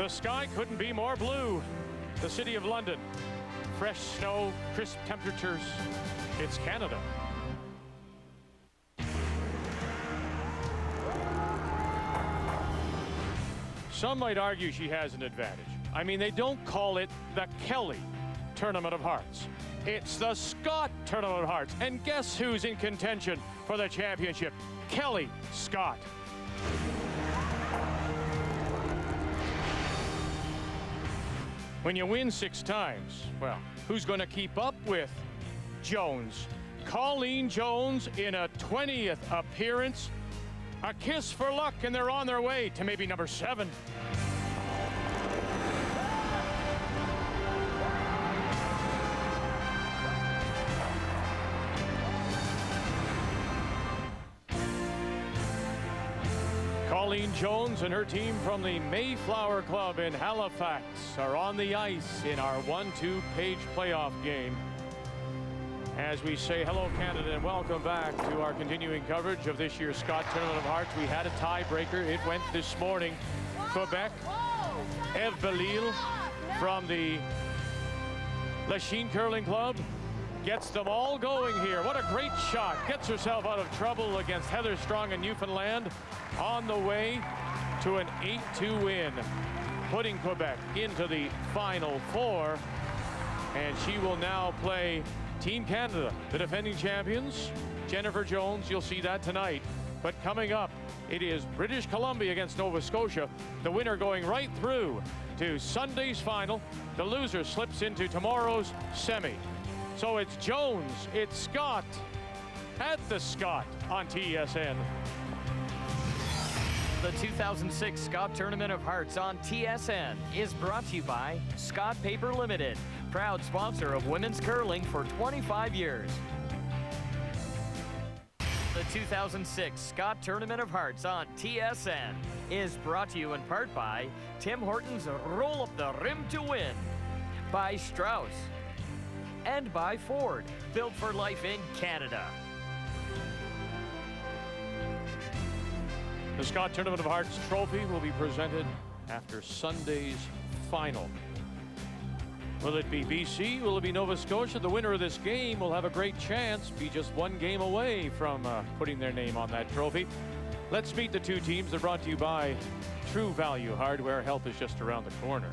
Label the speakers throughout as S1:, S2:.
S1: The sky couldn't be more blue. The city of London. Fresh snow, crisp temperatures. It's Canada. Some might argue she has an advantage. I mean, they don't call it the Kelly Tournament of Hearts. It's the Scott Tournament of Hearts. And guess who's in contention for the championship? Kelly Scott. When you win 6 times, well, who's going to keep up with Jones? Colleen Jones in a 20th appearance. A kiss for luck, and they're on their way to maybe number 7. Colleen Jones and her team from the Mayflower Club in Halifax are on the ice in our 1-2 page playoff game. As we say hello, Canada, and welcome back to our continuing coverage of this year's Scott Tournament of Hearts. We had a tiebreaker. It went this morning. Quebec, Eve Belil from the Lachine Curling Club gets them all going here. What a great shot. Gets herself out of trouble against Heather Strong in Newfoundland. On the way to an 8-2 win, putting Quebec into the Final Four. And she will now play Team Canada, the defending champions. Jennifer Jones, you'll see that tonight. But coming up, it is British Columbia against Nova Scotia. The winner going right through to Sunday's final. The loser slips into tomorrow's semi. So it's Jones, it's Scott at the Scott on TSN.
S2: The 2006 Scott Tournament of Hearts on TSN is brought to you by Scott Paper Limited, proud sponsor of women's curling for 25 years. The 2006 Scott Tournament of Hearts on TSN is brought to you in part by Tim Hortons Roll Up the Rim to Win, by Strauss, and by Ford, built for life in Canada.
S1: The Scott Tournament of Hearts trophy will be presented after Sunday's final. Will it be BC? Will it be Nova Scotia? The winner of this game will have a great chance, be just one game away from putting their name on that trophy. Let's meet the two teams. They're brought to you by True Value Hardware. Help is just around the corner.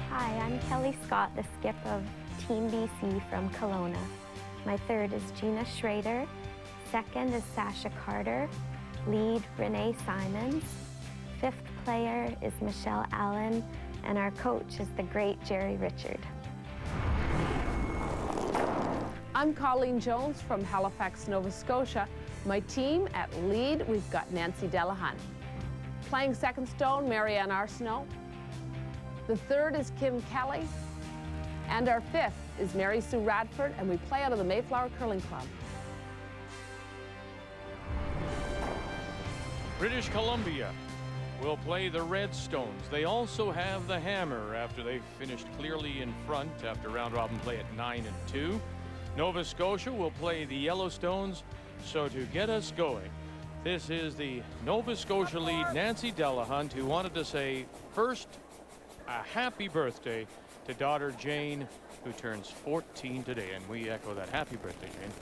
S3: Hi, I'm Kelly Scott, the skip of Team BC from Kelowna. My third is Gina Schrader. Second is Sasha Carter. Lead, Renee Simons. Fifth player is Michelle Allen. And our coach is the great Jerry Richard.
S4: I'm Colleen Jones from Halifax, Nova Scotia. My team at lead, we've got Nancy Delahunt. Playing second stone, Marianne Arsenault. The third is Kim Kelly. And our fifth is Mary Sue Radford, and we play out of the Mayflower Curling Club.
S1: British Columbia will play the Redstones. They also have the Hammer after they finished clearly in front after round robin play at 9-2. Nova Scotia will play the Yellowstones. So to get us going, this is the Nova Scotia lead, Nancy Delahunt, who wanted to say first a happy birthday to daughter Jane, who turns 14 today, and we echo that. Happy birthday, Jane.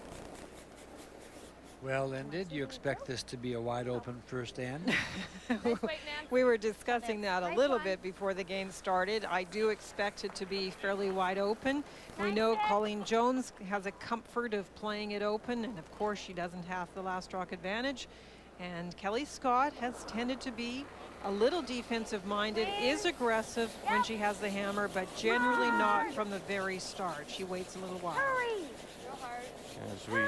S5: Well ended. You expect this to be a wide open first end?
S6: We were discussing that a little bit before the game started. I do expect it to be fairly wide open. We know Colleen Jones has a comfort of playing it open, and of course she doesn't have the last stroke advantage. And Kelly Scott has tended to be a little defensive minded, is aggressive when she has the hammer, but generally not from the very start. She waits a little while.
S1: As we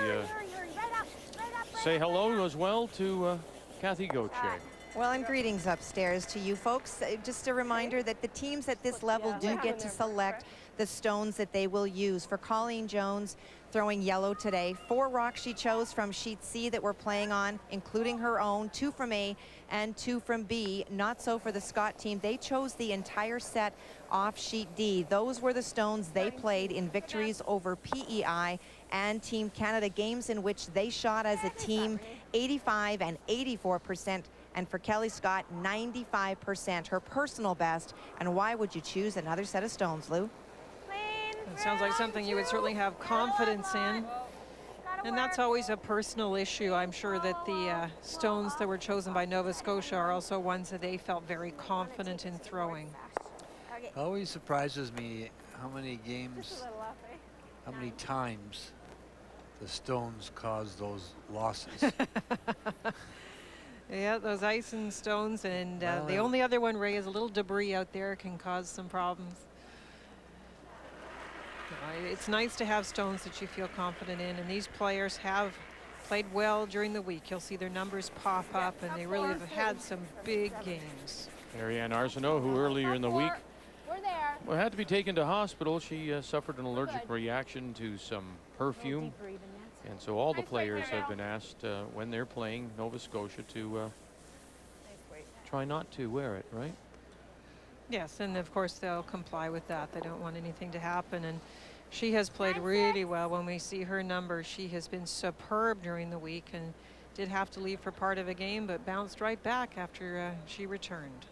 S1: say hello as well to Kathy Gauthier.
S7: Well, and greetings upstairs to you folks. Just a reminder that the teams at this level do get to select the stones that they will use. For Colleen Jones, throwing yellow today, 4 rocks she chose from sheet C that we're playing on, including her own, 2 from A and 2 from B. Not so for the Scott team. They chose the entire set off sheet D. Those were the stones they played in victories over PEI and Team Canada, games in which they shot as a team 85 and 84% And for Kelly Scott, 95%, her personal best. And why would you choose another set of stones, Lou?
S6: It sounds like something you would certainly have confidence in. And that's always a personal issue. I'm sure that the stones that were chosen by Nova Scotia are also ones that they felt very confident in throwing.
S5: Always surprises me how many games, how many times the stones cause those losses.
S6: Yeah, those ice and stones, and the only other one, Ray, is a little debris out there can cause some problems. It's nice to have stones that you feel confident in, and these players have played well during the week. You'll see their numbers pop up, and they really have had some big games.
S1: Marianne Arsenault, who earlier in the week had to be taken to hospital. She suffered an allergic reaction to some perfume. And so all the players have been asked when they're playing Nova Scotia to try not to wear it, right?
S6: Yes, and of course they'll comply with that. They don't want anything to happen. And she has played really well. When we see her numbers, she has been superb during the week and did have to leave for part of a game, but bounced right back after she returned.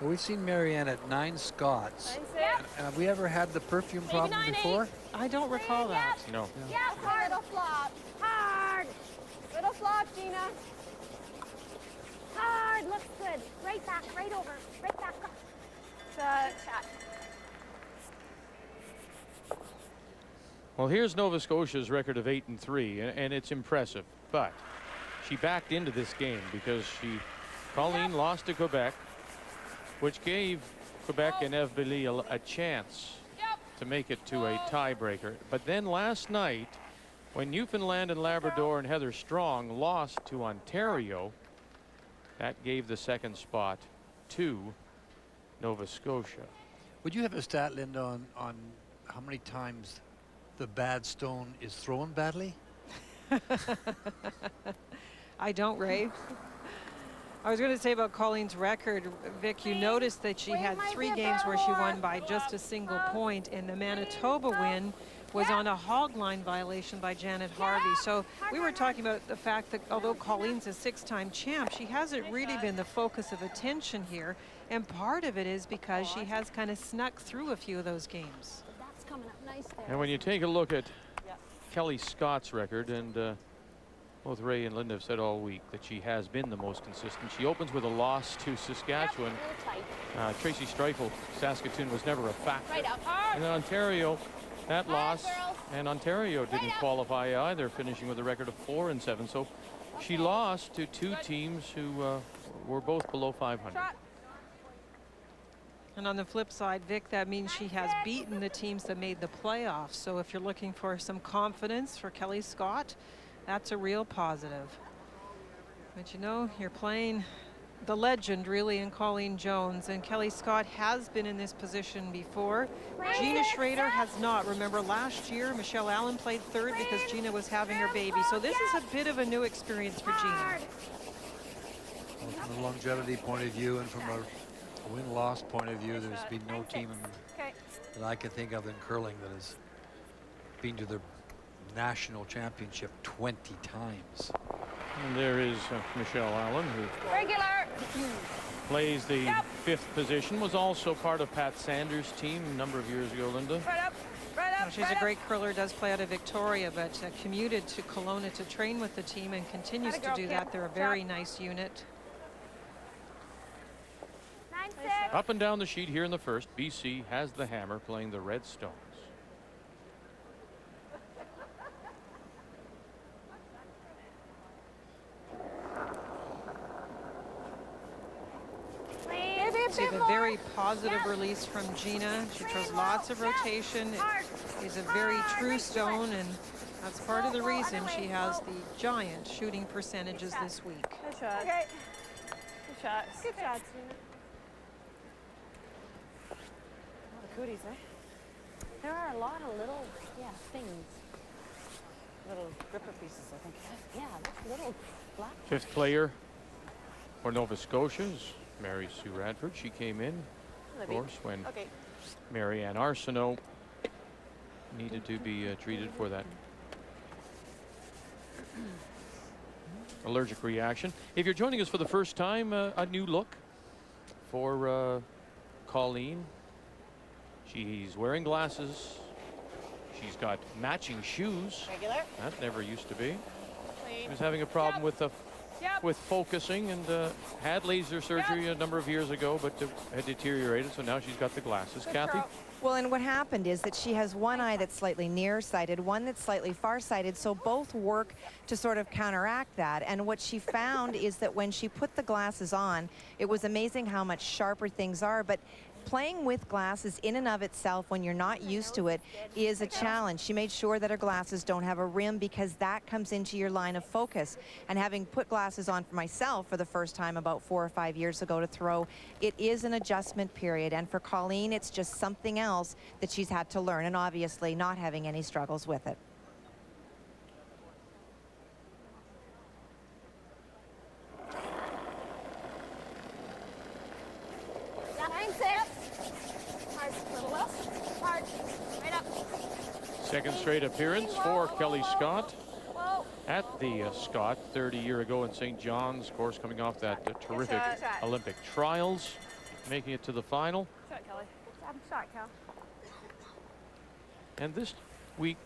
S5: Well, we've seen Marianne at 9 Scots. And have we ever had the perfume problem before?
S6: I don't recall that.
S1: No.
S8: Yeah, hard. Little flop. Hard. Little flop, Gina. Hard. Looks good. Right back. Right over. Right back. Good shot.
S1: Well, here's Nova Scotia's record of 8-3, and it's impressive. But she backed into this game because Colleen lost to Quebec, which gave Quebec and Eve Belli a chance to make it to a tiebreaker. But then last night, when Newfoundland and Labrador and Heather Strong lost to Ontario, that gave the second spot to Nova Scotia.
S5: Would you have a stat, Linda, on how many times the bad stone is thrown badly?
S6: I don't, Ray. I was going to say about Colleen's record, Vic, you noticed that she had 3 games where she won by just a single point, and the Manitoba win was on a hog line violation by Janet Harvey. So we were talking about the fact that although Colleen's a 6-time champ, she hasn't really been the focus of attention here, and part of it is because she has kind of snuck through a few of those games.
S8: That's coming up nice there.
S1: And when you take a look at Kelly Scott's record, and both Ray and Linda have said all week that she has been the most consistent. She opens with a loss to Saskatchewan. Tracy Streifel, Saskatoon was never a factor.
S8: Right up.
S1: And then Ontario, that loss, and Ontario didn't qualify either, finishing with a record of 4-7. So she lost to 2 teams who were both below 500.
S6: And on the flip side, Vic, that means she has beaten the teams that made the playoffs. So if you're looking for some confidence for Kelly Scott, that's a real positive. But you know, you're playing the legend really in Colleen Jones, and Kelly Scott has been in this position before. Gina Schrader has not. Remember last year, Michelle Allen played 3rd because Gina was having her baby. So this is a bit of a new experience for Gina.
S5: Well, from a longevity point of view and from a win-loss point of view, there's been no team that I can think of in curling that has been to the national championship 20 times.
S1: And there is Michelle Allen, who
S8: Regular.
S1: plays the 5th position, was also part of Pat Sanders' team a number of years ago, Linda.
S8: Right up. Right up.
S6: Well, she's a great curler, does play out of Victoria, but commuted to Kelowna to train with the team and continues to do that. They're a very nice unit.
S8: 9-6.
S1: Up and down the sheet here in the first, BC has the hammer playing the Red Stones.
S6: See the very positive release from Gina. She throws lots of rotation. It is a very true stone, and that's part of the reason she has the giant shooting percentages this week.
S8: Good shot. Okay. Good shots. Good shots, Gina. A lot of cooties, eh? There are a lot of little, things. Little gripper pieces, I think. Yeah, little black.
S1: 5th player for Nova Scotia is Mary Sue Radford. She came in, of course, when Marianne Arsenault needed to be treated for that allergic reaction. If you're joining us for the first time, a new look for Colleen. She's wearing glasses. She's got matching shoes.
S8: Regular.
S1: That never used to be.
S8: Clean.
S1: She was having a problem with focusing and had laser surgery a number of years ago, but had deteriorated. So now she's got the glasses.
S8: Good
S1: Kathy?
S8: girl.
S7: Well, and what happened is that she has one eye that's slightly nearsighted, one that's slightly farsighted, so both work to sort of counteract that. And what she found is that when she put the glasses on, it was amazing how much sharper things are. But playing with glasses in and of itself, when you're not used to it, is a challenge. She made sure that her glasses don't have a rim because that comes into your line of focus. And having put glasses on for myself for the first time about 4 or 5 years ago to throw, it is an adjustment period. And for Colleen, it's just something else that she's had to learn, and obviously not having any struggles with it.
S1: Second straight appearance for Kelly Scott at the Scott 30 year ago in St. John's. Of course, coming off that terrific Olympic trials, making it to the final. And this week,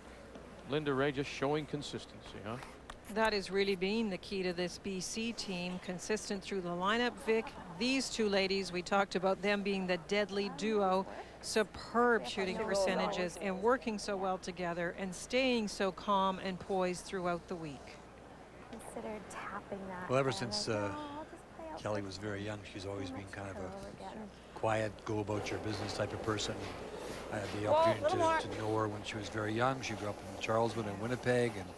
S1: Linda Ray just showing consistency, huh?
S6: That has really been the key to this BC team, consistent through the lineup. Vic, these two ladies, we talked about them being the deadly duo. Superb shooting percentages and working so well together and staying so calm and poised throughout the week.
S3: Considered tapping that.
S5: Well, ever
S3: there,
S5: since
S3: like, "Oh, I'll just play out
S5: Kelly
S3: with
S5: was very young, she's always been kind of
S3: Curl
S5: a
S3: again."
S5: quiet, go about your business type of person. I had the opportunity to know her when she was very young. She grew up in Charleswood and Winnipeg, and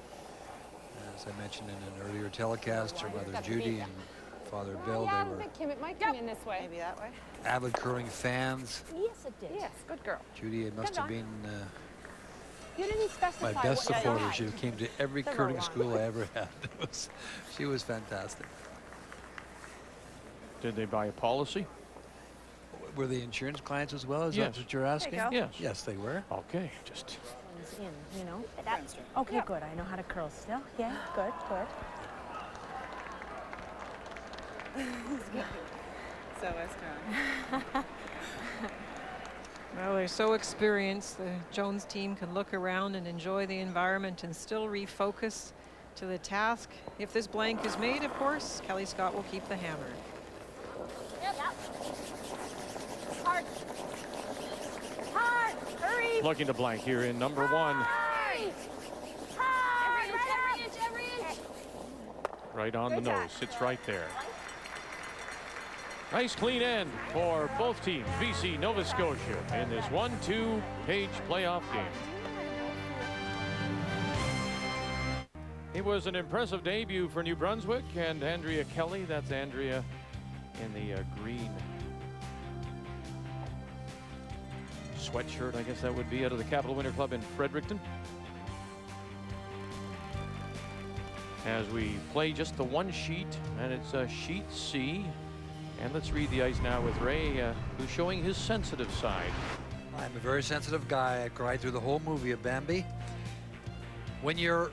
S5: as I mentioned in an earlier telecast, her mother Judy and father Bill, they were
S4: It might come in this way.
S8: Maybe that way.
S5: avid curling fans.
S8: Yes, it did.
S4: Yes, good girl.
S5: Judy, it must have been
S8: You didn't specify
S5: my best
S8: what you
S5: supporter.
S8: liked.
S5: She came to every
S8: The
S5: curling
S8: roll-on.
S5: school I ever had. She was fantastic.
S1: Did they buy a policy?
S5: Were they insurance clients as well? Is
S1: Yes.
S5: that what you're asking?
S8: go.
S1: Yes.
S5: Yes, they were.
S1: Okay, just
S8: One's in, you know. Okay, good. I know how to curl still. Yeah, good, good.
S9: So is Karen.
S6: Well, they're so experienced. The Jones team can look around and enjoy the environment and still refocus to the task. If this blank is made, of course, Kelly Scott will keep the hammer.
S8: Hard. Hard. Hurry.
S1: looking to blank here in number 1.
S8: Hurry. Hard. Every inch, every inch.
S1: Right on the nose. Sits right there. Nice clean end for both teams, BC, Nova Scotia, in this 1-2 page playoff game. It was an impressive debut for New Brunswick and Andrea Kelly. That's Andrea in the green sweatshirt, I guess that would be, out of the Capital Winter Club in Fredericton. As we play just the one sheet, and it's sheet C. And let's read the ice now with Ray, who's showing his sensitive side.
S5: I'm a very sensitive guy. I cried through the whole movie of Bambi. When you're,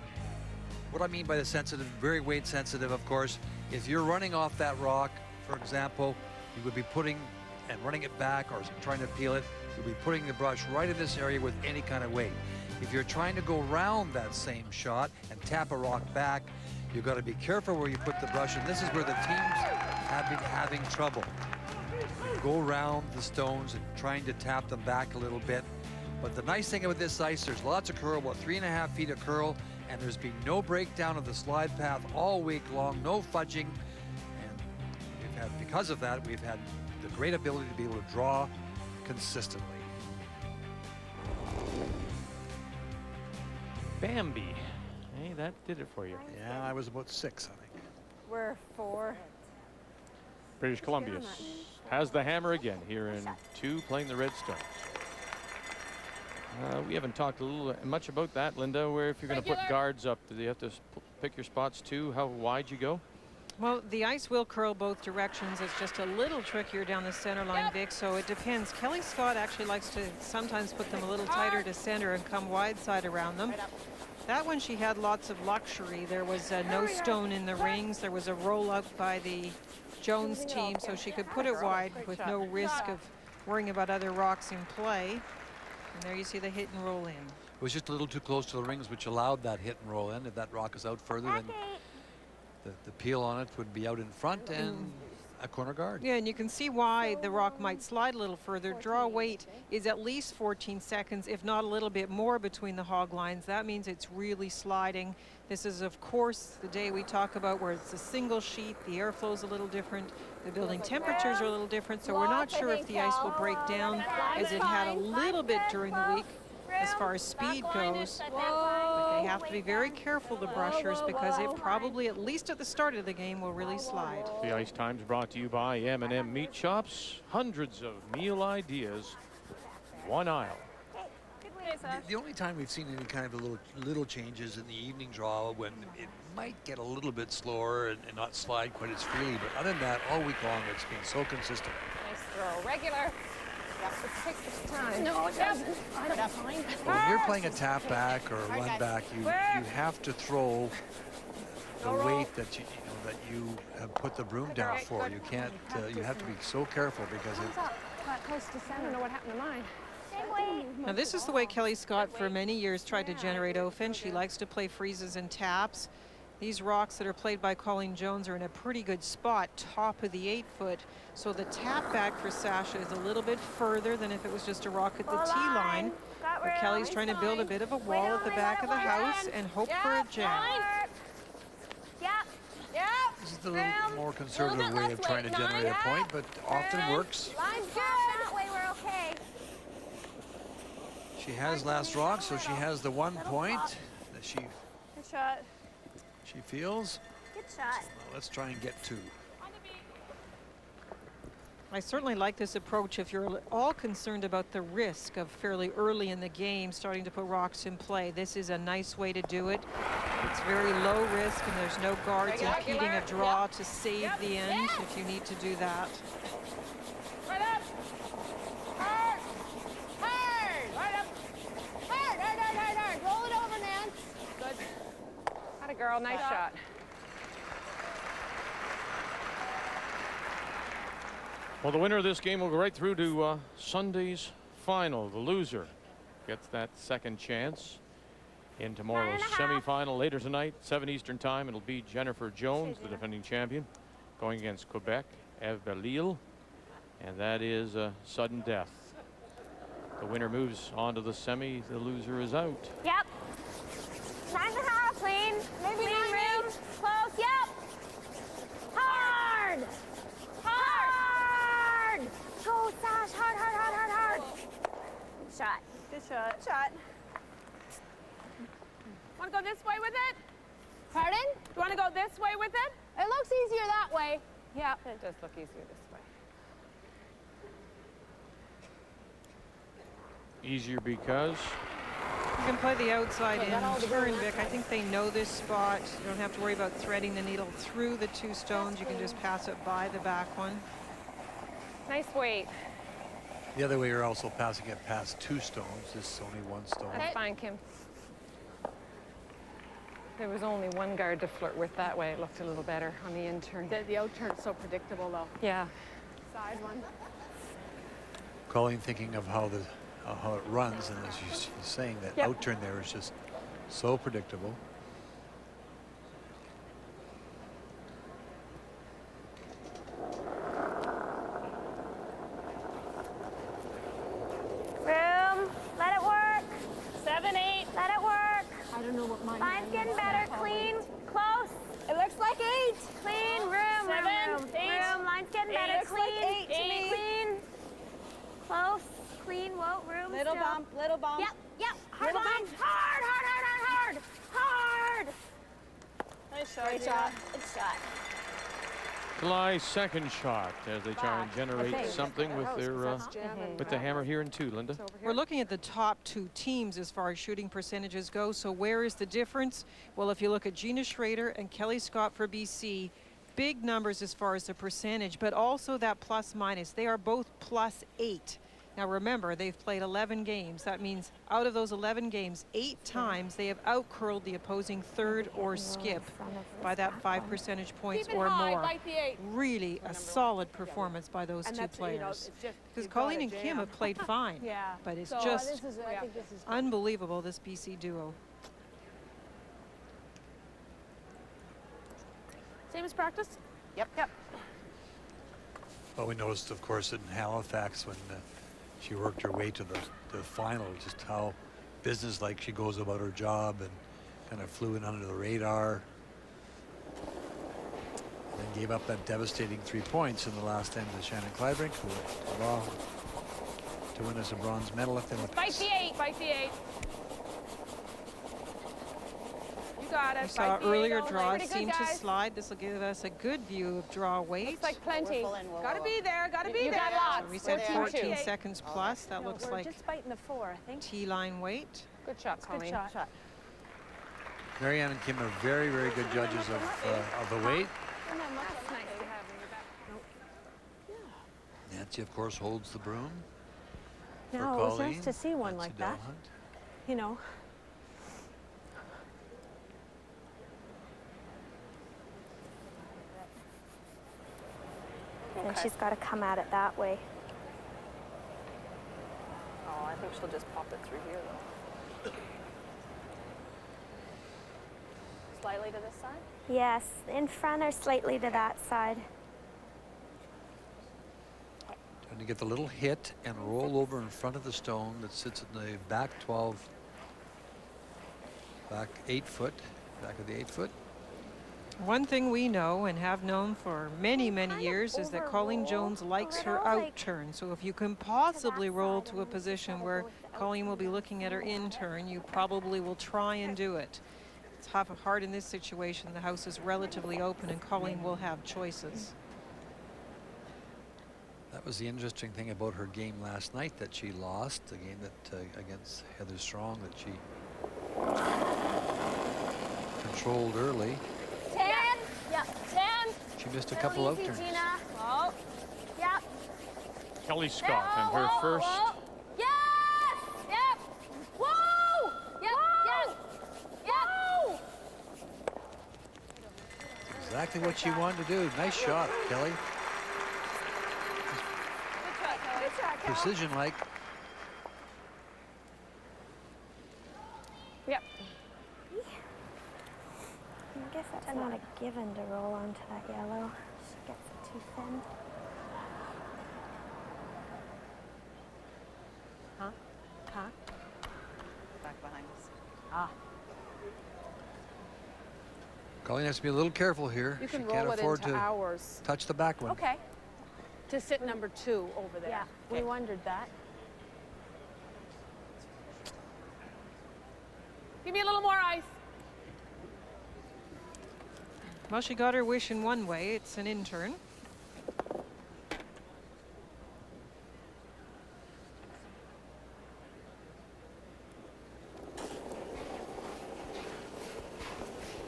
S5: what I mean by the sensitive, very weight sensitive, of course, if you're running off that rock, for example, you would be putting and running it back or trying to peel it, you'll be putting the brush right in this area with any kind of weight. If you're trying to go around that same shot and tap a rock back, you've got to be careful where you put the brush, and this is where the teams have been having trouble. You go around the stones and trying to tap them back a little bit. But the nice thing about this ice, there's lots of curl, about 3.5 feet of curl, and there's been no breakdown of the slide path all week long, no fudging. And we've had, because of that, we've had the great ability to be able to draw consistently.
S1: Bambi. Hey, that did it for you.
S5: Yeah, I was about 6, I think.
S8: We're 4.
S1: British Columbia has the hammer again here in 2, playing the Red Stones. We haven't talked much about that, Linda, where if you're going to put guards up, do you have to pick your spots too, how wide you go?
S6: Well, the ice will curl both directions. It's just a little trickier down the center line, Vic, so it depends. Kelly Scott actually likes to sometimes put them a little tighter to center and come wide side around them. That one she had lots of luxury. There was no stone in the rings. There was a roll up by the Jones team, so she could put it wide with no risk of worrying about other rocks in play. And there you see the hit and roll in.
S5: It was just a little too close to the rings, which allowed that hit and roll in. If that rock is out further, then the peel on it would be out in front and a corner guard.
S6: Yeah, and you can see why the rock might slide a little further. Draw weight is at least 14 seconds, if not a little bit more between the hog lines. That means it's really sliding. This is, of course, the day we talk about where it's a single sheet, the airflow is a little different, the building temperatures are a little different, so we're not sure if the ice will break down as it had a little bit during the week as far as speed goes. But they have to be very careful, the brushers, because it probably, at least at the start of the game, will really slide.
S1: The Ice Times brought to you by M&M Meat Shops. Hundreds of meal ideas, one aisle.
S5: The only time we've seen any kind of little changes in the evening draw when it might get a little bit slower and not slide quite as freely, but other than that, all week long it's been so consistent.
S4: Nice throw. Regular. Yep, it takes its time.
S8: No, it doesn't. I don't mind.
S5: When you're playing a tap back or a run back, you have to throw the weight that you have put the broom down for. You can't. You have to be so careful because it.
S4: Got close to center. I don't know what happened to mine.
S6: Now this is the way Kelly Scott for many years tried to generate offense. She likes to play freezes and taps. These rocks that are played by Colleen Jones are in a pretty good spot, top of the 8-foot. So the tap back for Sasha is a little bit further than if it was just a rock at the tee line. But Kelly's trying to build a bit of a wall at the back of the house and hope for a jam.
S5: This is the little more conservative way of trying to generate a point, but often works.
S3: Line's good. That way we're okay.
S5: She has last rock, so she has the 1 point that she feels.
S3: Good shot.
S5: Well, let's try and get 2.
S6: I certainly like this approach if you're all concerned about the risk of fairly early in the game starting to put rocks in play. This is a nice way to do it. It's very low risk and there's no guards impeding a draw to save the end if you need to do that.
S8: Right up. Hard. Hard. Right up. Hard. Hard, hard, hard, hard. Roll it over, Nance. Good.
S4: Atta girl, nice shot.
S1: Well, the winner of this game will go right through to Sunday's final. The loser gets that second chance in tomorrow's semifinal. Later tonight, 7 Eastern time, it'll be Jennifer Jones, the defending champion, going against Quebec, Eve Belil, and that is a sudden death. The winner moves on to the semi. The loser is out.
S3: Yep. 9.5, clean. Maybe clean room. Close. Yep. Hard. Hard. Go, Sash. Hard, hard, hard, hard, hard. Good shot.
S8: Good shot. Shot. Want to go this way with it? Pardon? You want to go this way with it? It looks easier that way.
S4: Yeah, it does look easier this way.
S1: Easier because
S6: You can play the outside in turn, Vic. I think they know this spot. You don't have to worry about threading the needle through the 2 stones. You can just pass it by the back one.
S4: Nice weight.
S5: The other way, you're also passing it past 2 stones. This is only 1 stone.
S4: That's fine, Kim. There was only one guard to flirt with that way. It looked a little better on the in turn.
S8: The out turn's so predictable, though.
S4: Yeah.
S8: Side one.
S5: Colleen thinking of how it runs, and as she's saying, that out turn there is just so predictable.
S3: Room. Let it work.
S8: 7, 8.
S3: Let it work.
S8: I don't know what mine
S3: Line's getting better. Clean. Close.
S8: It looks like 8.
S3: Clean. Room.
S8: 7,
S3: room.
S8: 8.
S3: Room. Line's getting
S8: It
S3: better.
S8: looks like
S3: Clean.
S8: 8 to me.
S3: Clean. Close. Clean. Whoa. Room.
S8: Little
S3: still.
S8: bump, little bump.
S3: Yep. Yep. Hard
S8: Little
S3: line.
S8: bump.
S3: Hard. Hard. Hard. Hard. Hard. Hard.
S8: Nice shot.
S3: Great shot. Good shot.
S1: July's second shot as they try and generate something with their with the hammer here in 2, Linda.
S6: We're looking at the top 2 teams as far as shooting percentages go. So where is the difference? Well, if you look at Gina Schrader and Kelly Scott for BC, big numbers as far as the percentage, but also that plus minus. They are both +8. Now remember, they've played 11 games. That means out of those 11 games, 8 times they have outcurled the opposing third or skip by that 5 percentage points or more. Really a solid performance by those two players. Because Colleen and Kim have played fine, but it's just unbelievable, this BC duo.
S4: Same as practice?
S8: Yep.
S5: Well, we noticed, of course, in Halifax when she worked her way to the final, just how businesslike she goes about her job and kind of flew in under the radar. And then gave up that devastating 3 points in the last end to Shannon Clybrink, who went on to win us a bronze medal at the Olympics.
S4: Bite the 8. You got it.
S6: We saw earlier draws seem to slide. This will give us a good view of draw weight.
S4: Looks like plenty. Gotta be there, gotta be there.
S6: Got lots. So we said 14 seconds plus. That looks like
S8: just biting the 4, I think.
S6: T-line weight.
S4: Good shot, Colleen.
S8: Good shot.
S5: Marianne and Kim are very, very good judges of the weight.
S4: That's nice to have in your back.
S5: Nancy, of course, holds the broom.
S8: No, it was nice to see one like that. You know.
S3: And she's got to come at it that way.
S8: Oh, I think she'll just pop it through here, though. Slightly to this side?
S3: Yes, in front or slightly to that side.
S5: Trying to get the little hit and roll over in front of the stone that sits in the back 12, back 8 foot, back of the 8 foot.
S6: One thing we know and have known for many, many years is that Colleen Jones likes her out turn. So if you can possibly roll to a position where Colleen will be looking at her in turn, you probably will try and do it. It's hard in this situation. The house is relatively open and Colleen will have choices.
S5: That was the interesting thing about her game last night, that she lost the game that against Heather Strong, that she controlled early.
S3: 10. Yep. 10.
S5: She missed a couple out turns.
S3: Oh. Yep.
S1: Kelly Scott and her first.
S3: Yes. Yep. Whoa. Yep. Yep. Yep.
S5: Exactly what she wanted to do. Nice shot, Kelly. Precision-like.
S4: Yep.
S3: I guess that's not a given to roll onto that yellow. She gets it too thin.
S8: Huh?
S9: Back behind us.
S8: Ah.
S5: Colleen has to be a little careful here.
S4: You can
S5: she can't
S4: roll it
S5: afford
S4: into
S5: to
S4: ours.
S5: touch the back one.
S8: Okay.
S4: To sit number 2 over there.
S8: Yeah, we wondered that.
S4: Give me a little more ice.
S6: Well, she got her wish in one way. It's an in turn.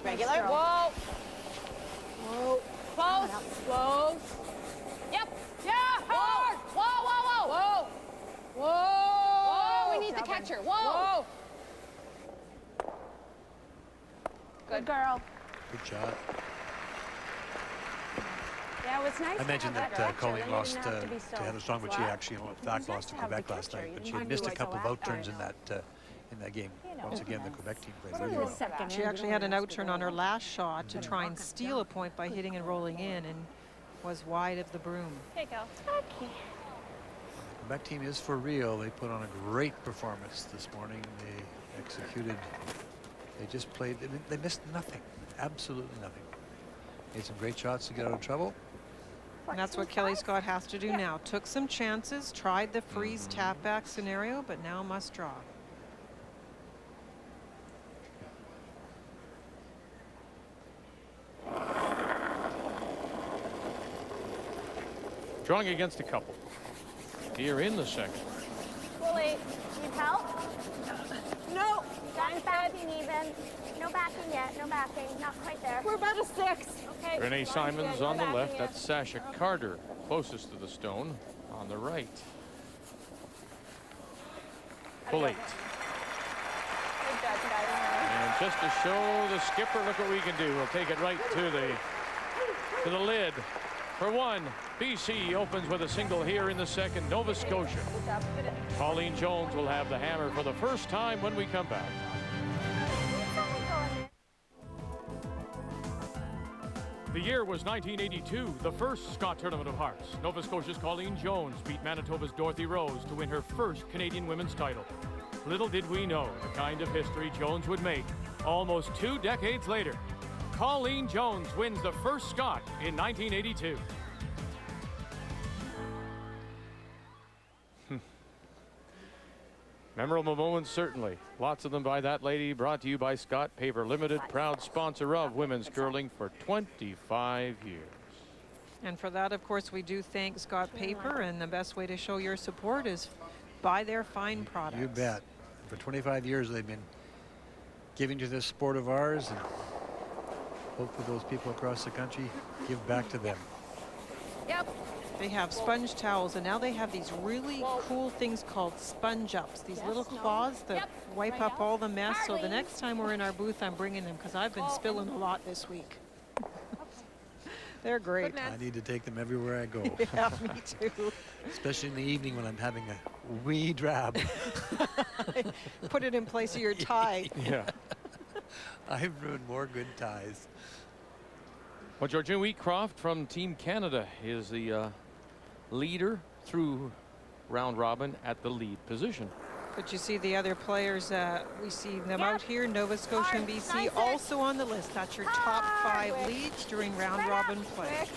S8: Regular?
S4: Whoa. Whoa. Close. Close. Yep. Yeah. Hard. Whoa, whoa, whoa. Whoa. Whoa. We need the catcher. Whoa. Good girl.
S5: Good shot.
S8: Yeah, it was nice.
S5: I mentioned
S8: to have
S5: that Colleen lost to Heather Strong, but she actually, in fact, lost to Quebec last night. But she had missed a couple of out turns in that game. Once again, the Quebec team played really well.
S6: She actually had an out turn on her last shot to try and steal a point by hitting and rolling in, and was wide of the broom.
S4: Okay, go.
S3: Okay.
S5: The Quebec team is for real. They put on a great performance this morning. They executed. They just played. They missed nothing. Absolutely nothing. Made some great shots to get out of trouble.
S6: And that's what Kelly Scott has to do now. Took some chances, tried the freeze tap back scenario, but now must draw.
S1: Drawing against a couple. Here in the second.
S3: Willie, need help?
S4: No.
S3: That's backing even. No backing yet. No backing. Not quite there.
S4: We're about a 6. Okay.
S1: Renee Simons
S4: good.
S1: on the
S4: Backing
S1: left.
S4: in.
S1: That's Sasha Carter closest to the stone on the right. Pull 8. And just to show the skipper, look what we can do. We'll take it right to the lid. For 1, BC opens with a single here in the second. Nova Scotia. Colleen Jones will have the hammer for the first time when we come back. The year was 1982, the first Scott Tournament of Hearts. Nova Scotia's Colleen Jones beat Manitoba's Dorothy Rose to win her first Canadian women's title. Little did we know the kind of history Jones would make almost 2 decades later. Colleen Jones wins the first Scott in 1982. Memorable moments, certainly. Lots of them by that lady. Brought to you by Scott Paper Limited, proud sponsor of women's curling for 25 years.
S6: And for that, of course, we do thank Scott Paper, and the best way to show your support is buy their fine products.
S5: You bet. For 25 years, they've been giving to this sport of ours, and hopefully those people across the country give back to them.
S6: Yep. They have sponge towels, and now they have these really cool things called sponge ups, these little claws that wipe up all the mess. So the next time we're in our booth, I'm bringing them because I've been spilling a lot this week. They're great.
S5: I need to take them everywhere I go.
S6: Yeah, me too.
S5: Especially in the evening when I'm having a wee drab.
S6: Put it in place of your tie.
S1: Yeah.
S5: I've ruined more good ties.
S1: Well, Georgina Wheatcroft from Team Canada is the leader through round robin at the lead position.
S6: But you see the other players, we see them out here, Nova Scotia and BC also on the list. That's your top 5 leads during round robin play.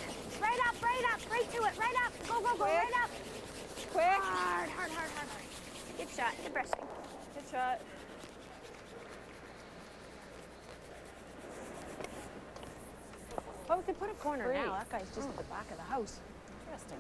S3: Right up, right to it, right up. Go, right up.
S8: Quick.
S3: Hard. Good shot, good brushing.
S8: Good shot. Oh, we could put a corner now. That guy's just at the back of the house. Interesting.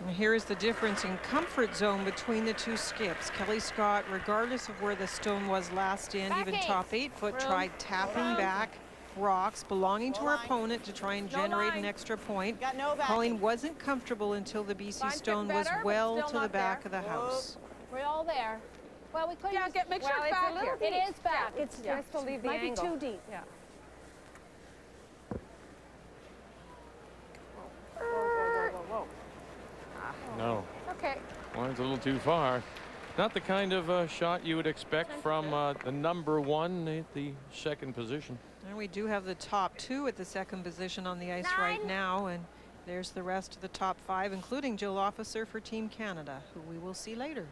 S6: And here's the difference in comfort zone between the two skips. Kelly Scott, regardless of where the stone was last in, even top 8-foot, tried tapping back rocks belonging to her opponent to try and generate an extra point. Colleen wasn't comfortable until the BC stone was well to the back of the house.
S8: We're all there. Well, we could
S9: make sure it's back here.
S8: It is back. It's
S9: just to leave the
S8: might
S9: angle.
S8: Be too deep.
S9: Yeah. Whoa.
S1: No.
S9: Okay.
S1: Line's a little too far. Not the kind of shot you would expect from the number 1 at the second position.
S6: And we do have the top 2 at the second position on the ice right now, and there's the rest of the top 5, including Jill Officer for Team Canada, who we will see later.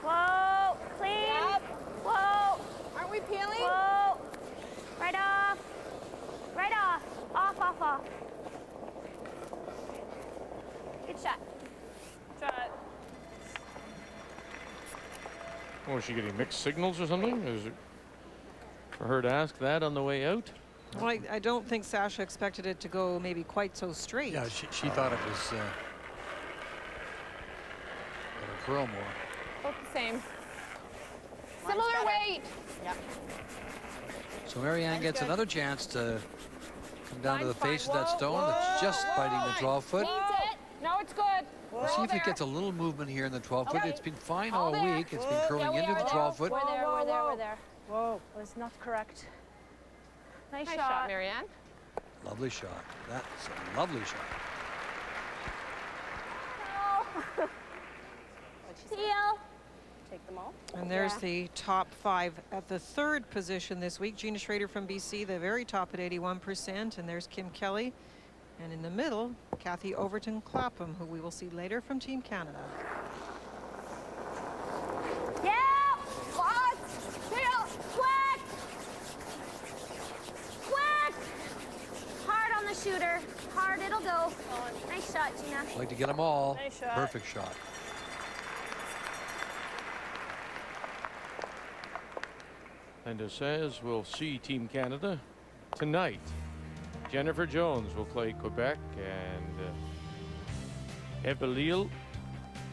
S3: Whoa, clean.
S8: Yep.
S3: Whoa.
S8: Aren't we peeling?
S3: Whoa. Right off. Right off. Off. Good shot.
S8: Shot.
S1: Oh, is she getting mixed signals or something? Is it for her to ask that on the way out?
S6: Well, I don't think Sasha expected it to go maybe quite so straight.
S5: Yeah, she thought it was gonna curl more.
S8: Both the same. Similar weight.
S9: Yep.
S5: So Marianne gets another chance to come down to the face of that stone that's just biting the 12-foot.
S8: Needs it. No, it's good.
S5: We'll see if it gets a little movement here in the 12-foot. It's been fine all week. It's been curling
S8: Yeah,
S5: into the 12-foot.
S8: We're there.
S9: Whoa.
S8: Was not correct. Nice
S9: Shot,
S8: shot.
S9: Marianne.
S5: Lovely shot. That's a lovely shot.
S3: Heel.
S8: Take them all.
S6: And there's the top 5 at the third position this week. Gina Schrader from BC, the very top at 81%. And there's Kim Kelly. And in the middle, Kathy Overton Clapham, who we will see later from Team Canada.
S3: Yeah. Hot. Heel. Quick. Hard on the shooter. Hard, it'll go. Nice shot, Gina.
S5: Like to get them all.
S8: Nice shot.
S5: Perfect shot.
S1: Linda says we'll see Team Canada tonight. Jennifer Jones will play Quebec, and Ebelil.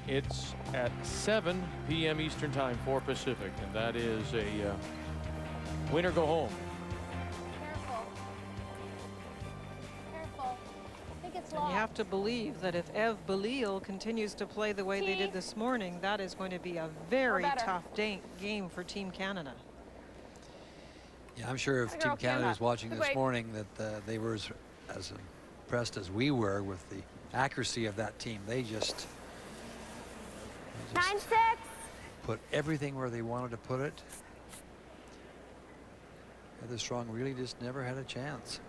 S1: It's at 7 p.m. Eastern Time, 4 Pacific, and that is a Win or go home.
S8: Careful. Careful. I think it's
S6: And
S8: locked.
S6: you have to believe that if Ev Belil continues to play the way they did this morning, that is going to be a very tough game for Team Canada.
S5: Yeah, I'm sure if Team Canada was watching this morning that they were as impressed as we were with the accuracy of that team. They just
S3: 9-6.
S5: put everything where they wanted to put it. Heather Strong really just never had a chance.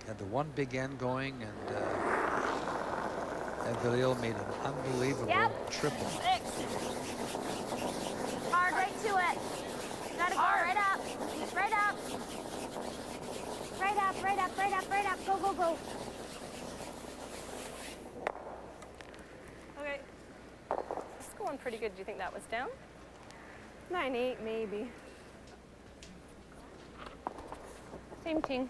S5: Had the one big end going, and Belil made an unbelievable triple.
S3: Hard right to it. Gotta go right up. Right up. Right up, right up, right up, right up. Go, go, go.
S9: Okay. This is going pretty good. Do you think that was down? 9-8, maybe. Same thing.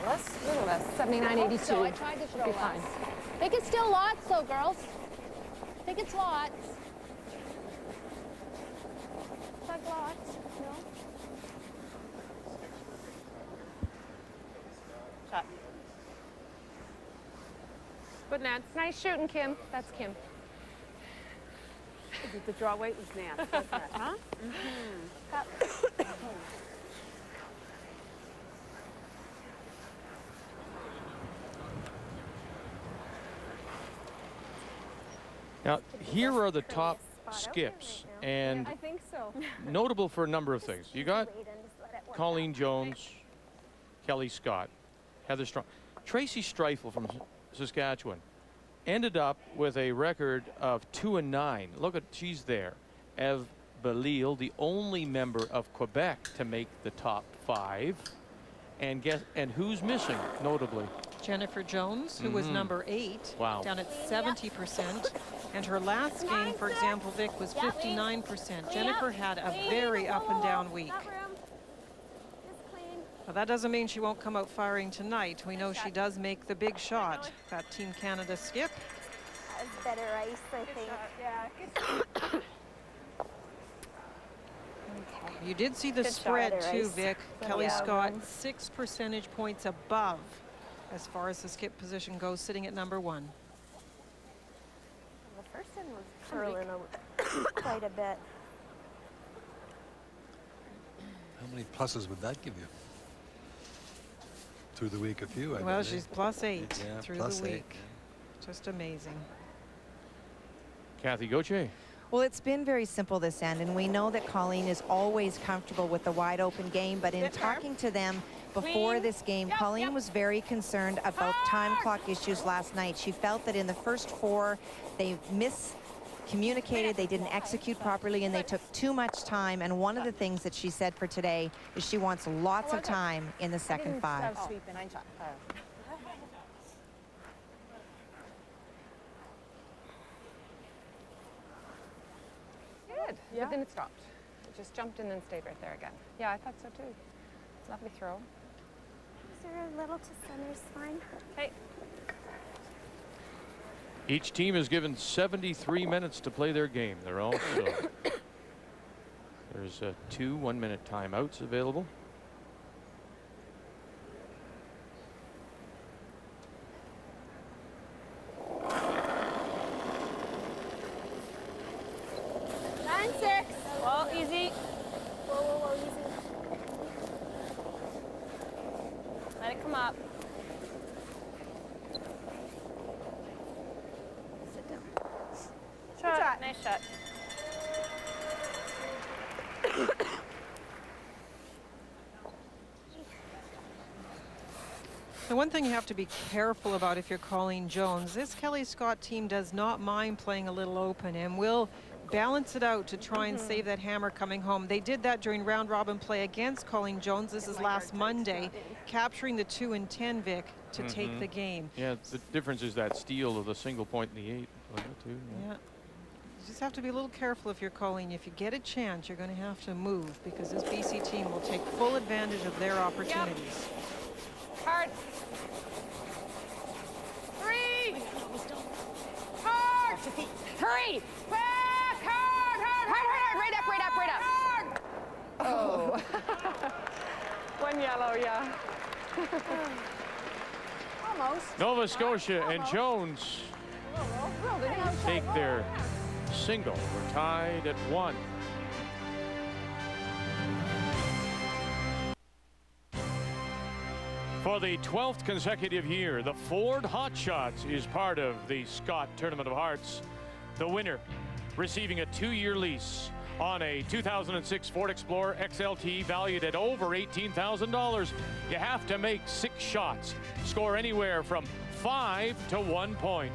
S9: Less? A little less. 79.82.
S8: So I tried to throw less. I think it's still lots, though, girls. I think it's lots. It's like lots. No?
S9: Shot.
S4: Good, Nance.
S9: Nice shooting, Kim. That's Kim.
S4: The draw weight was Nance. That's that, huh?
S1: Now, here are the top skips, and
S9: I think so.
S1: notable for a number of things. You got Colleen Jones, Kelly Scott, Heather Strong. Tracy Streifel from Saskatchewan ended up with a record of 2-9. Look at, she's there. Ev Belil, the only member of Quebec to make the top 5. And who's missing, notably?
S6: Jennifer Jones, who was number 8, down at 70%. And her last game, for example, Vic, was 59%. Jennifer had a very up and down week. Well, that doesn't mean she won't come out firing tonight. We know she does make the big shot. That Team Canada skip.
S3: That was better ice, I think.
S9: Yeah, good.
S6: You did see the
S9: Good shot,
S6: spread
S9: Heather
S6: too,
S9: Ice.
S6: Vic. Kelly
S9: Yeah.
S6: Scott 6 percentage points above as far as the skip position goes, sitting at number 1.
S3: The first one was curling quite a bit.
S5: How many pluses would that give you? Through the week, a few, I
S6: Well,
S5: believe.
S6: she's +8
S5: Yeah,
S6: through
S5: plus
S6: the
S5: 8,
S6: week. Just amazing.
S1: Kathy Gauthier.
S7: Well, it's been very simple this end, and we know that Colleen is always comfortable with the wide open game, but in talking to them before this game, Colleen was very concerned about time clock issues last night. She felt that in the first 4, they miscommunicated, they didn't execute properly, and they took too much time. And one of the things that she said for today is she wants lots of time in the second 5.
S9: Oh, 9 shot. Good. But then it stopped. It just jumped and then stayed right there again. Yeah, I thought so too. It's a lovely throw.
S3: Is there a little to center's fine?
S9: Hey.
S1: Each team is given 73 minutes to play their game. They're all so. There's 2 one-minute timeouts available.
S9: Well, easy.
S3: Whoa, whoa, whoa, easy.
S9: Let it come up.
S3: Sit down.
S9: Shot. Nice shot.
S6: The one thing you have to be careful about if you're Colleen Jones, this Kelly Scott team does not mind playing a little open and will balance it out to try and save that hammer coming home. They did that during round robin play against Colleen Jones. This is last Monday, capturing the 2 and 10, Vic, to take the game.
S1: Yeah, the difference is that steal of the single point in the 8. Too,
S6: Yeah. You just have to be a little careful if you're Colleen. If you get a chance, you're going to have to move because this BC team will take full advantage of their opportunities.
S9: Hard. 3. Hard. Hurry. Back. Hard, hard, hard, hard. Right up, right up, right up. Hard. Oh. One yellow, yeah. Almost.
S1: Nova Scotia and Jones take their single. We're tied at 1. For the 12th consecutive year, the Ford Hotshots is part of the Scott Tournament of Hearts. The winner receiving a 2-year lease on a 2006 Ford Explorer XLT valued at over $18,000. You have to make 6 shots, score anywhere from 5 to 1 point.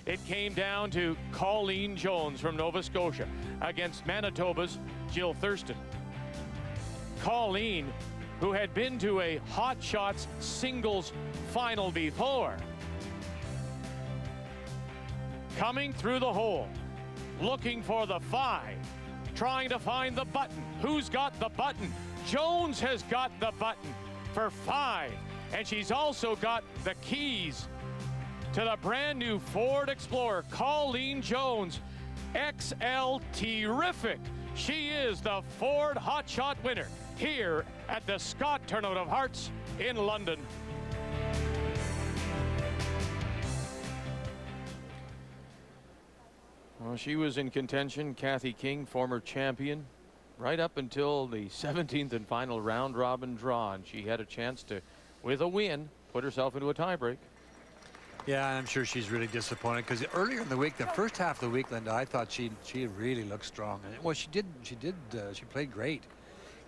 S1: It came down to Colleen Jones from Nova Scotia against Manitoba's Jill Thurston. Colleen, who had been to a Hot Shots singles final before, coming through the hole, looking for the 5, trying to find the button. Who's got the button? Jones has got the button for 5, and she's also got the keys to the brand new Ford Explorer. Colleen Jones, XL terrific. She is the Ford Hotshot winner here at the Scott Tournament of Hearts in London. Well, she was in contention, Kathy King, former champion, right up until the 17th and final round robin draw, and she had a chance to, with a win, put herself into a tiebreak.
S5: Yeah, I'm sure she's really disappointed because earlier in the week, the first half of the week, Linda, I thought she really looked strong. And, well, she played great.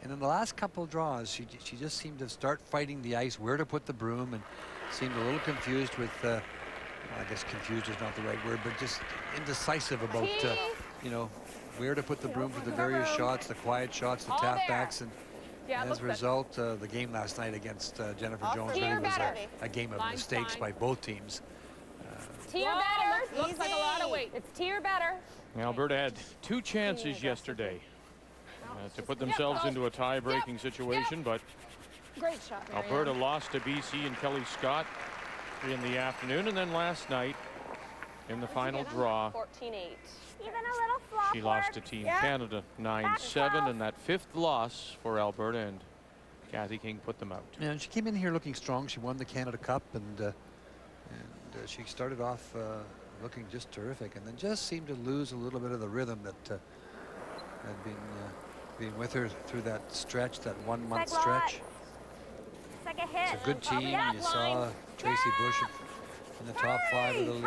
S5: And in the last couple of draws, she just seemed to start fighting the ice, where to put the broom, and seemed a little confused with, well, I guess confused is not the right word, but just indecisive about, you know, where to put the broom for the various shots, the quiet shots, the tap backs, and as a result, the game last night against Jennifer Jones really was a game of mistakes by both teams.
S9: Tier better. Looks like a lot of weight. It's tier better.
S1: Alberta had 2 chances yesterday to put themselves into a tie-breaking situation, but
S9: Great shot, Marianne.
S1: Alberta lost to BC and Kelly Scott in the afternoon, and then last night in the final draw,
S8: 14-8.
S3: Even a little flop
S1: she lost to Team Canada 9-7, and that 5th loss for Alberta, and Kathy King put them out.
S5: Yeah, and she came in here looking strong. She won the Canada Cup, and she started off looking just terrific, and then just seemed to lose a little bit of the rhythm that had been with her through that stretch, that 1-month stretch.
S3: It's like a hit.
S5: It's a good team. You saw Tracy Bush in the top 5 of the leads.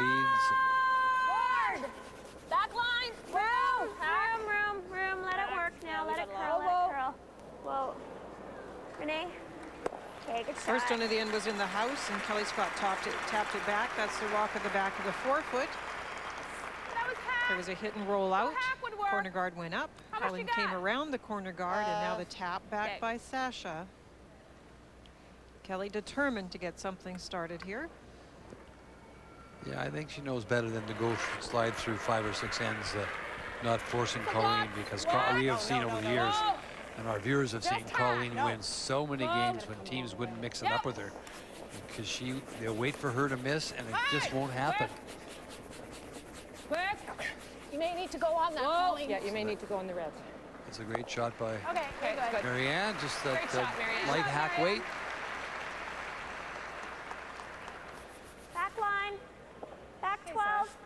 S9: Back line.
S3: Room. Let it work now. Let it curl. Let it curl. Whoa. Renee. Okay, good shot.
S6: First one at the end was in the house, and Kelly Scott tapped it back. That's the rock at the back of the 4-foot. There was a hit and roll out. Corner guard went up. Colleen came around the corner guard, and now the tap back by Sasha. Kelly determined to get something started here.
S5: Yeah, I think she knows better than to go slide through 5 or 6 ends, not forcing Colleen, because we have seen over the years, and our viewers have seen Colleen win so many games when teams wouldn't mix it up with her, because they'll wait for her to miss, and it just won't happen.
S9: Quick. You may need to go on that, Colleen. Yeah, you may need to go on the red.
S5: It's a great shot by
S9: Good.
S5: Marianne, just that
S9: Marianne.
S5: light hack weight.
S3: Back line. Back 12.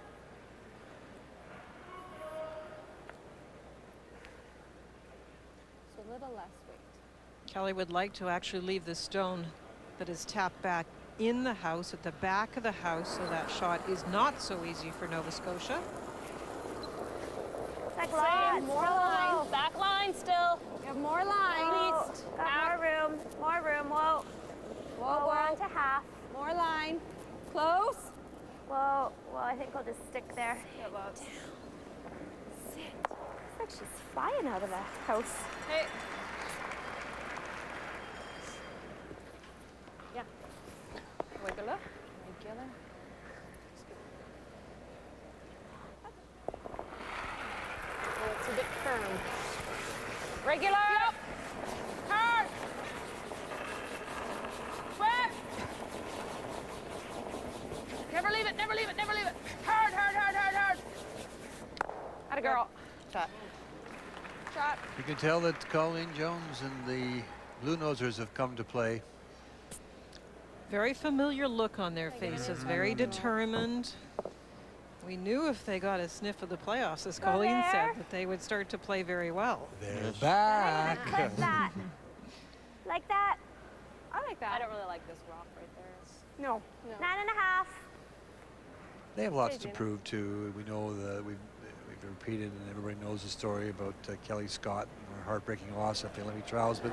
S8: So a little less weight.
S6: Kelly would like to actually leave the stone that is tapped back in the house, at the back of the house, so that shot is not so easy for Nova Scotia.
S3: Back line.
S8: More line. Back line still. You have more line. East.
S3: Got more room. More room. Whoa. Whoa, we're on to half.
S8: More line. Close.
S3: Whoa. Well, I think we'll just stick there.
S8: Good luck.
S3: Sit. Looks like she's flying out of the house.
S8: Hey. Yeah. Regular. Oh, it's a bit firm.
S9: Regular. Yep. Hard.
S5: can tell that Colleen Jones and the Blue Nosers have come to play.
S6: Very familiar look on their faces, very determined. We knew if they got a sniff of the playoffs, as Colleen said, that they would start to play very well.
S5: They're back.
S3: Like that. Like that.
S9: I like that.
S8: I don't really like this rock right there.
S9: No.
S3: 9.5.
S5: They have lots to prove too. We know that we've repeated, and everybody knows the story about Kelly Scott and her heartbreaking loss at the Olympic trials. But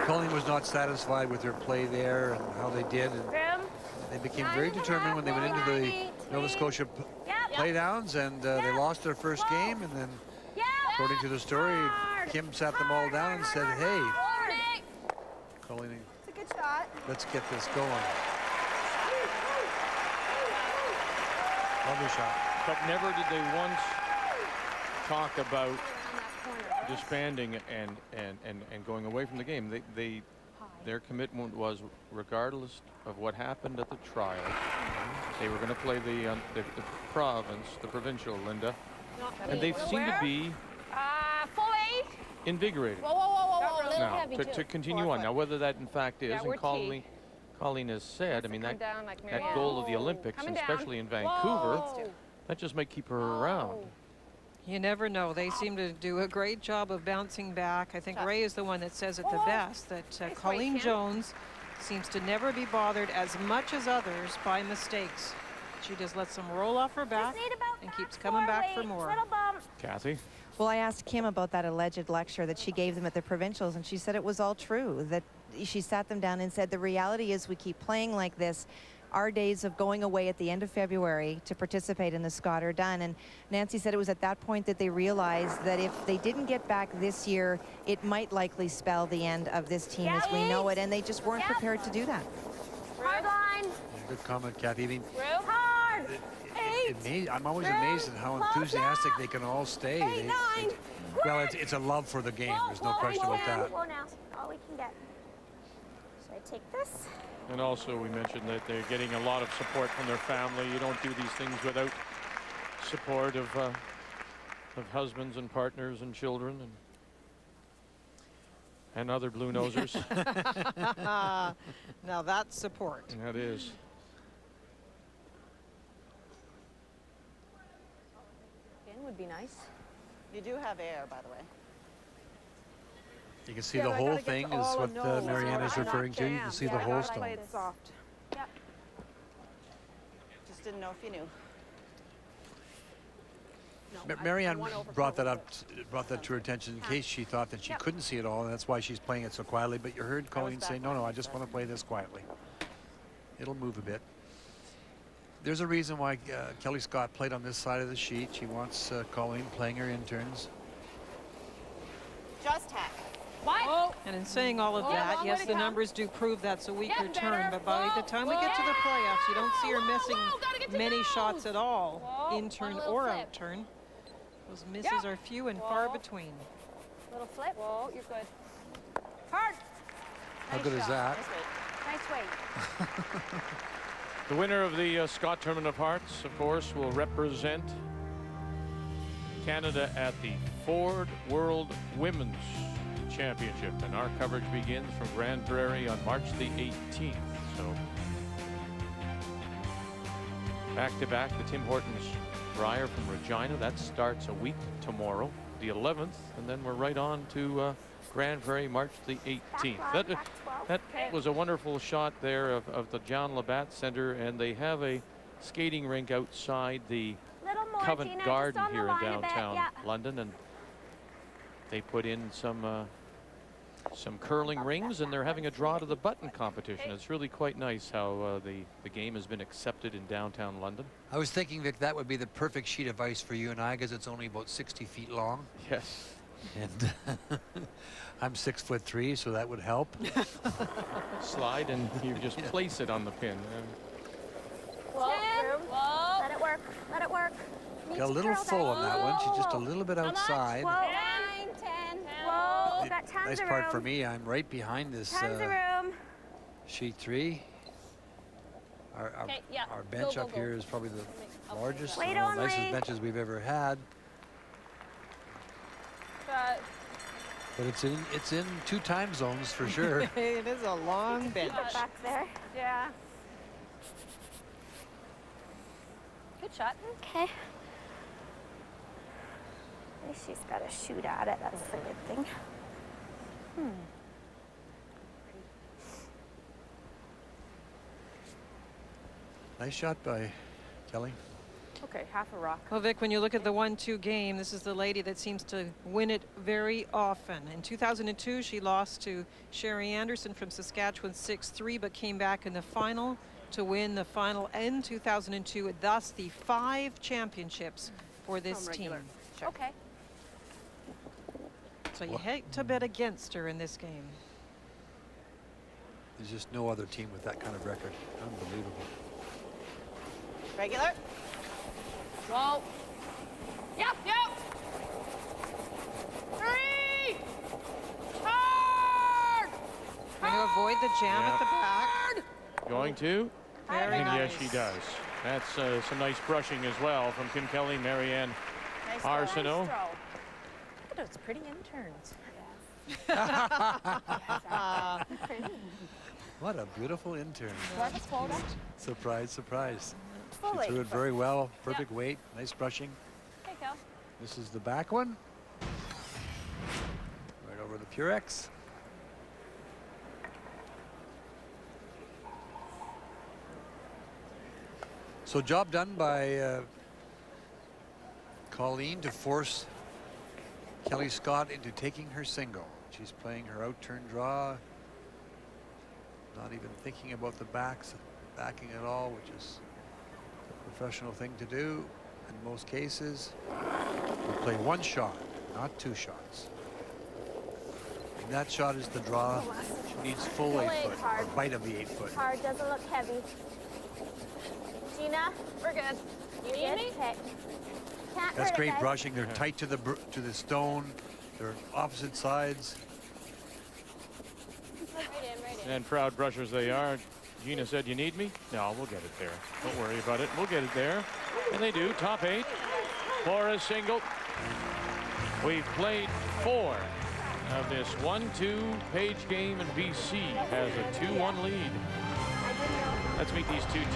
S5: Colleen was not satisfied with their play there and how they did. And they became very determined when they went into the Nova Scotia playdowns, and they lost their first game. And then, according to the story, Kim sat them all down and said, "Hey, Colleen,
S9: It's a good shot.
S5: let's get this going." Lovely shot.
S1: But never did they once talk about disbanding and going away from the game. Their commitment was, regardless of what happened at the trial, they were going to play the province, the provincial, Linda, and they seem to be
S9: Full 8.
S1: invigorated
S8: Whoa.
S1: now to continue on. Now, whether that in fact is,
S9: we're
S1: and Colleen has said, I mean, that
S9: Marianne.
S1: goal of the Olympics, and especially in Vancouver, that just might keep her around.
S6: You never know. They seem to do a great job of bouncing back. I think Ray is the one that says it the best, that Colleen Jones seems to never be bothered as much as others by mistakes. She just lets them roll off her back and keeps coming back for more.
S1: Kathy?
S7: Well, I asked Kim about that alleged lecture that she gave them at the provincials, and she said it was all true, that she sat them down and said, the reality is we keep playing like this. Our days of going away at the end of February to participate in the Scott are done. And Nancy said it was at that point that they realized that if they didn't get back this year, it might likely spell the end of this team as we know it, and they just weren't prepared to do that.
S3: Hard line.
S5: Good comment, Kathy. I mean,
S3: Hard.
S5: I'm always amazed at how enthusiastic they can all stay. Well, it's a love for the game. There's no question about that.
S3: Whoa now. All we can get. Should I take this?
S1: And also, we mentioned that they're getting a lot of support from their family. You don't do these things without support of husbands and partners and children and other Blue Nosers.
S6: Now that's support.
S1: That is.
S8: Again would be nice.
S10: You do have air, by the way.
S5: You can see the whole thing is what Marianne is referring to. You can see the whole stone.
S9: Play it soft.
S3: Yep.
S10: Just didn't know if you knew.
S5: Marianne brought that to her attention in case she thought that she couldn't see it all, and that's why she's playing it so quietly. But you heard Colleen say, no, I just want to play this quietly. It'll move a bit. There's a reason why Kelly Scott played on this side of the sheet. She wants Colleen playing her interns.
S10: Just hack.
S9: What?
S6: And in saying all of that, yes, the numbers do prove that's a weaker turn, but by the time we get to the playoffs, you don't see her missing many shots at all, in turn or out turn. Those misses are few and far between.
S3: Little flip.
S9: Whoa, you're good. Hard.
S5: How good is that?
S3: Nice weight.
S1: The winner of the Scott Tournament of Hearts, of course, will represent Canada at the Ford World Women's Championship, and our coverage begins from Grand Prairie on March the 18th. So back-to-back, the Tim Hortons Briar from Regina. That starts a week tomorrow, the 11th, and then we're right on to Grand Prairie, March the 18th. That was a wonderful shot there of the John Labatt Center, and they have a skating rink outside the Covent Garden here in downtown London, and they put in some curling rings, and they're having a draw to the button competition. It's really quite nice how the game has been accepted in downtown London.
S5: I was thinking, Vic, that would be the perfect sheet of ice for you and I, because it's only about 60 feet long.
S1: Yes.
S5: And I'm 6'3", so that would help.
S1: Slide and you just place it on the pin.
S3: Whoa. Let it work. Let it work.
S5: Got a little full on that one. She's just a little bit outside.
S3: 9, 10. Whoa. Got tons
S5: Nice
S3: of
S5: part
S3: room.
S5: for me, I'm right behind this
S3: Tons of room.
S5: sheet 3. Our bench up here is probably the largest,
S3: Wait
S5: one of the
S3: only.
S5: nicest benches we've ever had. But it's in 2 time zones for sure.
S6: It is a long bench.
S3: Back there.
S9: Yeah. Good shot.
S3: Okay. At least she's got to shoot at it. That's the good thing.
S5: Nice shot by Kelly.
S9: Okay, half a rock.
S6: Well, Vic, when you look at the 1-2 game, this is the lady that seems to win it very often. In 2002, she lost to Sherry Anderson from Saskatchewan 6-3, but came back in the final to win the final in 2002, thus the 5 championships for this team.
S9: Sure. Okay.
S6: So you hate to bet against her in this game.
S5: There's just no other team with that kind of record. Unbelievable.
S10: Regular.
S9: Whoa. Yep. 3. Hard.
S6: Trying to avoid the jam at the back.
S1: Going to?
S6: Very
S1: And
S6: nice.
S1: yes, she does. That's some nice brushing as well from Kim Kelly, Marianne
S10: Nice
S1: Arsenault.
S8: Look at those pretty interns.
S5: What a beautiful intern.
S8: Do I have a quota?
S5: Surprise, surprise.
S8: Fully.
S5: She threw it very well. Perfect weight. Nice brushing.
S8: Okay, Kel.
S5: This is the back one. Right over the Purex. So job done by Colleen to force Kelly Scott into taking her single. She's playing her out turn draw. Not even thinking about the backing at all, which is a professional thing to do in most cases. We play 1 shot, not 2 shots. And that shot is the draw. She needs full 8-foot, or bite of the 8-foot.
S3: Hard, doesn't look heavy. Gina,
S9: We're good.
S3: you need me? Okay. Can't
S5: That's
S3: hurt it,
S5: great
S3: guys.
S5: brushing. They're tight to the stone. They're opposite sides.
S1: And proud brushers they are. Gina said, you need me? No, we'll get it there. Don't worry about it. We'll get it there. And they do. Top 8 for a single. We've played 4 of this 1-2 page game, and BC has a 2-1 lead. Let's meet these 2 teams.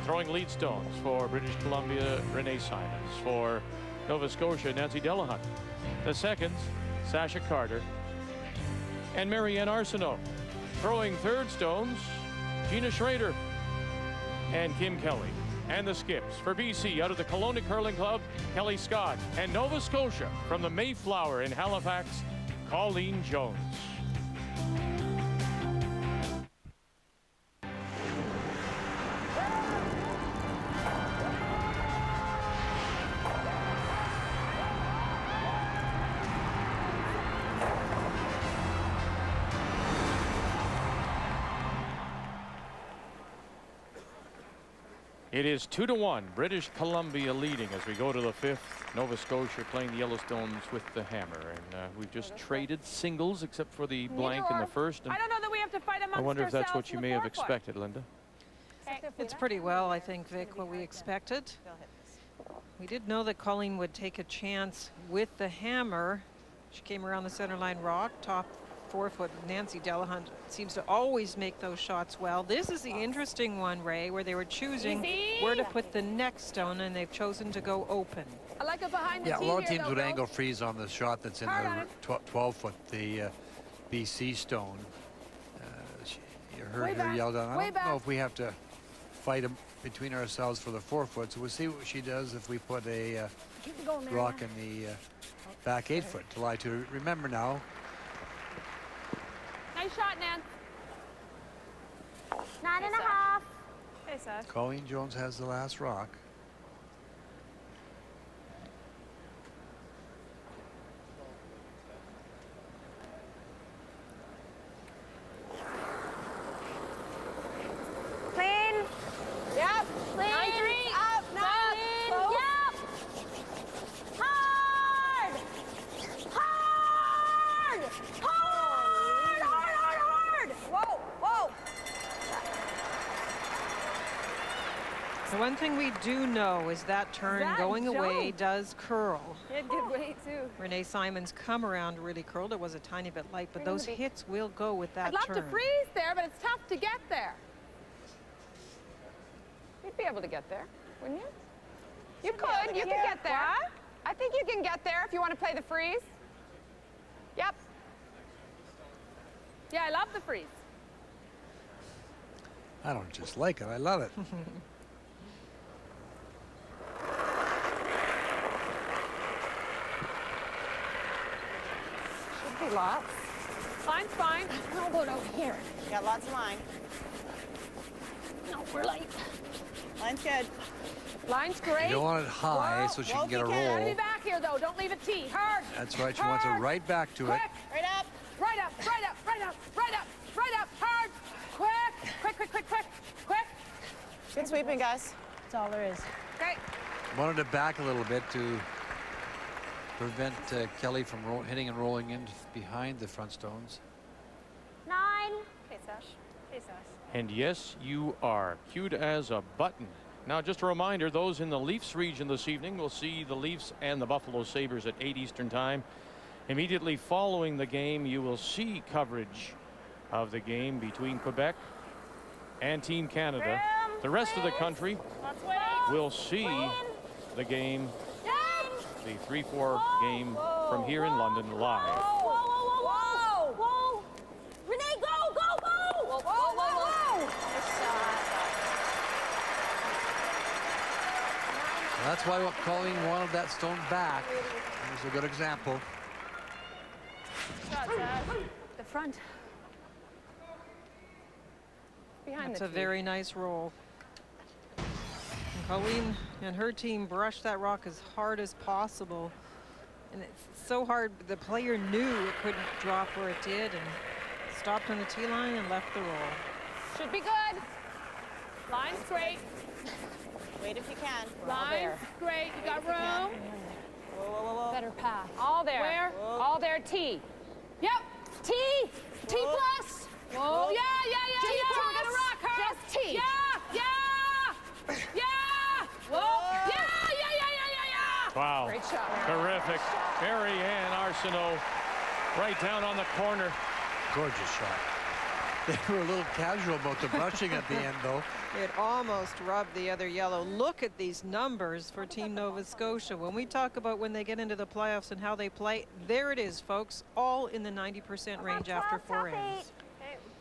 S1: Throwing lead stones for British Columbia, Renee Simons. For Nova Scotia, Nancy Delahunt. The seconds, Sasha Carter and Marianne Arsenault. Throwing third stones, Gina Schrader and Kim Kelly. And the skips for BC out of the Kelowna Curling Club, Kelly Scott. And Nova Scotia from the Mayflower in Halifax, Colleen Jones. It is 2-1, British Columbia leading as we go to the 5th. Nova Scotia playing the Yellowstones with the hammer. And we've just traded singles except for the blank in the first. And
S9: I don't know that we have to fight amongst
S1: I wonder if that's
S9: ourselves
S1: what you
S9: in
S1: may
S9: the
S1: have
S9: 4-foot.
S1: expected, Linda.
S6: It's pretty well, I think, Vic, what we expected. We did know that Colleen would take a chance with the hammer. She came around the center line rock, top 4-foot. Nancy Delahunt seems to always make those shots well. This is the interesting one, Ray, where they were choosing where to put the next stone, and they've chosen to go open.
S9: I like it behind the
S5: Yeah, a
S9: tee
S5: lot of
S9: here,
S5: teams
S9: though,
S5: would
S9: Bill.
S5: angle freeze on the shot that's in
S9: Hard on
S5: the
S9: it.
S5: 12-foot, the BC stone. You heard
S9: Way
S5: her
S9: back,
S5: yell down. I
S9: way
S5: don't
S9: back.
S5: know if we have to fight between ourselves for the 4-foot, so we'll see what she does if we put a
S9: Keep it going,
S5: rock in the back 8-foot to lie to. Remember now,
S9: Nice shot, Nan.
S3: 9.5.
S9: Hey, Sash.
S5: Colleen Jones has the last rock.
S3: Clean.
S9: Yep.
S3: Clean.
S9: 9-3.
S3: Up.
S9: Clean.
S3: Close. Yep. Hard. Hard. Hard. Hard, hard, hard.
S9: Whoa, whoa.
S6: The one thing we do know is that turn
S9: That
S6: going away
S9: jump.
S6: does curl.
S9: He had good weight too.
S6: Renee Simon's come around really curled. It was a tiny bit light, but those hits will go with that
S4: I'd love
S6: turn.
S4: to freeze there, but it's tough to get there. You'd be able to get there, wouldn't you? You could. You could get there. What? I think you can get there if you want to play the freeze. Yep. Yeah, I love the freeze.
S5: I don't just like it, I love it.
S4: Should be lots. Line's fine.
S8: How about over here?
S10: Got lots of line.
S8: No, we're light.
S10: Line's good.
S4: Line's great.
S5: You want it high so she can get a
S4: Gotta be
S5: roll.
S4: back here, though. Don't leave it tee. Hard.
S5: That's right, she wants it
S4: Hard.
S5: right back to it.
S4: Quick.
S10: Right up.
S4: Right up, right up, right up, right up, right up. Hard. Quick. Quick, quick, quick, quick. Quick.
S10: Good sweeping, guys.
S8: That's all there is.
S4: Great.
S5: Wanted it back a little bit to prevent Kelly from hitting and rolling in behind the front stones.
S3: 9.
S9: Hey, Sash. Hey, Sash.
S1: And yes, you are cute as a button. Now, just a reminder, those in the Leafs region this evening will see the Leafs and the Buffalo Sabres at 8 Eastern time. Immediately following the game, you will see coverage of the game between Quebec and Team Canada. The rest of the country will see the game, the 3-4 game from here in London live.
S3: Whoa, whoa, whoa, whoa, whoa. Renee, go, go, go.
S9: Whoa, whoa, whoa, whoa.
S5: That's why Colleen wanted that stone back. Here's a good example.
S9: Shot, Sash.
S8: The front.
S4: Behind
S6: That's
S4: the
S6: a
S4: tee.
S6: very nice roll. And Colleen and her team brushed that rock as hard as possible. And it's so hard, the player knew it couldn't drop where it did and stopped on the tee line and left the roll.
S4: Should be good. Line's great.
S10: Wait if you can.
S4: Line's great. You got room.
S10: Whoa, whoa, whoa, whoa.
S8: Better path.
S4: All there.
S9: Where?
S4: All there. T. Yep. T. T
S10: Whoa.
S4: plus. Whoa. Yeah, yeah, yeah,
S8: T
S4: yeah.
S8: plus.
S4: We're gonna rock her.
S8: Just T.
S4: Yeah, yeah, yeah. Whoa. Yeah, yeah, yeah, yeah, yeah, yeah.
S1: Wow.
S4: Great shot.
S1: Terrific. Mary Ann Arsenault right down on the corner.
S5: Gorgeous shot. They were a little casual about the brushing at the end, though.
S6: It almost rubbed the other yellow. Look at these numbers for Team Nova Scotia. When we talk about when they get into the playoffs and how they play, there it is, folks, all in the 90% range after 4 ends.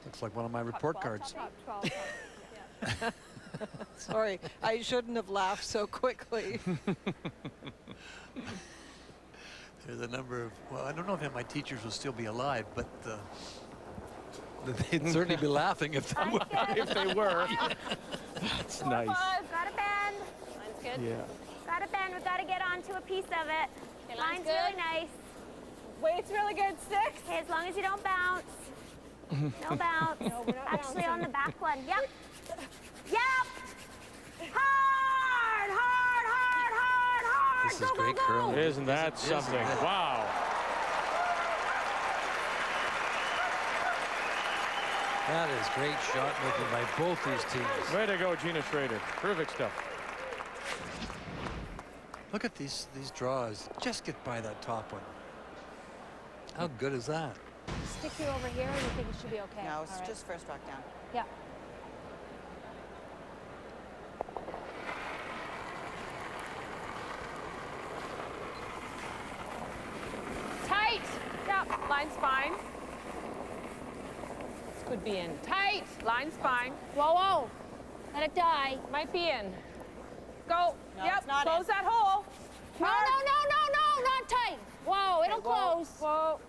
S5: Looks like one of my report cards.
S9: Top 12. Yeah.
S6: Sorry, I shouldn't have laughed so quickly.
S5: There's a number of, well, I don't know if my teachers will still be alive, but they'd certainly be laughing if they were.
S1: If they were. That's nice.
S3: Got a bend.
S9: Line's good.
S1: Yeah.
S3: Got a bend. We've got to get onto a piece of it.
S9: Okay,
S3: Line's
S9: line's
S3: really
S9: good.
S3: nice.
S9: Weight's really good. 6.
S3: Okay, as long as you don't bounce. No bounce.
S9: No, we're not
S3: Actually, on
S9: bouncing.
S3: the back one. Yep. Yep. Hard, hard, hard, hard, hard.
S5: This
S3: Go,
S5: is
S3: go,
S5: great
S3: go.
S5: curling.
S1: Isn't that
S5: Isn't it?
S1: something? Wow.
S5: That is great shot making by both these teams.
S1: Way to go, Gina Schrader. Terrific stuff.
S5: Look at these draws. Just get by that top one. How good is that?
S8: Stick you over here, and you think it should be okay?
S10: No, it's
S8: All right.
S10: just first rock down.
S8: Yeah.
S4: Tight. Yep. Line's fine. This could be in. Tight. Line's fine. Whoa, whoa.
S8: Let it die.
S4: Might be in. Go.
S10: No,
S4: Yep.
S10: it's not
S4: Close
S10: in.
S4: that hole.
S8: No, no, no, no, no, not tight. Whoa, it'll
S4: Whoa,
S8: close.
S4: Whoa.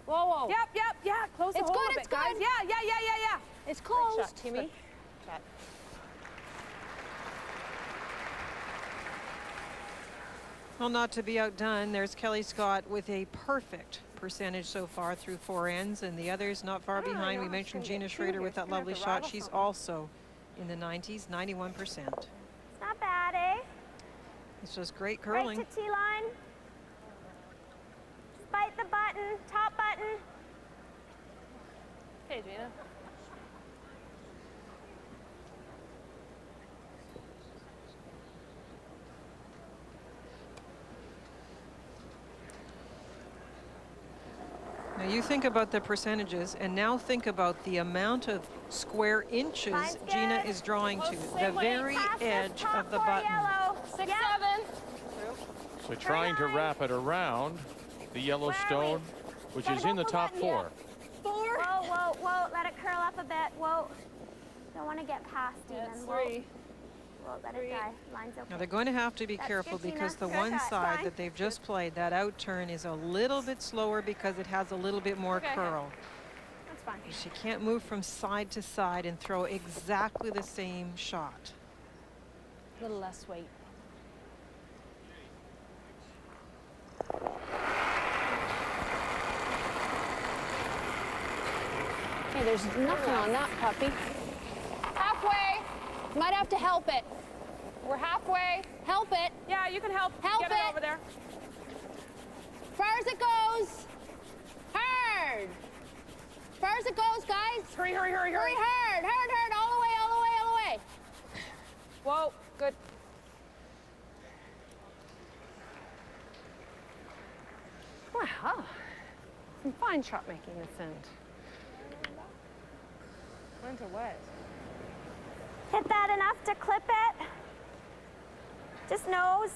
S8: Whoa, whoa.
S4: Yep, yep, yeah. Close the
S8: It's
S4: hole
S8: good,
S4: a bit,
S8: it's
S4: guys.
S8: good.
S4: Yeah, yeah, yeah, yeah, yeah.
S8: It's
S4: Great
S8: closed.
S4: shot, Timmy.
S10: Shot.
S6: Well, not to be outdone, there's Kelly Scott with a perfect percentage so far through 4 ends, and the others not far behind. We mentioned Gina Schrader with that lovely shot. She's also in the 90s, 91%.
S3: It's not bad, eh?
S6: It's just great curling.
S3: Right to T-line. Just bite the button, top button.
S9: Okay, Gina.
S6: You think about the percentages, and now think about the amount of square inches Gina is drawing to, the very edge of the button.
S9: Yellow. 6, 7.
S1: So trying to wrap it around the yellow stone, which is in the top 4.
S3: 4. Whoa, whoa, whoa. Let it curl up a bit. Whoa. Don't want to get past even. Whoa.
S9: 3.
S3: Whoa, let it dry. Line's okay.
S6: Now they're going to have to be careful because the one side that they've just played, that out turn, is a little bit slower because it has a little bit more curl.
S9: That's fine.
S6: She can't move from side to side and throw exactly the same shot.
S8: A little less weight. Hey, there's nothing on that puppy.
S9: Halfway. Might have to help it. We're halfway. Help it.
S4: Yeah, you can help.
S9: Help
S4: Get
S9: it.
S4: over there.
S9: Far as it goes. Hard. Far as it goes, guys.
S4: Hurry, hurry, hurry,
S9: Hurry
S4: hurry.
S9: hard. Hard, hard. All the way, all the way, all the way.
S4: Whoa, good. Wow. Some fine shot making this end. Went away.
S3: Hit that enough to clip it. Just nose.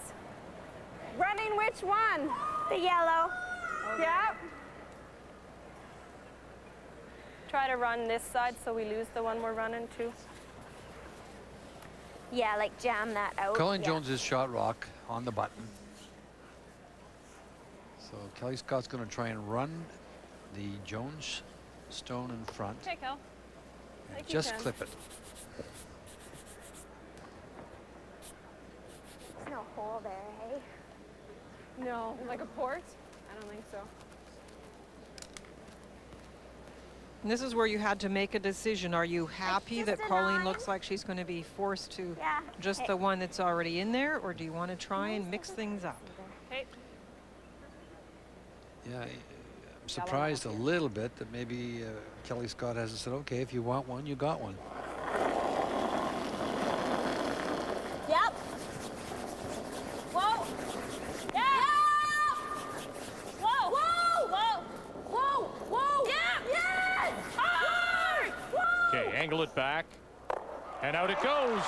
S4: Running which one?
S3: The yellow.
S4: Yeah.
S11: Try to run this side so we lose the one we're running to.
S3: Yeah, like jam that out.
S5: Colleen
S3: Yeah.
S5: Jones is shot rock on the button. So Kelly Scott's going to try and run the Jones stone in front.
S11: Okay, Kel.
S5: And just clip it.
S3: There's no hole there, hey?
S4: No, like a port? I don't think so.
S6: And this is where you had to make a decision. Are you happy
S3: just
S6: that
S3: a
S6: Colleen
S3: 9.
S6: looks like she's going to be forced to
S3: Yeah.
S6: just
S3: Hey.
S6: the one that's already in there, or do you want to try and mix things up?
S11: Hey.
S5: Yeah, I'm surprised a little bit that maybe Kelly Scott hasn't said, okay, if you want one, you got one.
S9: Yep. Whoa. Yeah. Whoa. Whoa. Whoa. Whoa. Whoa. Yeah. Yes. Hard. Whoa.
S1: Okay, angle it back. And out it goes.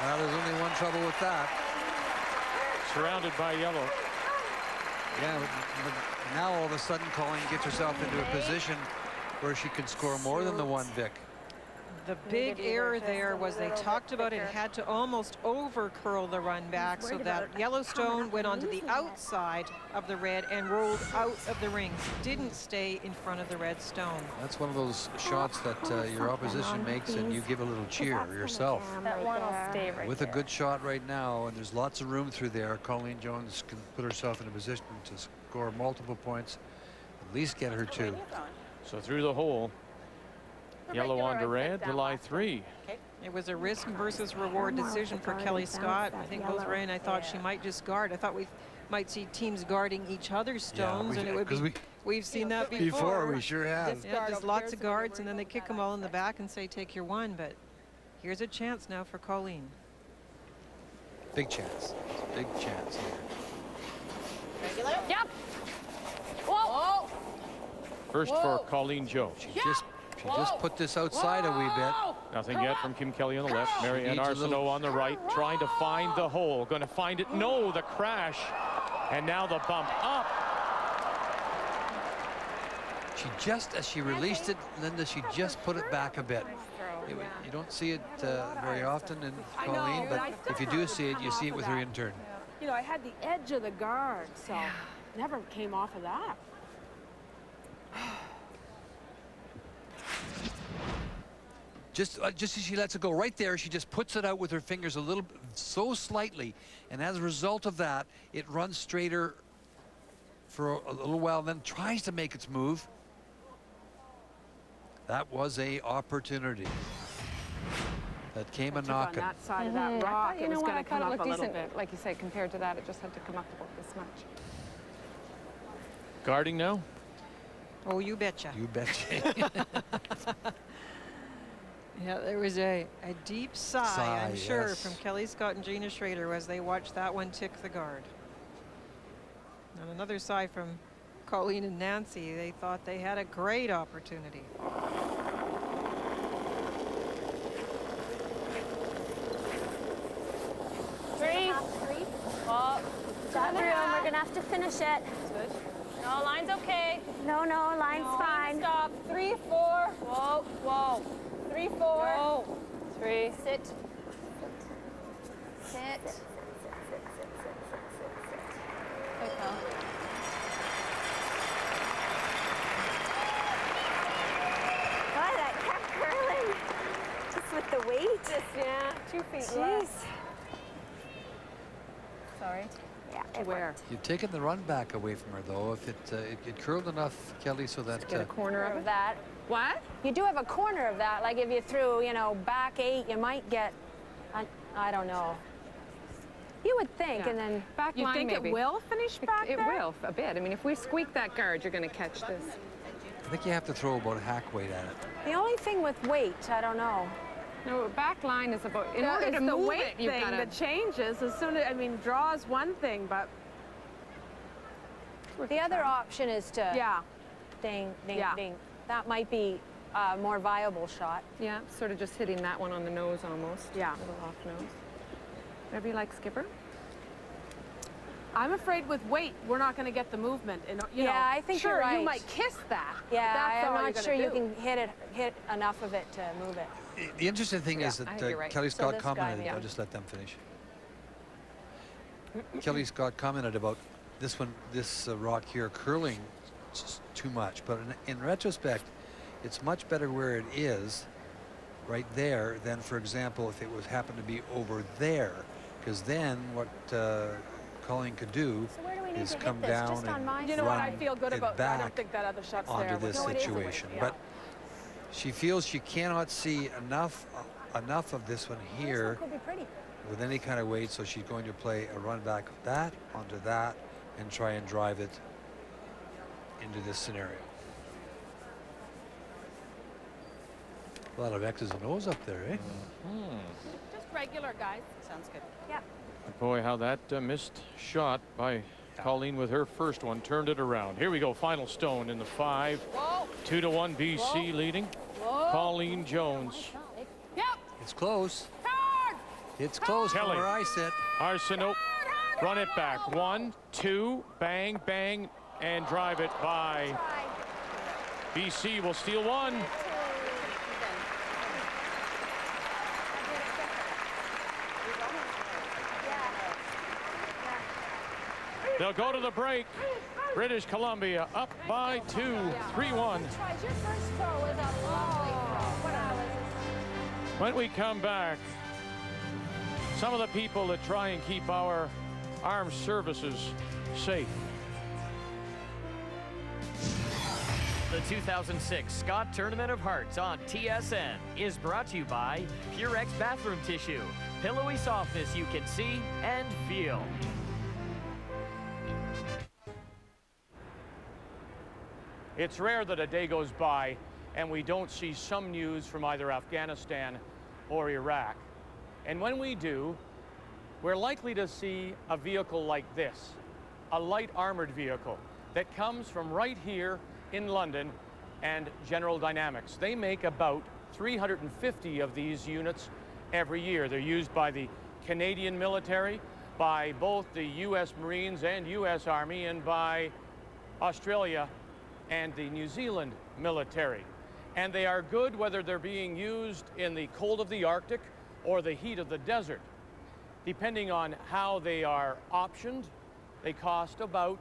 S5: Well, there's only one trouble with that.
S1: Surrounded by yellow.
S5: Yeah, but now all of a sudden Colleen gets herself into a position where she can score more than the one Vic.
S6: The big error there was they talked about it had to almost over curl the run back so that Yellowstone went onto the outside of the red and rolled out of the rings. Didn't stay in front of the red stone.
S5: That's one of those shots that your opposition makes and you give a little cheer yourself.
S11: That one will stay right
S5: With
S11: there.
S5: a good shot right now, and there's lots of room through there, Colleen Jones can put herself in a position to score multiple points, at least get her 2.
S1: So through the hole. Yellow on to red to lie 3.
S6: It was a risk versus reward decision for Kelly Scott. I think both Ray and I thought she might just guard. I thought we might see teams guarding each other's stones, and it would be. We've seen that before.
S5: Before, we sure have.
S6: Yeah, there's lots of guards, and then they kick them all in the back and say, take your one. But here's a chance now for Colleen.
S5: Big chance. Big chance here.
S9: Regular. Yep. Whoa.
S1: First for Colleen Jones.
S5: She just put this outside a wee bit.
S1: Nothing yet from Kim Kelly on the left. Marianne
S5: needs a
S1: Arsenault
S5: little-
S1: on the right, trying to find the hole. Going to find it. No, the crash. And now the bump up.
S5: She just, as she released it, Linda, she just put it back a bit. You don't see it very often in Colleen, but if you do see it, you see it with her intern.
S4: You know, I had the edge of the guard, so never came off of that.
S5: Just as she lets it go right there, she just puts it out with her fingers a little, so slightly, and as a result of that, it runs straighter for a little while, then tries to make its move. That was a opportunity that came a knocking.
S4: On that side of that rock,
S12: You
S4: it
S12: know
S4: was
S12: what?
S4: going
S12: I
S4: to
S12: thought
S4: come
S12: it
S4: up
S12: looked
S4: a little
S12: decent.
S4: bit.
S12: Like you say, compared to that, it just had to come up about this much.
S1: Guarding now.
S6: Oh, you betcha.
S5: You betcha.
S6: Yeah, there was a deep sigh, I'm sure,
S5: yes.
S6: from Kelly Scott and Gina Schrader as they watched that one tick the guard. And another sigh from Colleen and Nancy. They thought they had a great opportunity.
S11: Three. Oh,
S3: Got room. We're gonna have to finish it.
S11: good. No, line's okay.
S3: No, line's fine.
S11: Stop. 3, 4. Whoa, whoa. 3, 4. No. 3. Sit. Sit. Good girl.
S3: Oh, that kept curling. Just with the weight.
S11: Just, yeah, 2 feet
S3: Jeez.
S11: less. Sorry.
S3: Yeah, it
S12: Where?
S3: worked.
S5: You've taken the run back away from her, though. If it curled enough, Kelly, so that
S12: Get a corner of it.
S11: That.
S12: What?
S11: You do have a corner of that. Like if you threw, you know, back 8, you might get, I don't know. You would think,
S12: Yeah.
S11: and then
S12: Back
S4: You
S12: line,
S4: think
S12: maybe.
S4: it will finish back
S12: It
S4: there?
S12: will, a bit. I mean, if we squeak that guard, you're going to catch this.
S5: I think you have to throw about hack weight at it.
S11: the only thing with weight, I don't know.
S12: No, back line is about, in
S4: Yeah,
S12: order
S4: it's
S12: to
S4: the
S12: move
S4: weight
S12: it, you've
S4: thing
S12: got to.
S4: that changes as soon as, I mean, draw is one thing, but
S11: The other option is to
S4: yeah.
S11: ding, ding,
S4: Yeah.
S11: ding. That might be a more viable shot.
S12: Yeah, sort of just hitting that one on the nose almost.
S4: Yeah.
S12: A little off nose. Whatever you like, Skipper.
S4: I'm afraid with weight, we're not going to get the movement. And, you know,
S11: I think
S4: sure,
S11: you're right.
S4: you might kiss that. but
S11: Yeah,
S4: that's
S11: I'm
S4: all
S11: not
S4: you're
S11: sure
S4: gonna
S11: you
S4: do.
S11: can hit enough of it to move it.
S5: The interesting thing is
S12: I
S5: that
S12: think you're right.
S5: Kelly
S11: So
S5: Scott
S11: this guy,
S5: commented,
S11: yeah.
S5: I'll just let them finish. Kelly Scott commented about this one, this rock here curling just too much. But in retrospect, it's much better where it is right there than, for example, if it was happened to be over there. Because then what Colleen could do
S11: So where do we need
S5: is
S11: to hit
S5: come
S11: this?
S5: down
S11: Just on
S5: and
S11: my
S4: You know what? I
S5: run
S4: feel good
S5: it
S4: about that. I don't
S5: back
S4: think that other shot's
S5: onto
S4: there.
S5: this
S4: No, it is a weight,
S5: situation.
S4: yeah.
S5: But she feels she cannot see enough of this one here
S11: Could be pretty.
S5: with any kind of weight, so she's going to play a run back of that onto that and try and drive it into this scenario. A lot of X's and O's up there, eh?
S4: Just regular, guys.
S10: Sounds good.
S3: Yep.
S1: Boy, how that missed shot by Colleen with her first one turned it around. Here we go. Final stone in the 5.
S11: Whoa.
S1: 2-1 BC leading.
S11: Whoa.
S1: Colleen Jones.
S4: Yep.
S5: It's close.
S4: Hard.
S5: It's close from
S1: Kelly.
S5: where I sit.
S1: Arsenault, run it back. 1, 2, bang, bang, and drive it by. BC will steal one. They'll go to the break. British Columbia up by 2, 3-1.
S11: Your first throw was a long way throw.
S1: When we come back, some of the people that try and keep our armed services safe.
S2: The 2006 Scott Tournament of Hearts on TSN is brought to you by Purex Bathroom Tissue. Pillowy softness you can see and feel.
S1: It's rare that a day goes by and we don't see some news from either Afghanistan or Iraq. And when we do, we're likely to see a vehicle like this, a light armored vehicle that comes from right here in London and General Dynamics. They make about 350 of these units every year. They're used by the Canadian military, by both the U.S. Marines and U.S. Army, and by Australia and the New Zealand military. And they are good whether they're being used in the cold of the Arctic or the heat of the desert. Depending on how they are optioned, they cost about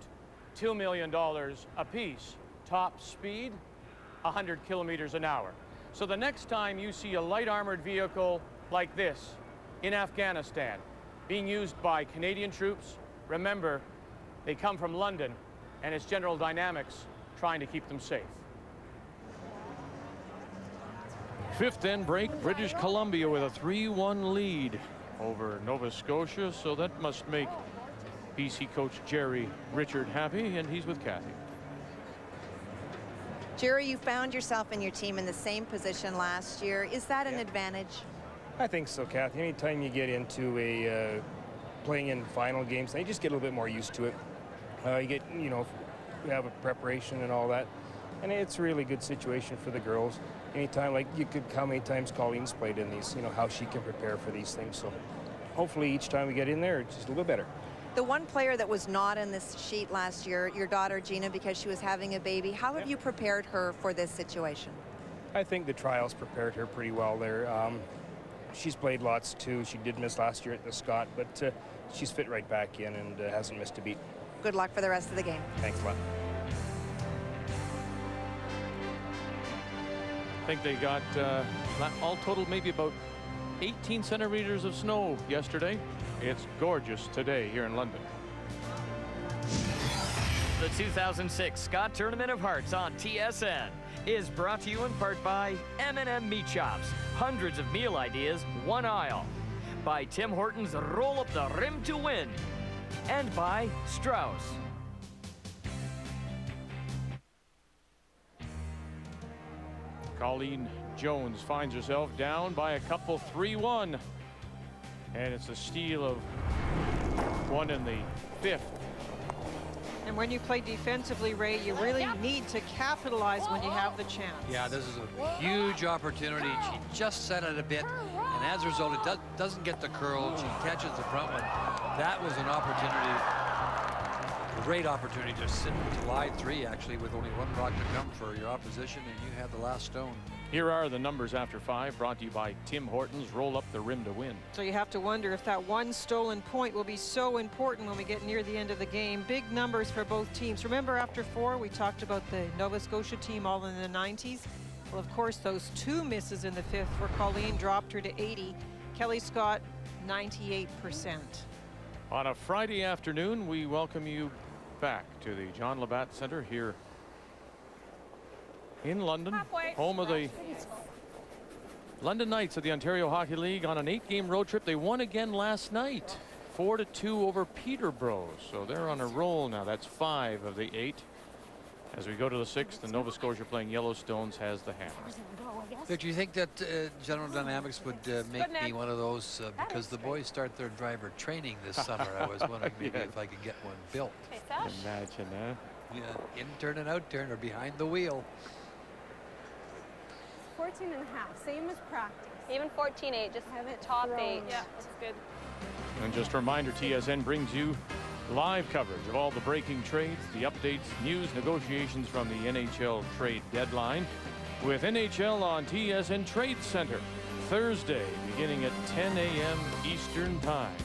S1: $2 million a piece. Top speed, 100 kilometers an hour. So the next time you see a light armored vehicle like this in Afghanistan being used by Canadian troops, remember, they come from London, and it's General Dynamics trying to keep them safe. Fifth then break, British Columbia with a 3-1 lead over Nova Scotia, so that must make BC coach Jerry Richard happy, and he's with Kathy.
S7: Jerry, you found yourself and your team in the same position last year. Is that an advantage?
S13: I think so, Kathy. Anytime you get into a playing in final games, you just get a little bit more used to it. You get, have a preparation and all that. And it's a really good situation for the girls. Anytime, like you could how many times Colleen's played in these, you know, how she can prepare for these things. So hopefully each time we get in there, it's just a little better.
S7: The one player that was not in this sheet last year, your daughter Gina, because she was having a baby, how have you prepared her for this situation?
S13: I think the trials prepared her pretty well there. She's played lots too. She did miss last year at the Scott, but she's fit right back in and hasn't missed a beat.
S7: Good luck for the rest of the game.
S13: Thanks a lot.
S1: I think they got all total maybe about 18 centimeters of snow yesterday. It's gorgeous today here in London.
S2: The 2006 Scott Tournament of Hearts on TSN is brought to you in part by M&M Meat Chops. Hundreds of meal ideas, one aisle. By Tim Hortons Roll Up the Rim to Win. And by Strauss.
S1: Colleen Jones finds herself down by a couple 3-1. And it's a steal of one in the 5th.
S6: And when you play defensively, Ray, you really need to capitalize when you have the chance.
S5: Yeah, this is a huge opportunity. She just set it a bit, and as a result, it doesn't get the curl. She catches the front one. That was an opportunity, a great opportunity to sit to lie 3, actually, with only one rock to come for your opposition, and you have the last stone.
S1: Here are the numbers after 5, brought to you by Tim Hortons. Roll up the rim to win.
S6: So you have to wonder if that one stolen point will be so important when we get near the end of the game. Big numbers for both teams. Remember after 4, we talked about the Nova Scotia team all in the 90s. Well, of course, those 2 misses in the 5th where Colleen dropped her to 80. Kelly Scott, 98%.
S1: On a Friday afternoon, we welcome you back to the John Labatt Center here in London, home of the London Knights of the Ontario Hockey League on an 8-game road trip. They won again last night, 4-2 over Peterborough. So they're on a roll now. That's 5 of the 8. As we go to the 6th, and Nova Scotia playing Yellowstones has the hammer.
S5: Do you think that General Dynamics would make me one of those because the boys start their driver training this summer? I was wondering maybe if I could get one built.
S1: Imagine that.
S5: Yeah, in-turn and out-turn or behind the wheel.
S11: 14 and a half, same as practice. Even 14.8, just have it top 8.
S12: Yeah, that's good.
S1: And just a reminder, TSN brings you live coverage of all the breaking trades, the updates, news, negotiations from the NHL trade deadline with NHL on TSN Trade Center Thursday beginning at 10 a.m. Eastern Time.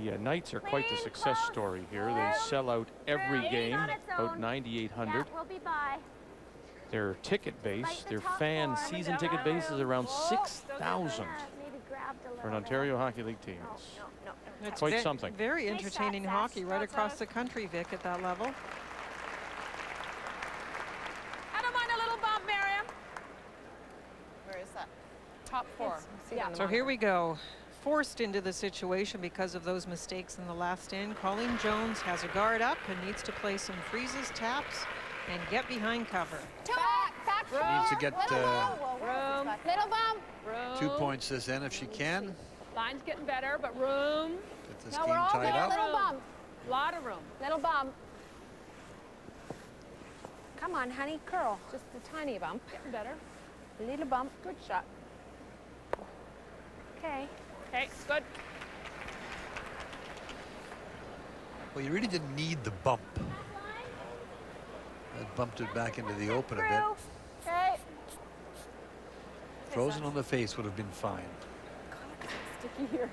S1: The Knights are quite the success story here. They sell out every game, about 9,800. Their ticket base, their fan season ticket base is around 6,000 for an Ontario Hockey League team. It's quite something.
S6: Very entertaining hockey right across the country, Vic, at that level.
S9: I don't mind a little bump, Miriam.
S10: Where is that?
S9: Top 4.
S12: Yeah.
S6: So here we go. Forced into the situation because of those mistakes in the last end. Colleen Jones has a guard up and needs to play some freezes, taps, and get behind cover.
S9: Back,
S5: Needs to get
S9: room. Little bump.
S12: Room.
S5: 2 points this end if she can.
S12: Line's getting better, but room.
S5: Get this
S9: No,
S5: game
S9: we're all
S5: tied
S9: there.
S5: up.
S9: Little bump.
S12: Lot of room.
S9: Little bump.
S11: Come on, honey, curl.
S12: Just a tiny bump. Getting better.
S11: Little bump.
S12: Good shot.
S11: Okay.
S12: Okay, good.
S5: Well, you really didn't need the bump. That bumped it back into the open a bit.
S9: Okay.
S5: Frozen on the face would have been fine.
S12: Sticky here.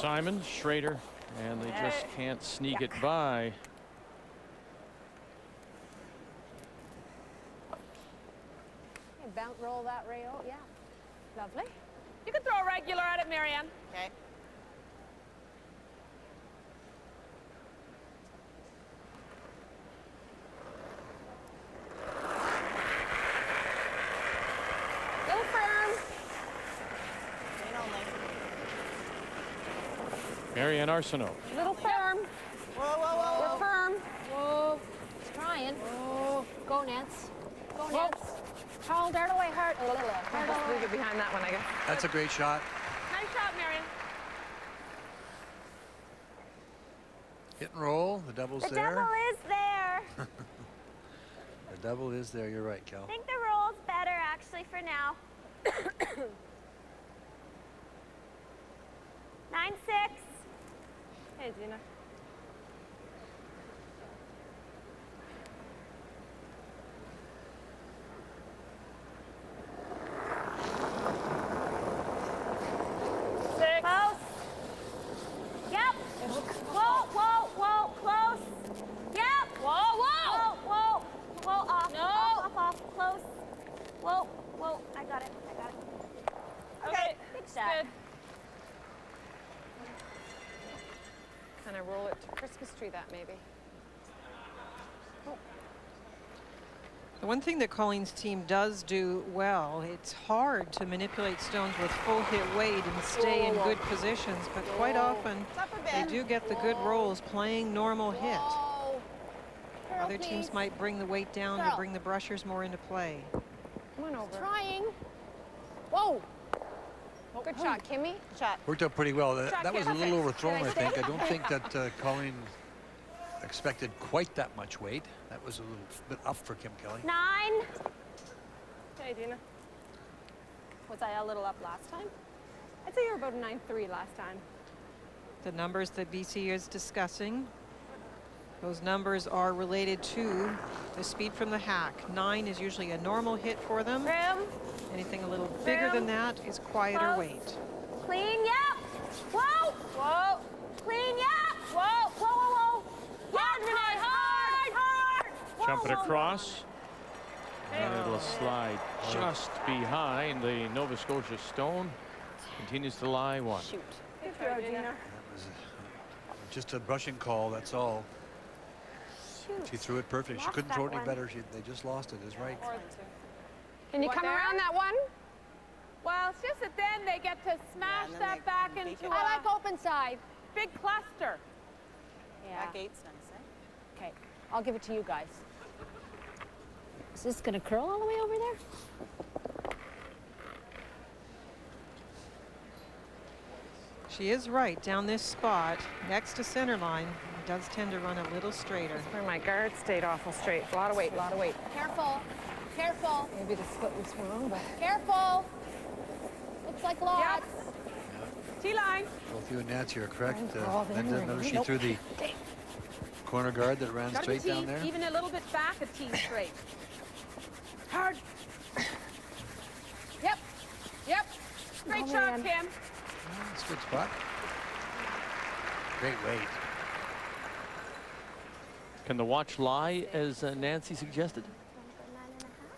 S1: Simon, Schrader, and they just can't sneak it by.
S11: Bounce, roll that rail, yeah. Lovely.
S9: You can throw a regular at it, Marianne.
S10: Okay.
S1: Marianne Arsenault.
S11: Little firm.
S10: Whoa, whoa, whoa.
S11: We're firm. Whoa. He's trying. Whoa. Go, Nance. Go, Nance. Hold, dart away, hard.
S9: Just leave it behind that one, I guess.
S5: That's a great shot.
S9: Nice shot, Marion.
S5: Hit and roll. The double's
S3: The
S5: there.
S3: double is there.
S5: The double is there. You're right, Cal.
S3: I think the roll's better actually for now. 9-6.
S9: Hey, Gina.
S3: Close. Yep. Whoa, whoa, whoa, close. Yep.
S11: Whoa,
S3: Whoa, whoa, whoa, off.
S11: No.
S3: Off, close. Whoa, whoa, I got it.
S9: Okay.
S3: Good shot.
S9: Good. Kind of roll it to Christmas tree that maybe.
S6: The one thing that Colleen's team does do well, it's hard to manipulate stones with full hit weight and stay in good positions, but quite often they do get the good rolls playing normal hit. Other teams might bring the weight down to bring the brushers more into play.
S9: Come on over.
S11: Trying. Whoa. Good shot, Kimmy.
S10: Shot.
S5: Worked out pretty well.
S9: Shot,
S5: That was a
S9: Kim.
S5: little overthrown,
S11: Can I
S5: I think. I don't think that Colleen expected quite that much weight. That was a little bit up for Kim Kelly.
S3: 9.
S9: Hey, Gina.
S12: Was I a little up last time? I'd say you were about a 9-3 last time.
S6: The numbers that BC is discussing, those numbers are related to the speed from the hack. 9 is usually a normal hit for them.
S3: Room.
S6: Anything a little bigger than that is quieter
S3: Close.
S6: weight.
S3: Clean, yep. Whoa. Whoa. Clean, yep. Whoa, whoa, whoa, whoa. Hard, Renee, hard.
S1: Jump it
S3: Whoa, whoa,
S1: across. And it'll slide just behind the Nova Scotia stone. Continues to lie 1.
S12: Shoot.
S9: Good try, Gina.
S5: That was just a brushing call, that's all.
S3: Shoot.
S5: She threw it perfect. She
S3: Lost
S5: couldn't
S3: that
S5: throw it any
S3: one.
S5: better. They just lost it, is right.
S11: Can you
S9: What
S11: come
S9: there?
S11: around that one?
S12: Well, it's just that then they get to smash
S10: and then
S12: that
S10: they
S12: back
S10: make
S12: into
S10: it.
S12: a
S11: I like open side.
S12: big cluster.
S11: Yeah.
S10: That gate's nice, eh?
S11: Okay, I'll give it to you guys. Is this gonna curl all the way over there?
S6: She is right down this spot next to center line. It does tend to run a little straighter.
S9: That's where my guard stayed awful straight. A lot of weight, a lot of weight.
S11: Careful, careful,
S9: Maybe the split was wrong, but
S11: careful. Looks like lots.
S12: T-line.
S5: Both you and Nancy are correct.
S11: Oh, then
S5: Linda,
S11: we're
S5: notice she
S11: nope.
S5: threw the corner guard that ran
S12: Gotta be
S5: straight down
S12: T,
S5: there.
S12: even a little bit back a T straight. Hard.
S11: Yep, yep.
S12: Great
S11: Oh,
S12: shot,
S11: man.
S12: Kim.
S5: That's a good spot. Great weight.
S1: Can the watch lie, as Nancy suggested?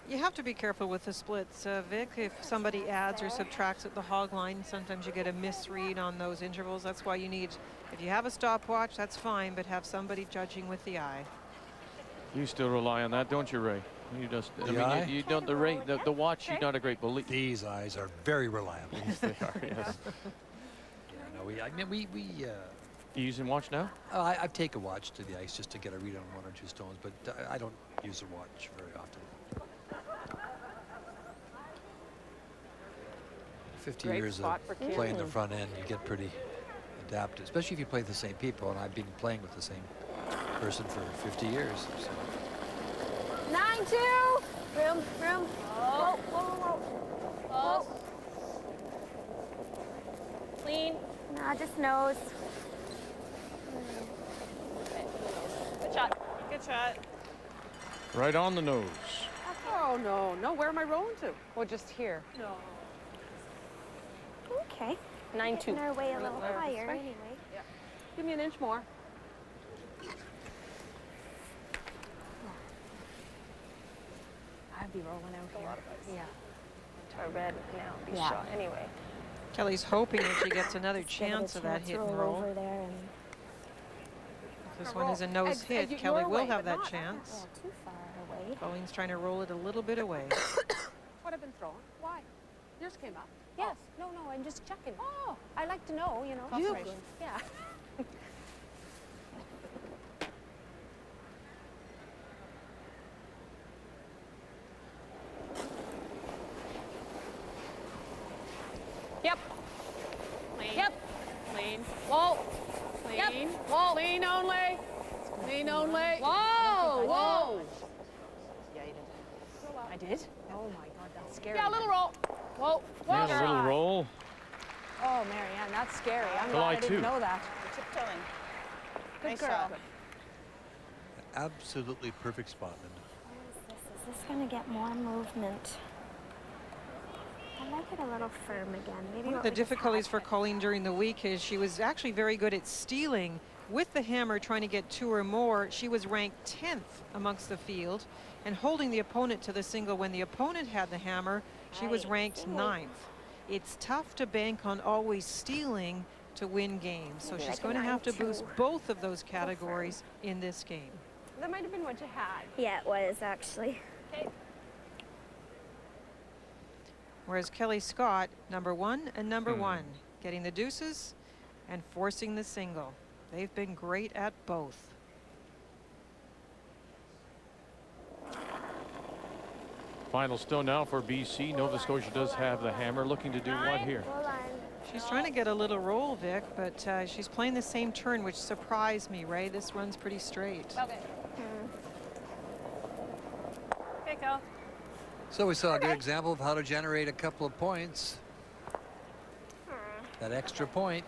S6: You have to be careful with the splits, Vic. If somebody adds or subtracts at the hog line, sometimes you get a misread on those intervals. That's why you need, if you have a stopwatch, that's fine, but have somebody judging with the eye.
S1: You still rely on that, don't you, Ray? You just,
S5: The eye?
S1: you don't, the watch, you're not a great believer.
S5: These eyes are very reliable.
S1: Yes, they are, yes.
S5: Yeah, no, we
S1: You using watch now?
S5: I take a watch to the ice just to get a read on 1 or 2 stones, but I don't use a watch very often. 50
S9: Great
S5: years of
S9: spot for Kim.
S5: playing the front end, you get pretty adapted, especially if you play with the same people, and I've been playing with the same person for 50 years. So.
S11: 9-2.
S3: Room. Whoa, whoa, whoa.
S11: Close. Clean.
S3: Nah, just nose.
S11: Good shot.
S10: Good shot.
S1: Right on the nose.
S12: Oh, no. Where am I rolling to?
S9: well, just here.
S12: No.
S3: Okay.
S11: 9-2.
S3: Getting our way a little
S12: This
S3: higher
S12: way?
S3: anyway.
S12: Give me an inch more.
S9: I'd be rolling out here. Yeah.
S12: To red now. Be
S11: Yeah.
S12: shot anyway.
S6: Kelly's hoping that she gets another
S3: Just give it a
S6: chance of that
S3: chance,
S6: hit and
S3: roll
S6: roll.
S3: over there and
S6: If this one is a nose hit,
S12: your
S6: Kelly will
S12: way,
S6: have
S12: but
S6: that
S12: not
S6: chance.
S3: too far away.
S6: Colleen's trying to roll it a little bit away.
S12: What I've been throwing? Why? Yours came up.
S11: Yes. No, I'm just checking.
S9: Oh.
S11: I like to know, you know.
S9: Confirmation.
S11: Yeah.
S9: Yep. Clean. Yep. Clean. Whoa. Clean. Yep. Whoa. Clean only. Clean only. Whoa. Whoa.
S8: Yeah, you did. I did?
S11: Oh my God, that's scary.
S9: Yeah, a little roll. Whoa. Whoa.
S1: And a little roll.
S11: Oh, Marianne, that's scary. I'm
S1: July
S11: glad I didn't
S1: 2.
S11: know that.
S8: You're tiptoeing.
S11: Good
S8: Nice
S11: girl.
S8: shot.
S5: Absolutely perfect spot, Linda.
S3: Is this going to get more movement? I like it a little firm again. Maybe
S6: One of
S3: what
S6: the
S3: we just
S6: difficulties
S3: had.
S6: for Colleen during the week is she was actually very good at stealing with the hammer, trying to get 2 or more. She was ranked 10th amongst the field, and holding the opponent to the single when the opponent had the hammer, she was ranked 9th. It's tough to bank on always stealing to win games, so
S3: Maybe
S6: she's
S3: like a
S6: going to have to
S3: 9-2.
S6: boost both of those categories in this game.
S12: That might have been what you had.
S3: Yeah, it was actually.
S6: Whereas Kelly Scott, number 1 and number 1, getting the deuces and forcing the single. They've been great at both.
S1: Final stone now for BC. Nova Scotia does have the hammer. Looking to do what here?
S6: She's trying to get a little roll, Vic, but she's playing the same turn, which surprised me, Ray. This runs pretty straight.
S9: Okay. Okay, Cal.
S5: So we saw a good example of how to generate a couple of points. That extra point.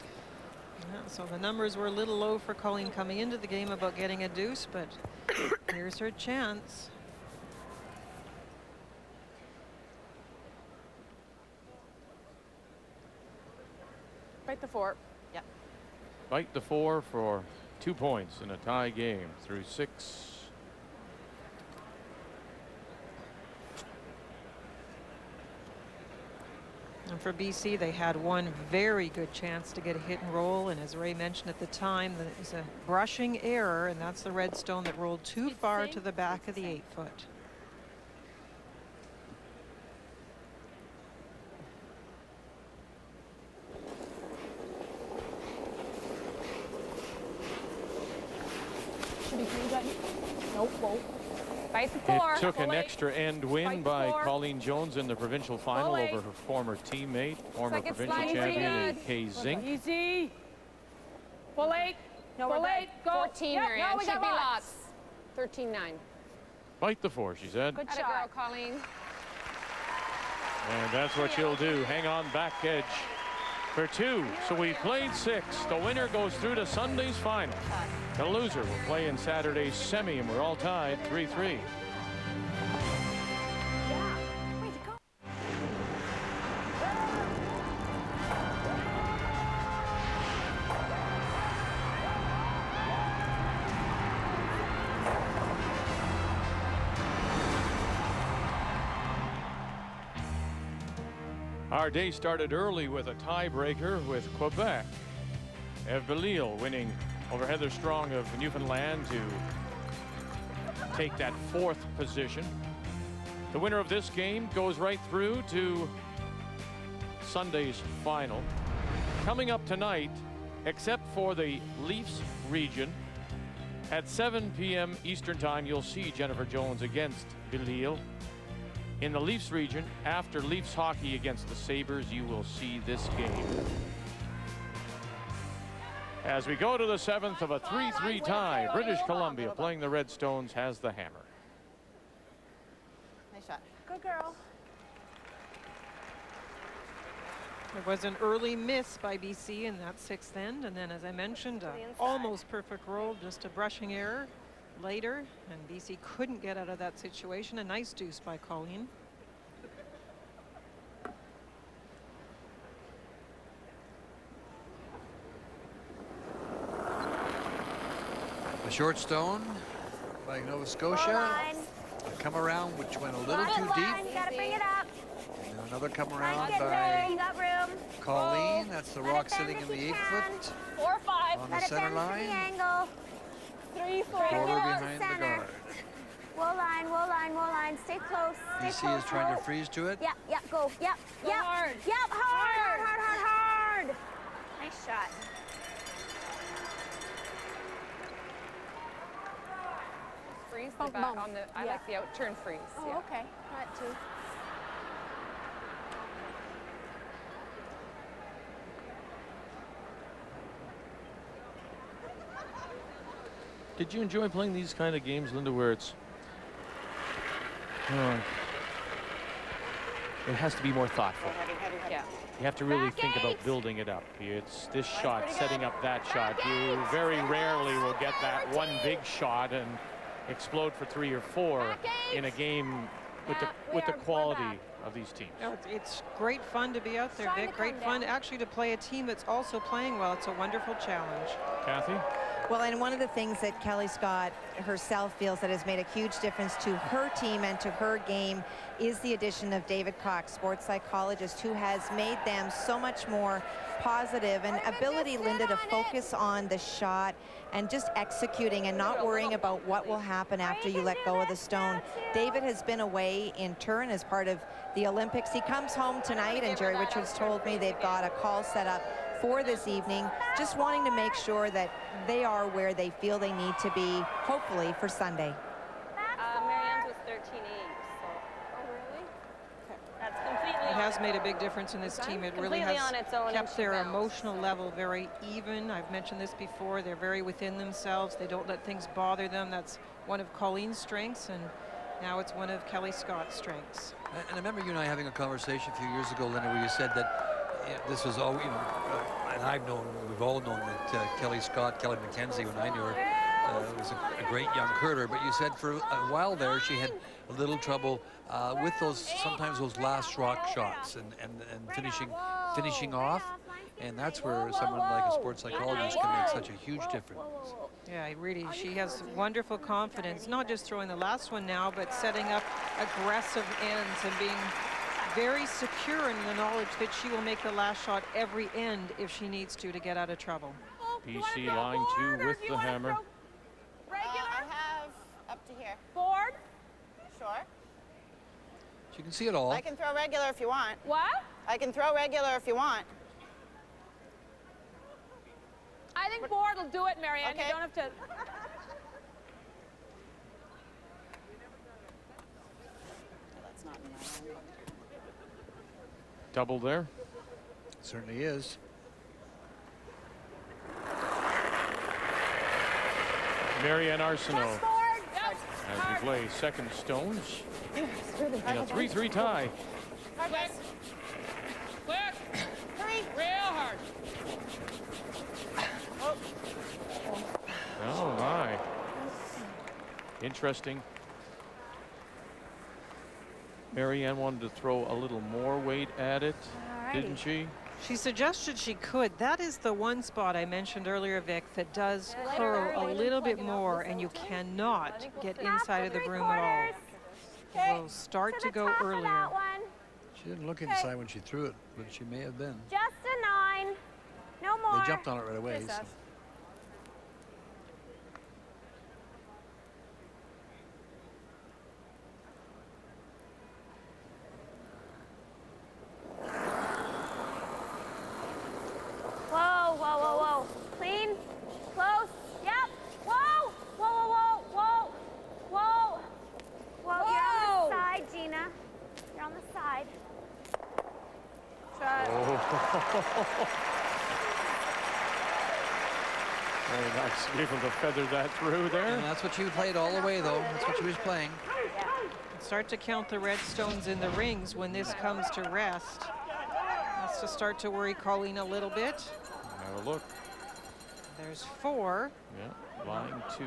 S6: Yeah, so the numbers were a little low for Colleen coming into the game about getting a deuce, but here's her chance.
S9: Right the 4.
S8: Yep.
S1: Bite the 4 for 2 points in a tie game through 6.
S6: And for BC, they had one very good chance to get a hit and roll, and as Ray mentioned at the time, that it was a brushing error, and that's the red stone that rolled too far to the back of the 8-foot.
S9: Should be pretty good. Nope. Whoa. Bite the 4.
S1: It took an
S9: Bullet.
S1: extra end win
S9: Bite the
S1: by
S9: 4.
S1: Colleen Jones in the provincial final
S9: Bullet.
S1: over her former teammate, former
S9: Second
S1: provincial
S9: slide,
S1: champion
S9: good.
S1: Kay Zink.
S9: Easy. Full 8.
S11: No, we're
S9: Full
S11: good.
S9: 8. Go.
S11: 14,
S9: Yep,
S11: Marianne.
S9: no, we
S11: Should
S9: got
S11: be
S9: lots.
S11: 13-9.
S1: Bite the 4, she said.
S11: Good
S9: Atta
S11: shot.
S9: girl, Colleen.
S1: And that's what she'll do. Hang on back edge for 2. So we played 6. The winner goes through to Sunday's final. The loser will play in Saturday's semi, and we're all tied 3-3. Our day started early with a tiebreaker with Quebec. Eve Belil winning over Heather Strong of Newfoundland to take that 4th position. The winner of this game goes right through to Sunday's final. Coming up tonight, except for the Leafs region, at 7 p.m. Eastern Time, you'll see Jennifer Jones against Belil. In the Leafs region, after Leafs hockey against the Sabres, you will see this game. As we go to the 7th of a 3-3 tie, British Columbia playing the Redstones has the hammer.
S8: Nice shot.
S12: Good girl.
S6: There was an early miss by BC in that 6th end, and then, as I mentioned, almost perfect roll, just a brushing error later, and BC couldn't get out of that situation. A nice deuce by Colleen.
S5: A short stone by Nova Scotia. A come around which went a little too deep.
S3: Gotta bring it up.
S5: And then another come around
S3: You
S5: by
S3: got room.
S5: Colleen. That's the rock
S3: it bend
S5: sitting in
S3: if
S5: the
S3: you
S5: 8-foot
S9: 4 or 5.
S5: on the
S3: Let it
S5: center
S3: bend to the
S5: line.
S3: angle.
S9: 3, 4.
S5: Shoulder
S3: Get out
S5: behind the
S3: center.
S5: guard.
S3: Wall line, wall line, wall line. Stay close. Stay
S5: BC
S3: close.
S5: is trying to
S3: Hold.
S5: freeze to it.
S3: Yep, yep, go. Yep,
S12: Go
S3: yep.
S12: hard.
S3: Yep, hard, hard, hard, hard, hard. Nice shot.
S12: Freeze the
S11: Bump,
S12: back
S11: bump.
S12: on the. I
S11: Yeah.
S12: like the out turn freeze.
S11: Oh,
S12: yeah.
S11: okay. That too.
S1: Did you enjoy playing these kind of games, Linda, where it's it has to be more thoughtful?
S12: Yeah.
S1: You have to really think about building it up. It's this shot, setting up that shot. You very rarely will get that one big shot and explode for 3 or 4 in a game with the quality of these teams.
S6: No, it's great fun to be out there, Vic. Great fun actually to play a team that's also playing well. It's a wonderful challenge.
S1: Kathy?
S7: Well, and one of the things that Kelly Scott herself feels that has made a huge difference to her team and to her game is the addition of David Cox, sports psychologist, who has made them so much more positive and ability, Linda, to focus on the shot and just executing and not worrying about what will happen after you let go of the stone. David has been away in turn as part of the Olympics. He comes home tonight, and Jerry Richards told me they've got a call set up for this evening, just wanting to make sure that they are where they feel they need to be, hopefully, for Sunday.
S12: Marianne's was 13-8, so. Oh, really? Okay. That's completely
S6: It has made a big difference in this team. It really has
S12: on its own
S6: kept their
S12: bounce.
S6: emotional level very even. I've mentioned this before. They're very within themselves. They don't let things bother them. That's one of Colleen's strengths, and now it's one of Kelly Scott's strengths.
S5: And I remember you and I having a conversation a few years ago, Linda, where you said that this was all, and we've all known that Kelly McKenzie, when I knew her, was a great young curler. But you said for a while there she had a little trouble with sometimes those last rock shots and finishing off. And that's where someone like a sports psychologist can make such a huge difference.
S6: Yeah, really, she has wonderful confidence, not just throwing the last one now, but setting up aggressive ends and being very secure in the knowledge that she will make the last shot every end if she needs to get out of trouble.
S1: BC line 2 with the hammer.
S10: I have up to here.
S12: Board?
S10: Sure.
S5: You can see it all.
S10: I can throw regular if you want.
S12: What?
S10: I can throw regular if you want.
S12: I think board will do it, Marianne.
S10: Okay.
S12: You don't have to.
S10: That's not in my line.
S1: Double there.
S5: Certainly is.
S1: Marianne Arsenault as we play second stones in a 3-3 tie.
S12: Quick. Hurry. Real hard.
S1: Oh my. Interesting. Marianne wanted to throw a little more weight at it, didn't she?
S6: She suggested she could. That is the one spot I mentioned earlier, Vic, that does curl a little bit more, and you cannot get inside of the broom at all. It will start to go earlier.
S5: She didn't look inside when she threw it, but she may have been.
S3: Just a 9. No more.
S5: They jumped on it right away. So.
S3: Whoa, whoa, whoa, whoa. Clean, close, yep. Whoa, whoa, whoa, whoa, whoa, whoa. Whoa, you're on the side, Gina. You're on the side.
S1: Very nice to be able to feather that through there.
S5: And that's what she played all the way, though. That's what she was playing.
S6: Start to count the red stones in the rings when this comes to rest. That's to start to worry Colleen a little bit.
S1: Have a look.
S6: There's 4.
S1: Yeah, line 2.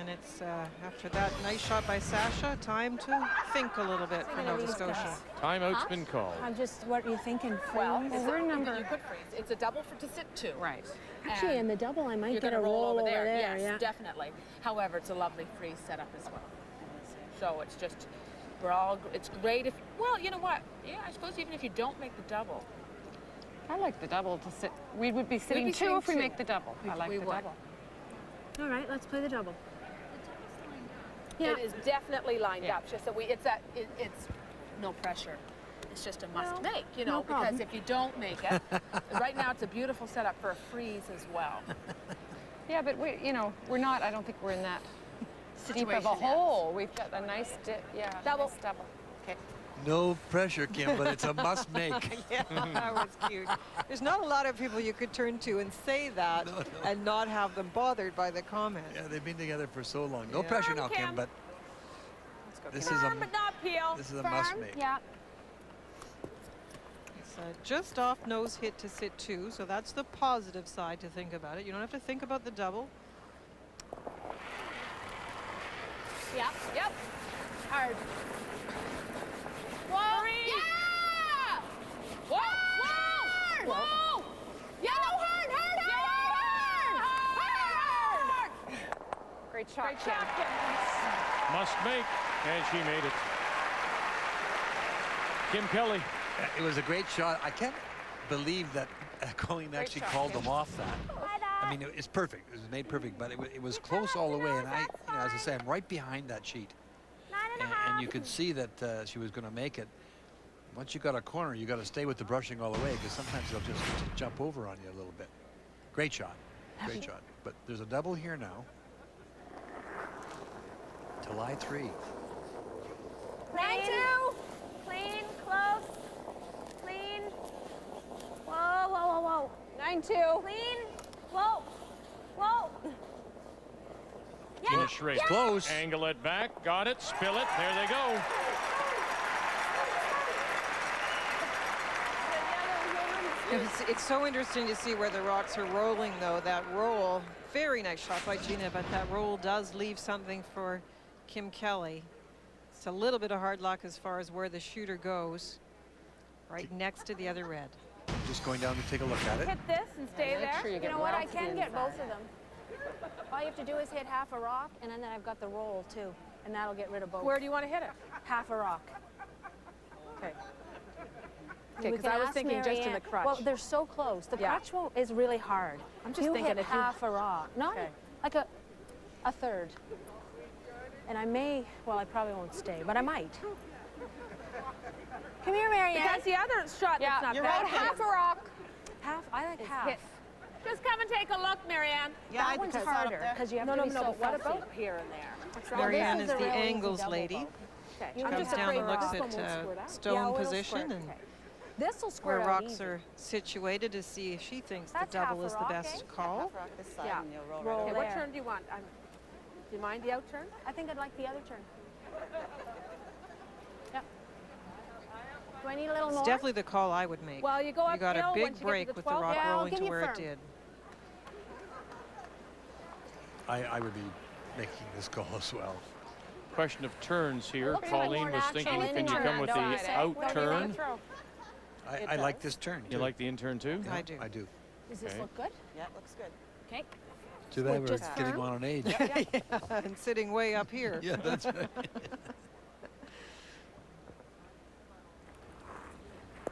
S6: And it's after that nice shot by Sasha, time to think a little bit for Nova Scotia.
S1: Timeout's been called.
S11: I'm just, what are you thinking?
S9: Well,
S11: we're number.
S9: You could freeze. It's a double to sit 2.
S12: Right.
S11: Actually, in the double, I might
S9: You're
S11: get a
S9: gonna
S11: roll over
S9: there.
S11: there.
S9: Yes,
S11: Yeah.
S9: definitely. However, it's a lovely freeze setup as well. So it's just, it's great if, well, you know what? Yeah, I suppose even if you don't make the double.
S12: I like the double to sit. We would be sitting two if we make the double. I like the double.
S11: All right, let's play the double.
S4: It is definitely lined up. Just that it's no pressure. It's just a must make, you know, because if you don't make it, right now it's a beautiful setup for a freeze as well.
S9: Yeah, but we're not. I don't think we're in that steep of a hole. We've got a nice
S4: Double.
S9: Nice double.
S4: Okay.
S5: No pressure, Kim, but it's a must make.
S6: Yeah, that was cute. There's not a lot of people you could turn to and say that and not have them bothered by the comment.
S5: Yeah, they've been together for so long. No pressure now, Kim, but this is
S4: Firm, but not peel.
S5: a must make.
S11: Yeah.
S6: It's just off nose hit to sit 2, so that's the positive side to think about it. You don't have to think about the double.
S4: Yep. Hard. Whoa! Yeah! Whoa! Whoa! Yeah, no, hard!
S9: Great shot,
S4: Great shot,
S9: Kim.
S4: Kim.
S1: Must make, and she made it. Kim Kelly.
S5: It was a great shot. I can't believe that Colleen actually called them off that. I mean, it's perfect. It was made perfect, but it was close all the way. And as I say, I'm right behind that sheet. And you could see that she was going to make it. Once you got a corner, you got to stay with the brushing all the way, because sometimes they'll just jump over on you a little bit. Great shot. Great shot. But there's a double here now. To lie 3.
S11: 9-2. Clean, close. Clean. Whoa.
S9: 9-2.
S11: Clean. Whoa.
S1: Gina Schrader.
S5: Close.
S1: Angle it back. Got it. Spill it. There they go.
S6: It's so interesting to see where the rocks are rolling, though. That roll, very nice shot by Gina, but that roll does leave something for Kim Kelly. It's a little bit of hard luck as far as where the shooter goes, right next to the other red.
S5: Just going down to take a look at it.
S4: Hit this and stay there.
S9: Sure you
S11: You know what? I can get both of them. All you have to do is hit half a rock, and then I've got the roll too, and that'll get rid of both.
S4: Where do you want to hit it?
S11: Half a rock.
S4: Okay.
S11: We
S4: Because
S11: can
S4: I was
S11: ask
S4: thinking just in
S11: Marianne.
S4: the crutch.
S11: Well, they're so close. The crutch is really hard.
S4: I'm just
S11: you
S4: thinking
S11: hit
S4: if you-
S11: half a rock, not
S4: Okay.
S11: like a third. And I may, well, I probably won't stay, but I might. Come here, Marianne.
S4: Because the other shot that's not
S9: You're
S4: bad.
S9: right, half a rock.
S11: Half, I like half.
S4: hit. Just come and take a look, Marianne.
S10: Yeah,
S11: That one's
S10: because it's not up
S11: harder
S10: there.
S11: because you have
S4: No,
S11: to
S4: no,
S11: be
S4: no.
S11: so
S4: But what
S11: fussy.
S4: about here and there? What's wrong?
S6: Marianne
S11: this
S6: is
S11: is a
S6: the
S11: real easy
S6: angles
S11: double
S6: lady.
S11: vote.
S4: Okay.
S11: You
S4: I'm
S6: Comes
S11: just
S6: down
S11: afraid
S6: and looks
S11: this one won't
S6: at
S11: squirt out.
S6: stone
S11: Yeah, it'll
S6: position
S11: squirt.
S6: and
S11: Okay. This will squirt
S6: where
S11: out
S6: rocks
S11: easy.
S6: are situated to see if she thinks
S11: That's
S6: the double
S11: half a
S6: is the
S11: rock,
S6: best
S11: eh?
S6: call.
S10: Half rock this side
S4: Yeah.
S10: and you'll roll
S11: Roll
S10: right
S4: Okay,
S10: over.
S4: what
S11: there.
S4: turn do you want? Do you mind the out turn?
S11: I think I'd like the other turn. Yep. Do I need a little
S6: It's
S11: more?
S6: definitely the call I would make.
S4: Well, you go
S6: You got a
S4: uphill
S6: big
S4: once you get to
S6: break
S4: the
S6: with the
S4: 12.
S6: rock
S11: Yeah, I'll
S6: rolling
S11: give
S6: to
S11: you
S6: where it
S11: firm.
S6: did.
S5: I would be making this call as well.
S1: Question of turns here.
S11: Looks like
S1: Pauline
S11: more
S1: was
S11: natural
S1: thinking,
S11: in
S1: can you
S11: turn,
S1: come with the
S11: don't it?
S1: out
S11: What do you
S1: turn?
S11: think? Throw.
S5: I like this turn.
S1: You
S5: too.
S1: like the in turn too?
S6: I do.
S5: I do.
S11: Does this
S1: Okay.
S11: look good?
S10: Yeah, it looks good.
S11: Okay.
S5: Too bad we're
S11: just
S5: getting
S11: firm?
S5: on an age.
S6: And sitting way up here.
S5: Yeah, that's right.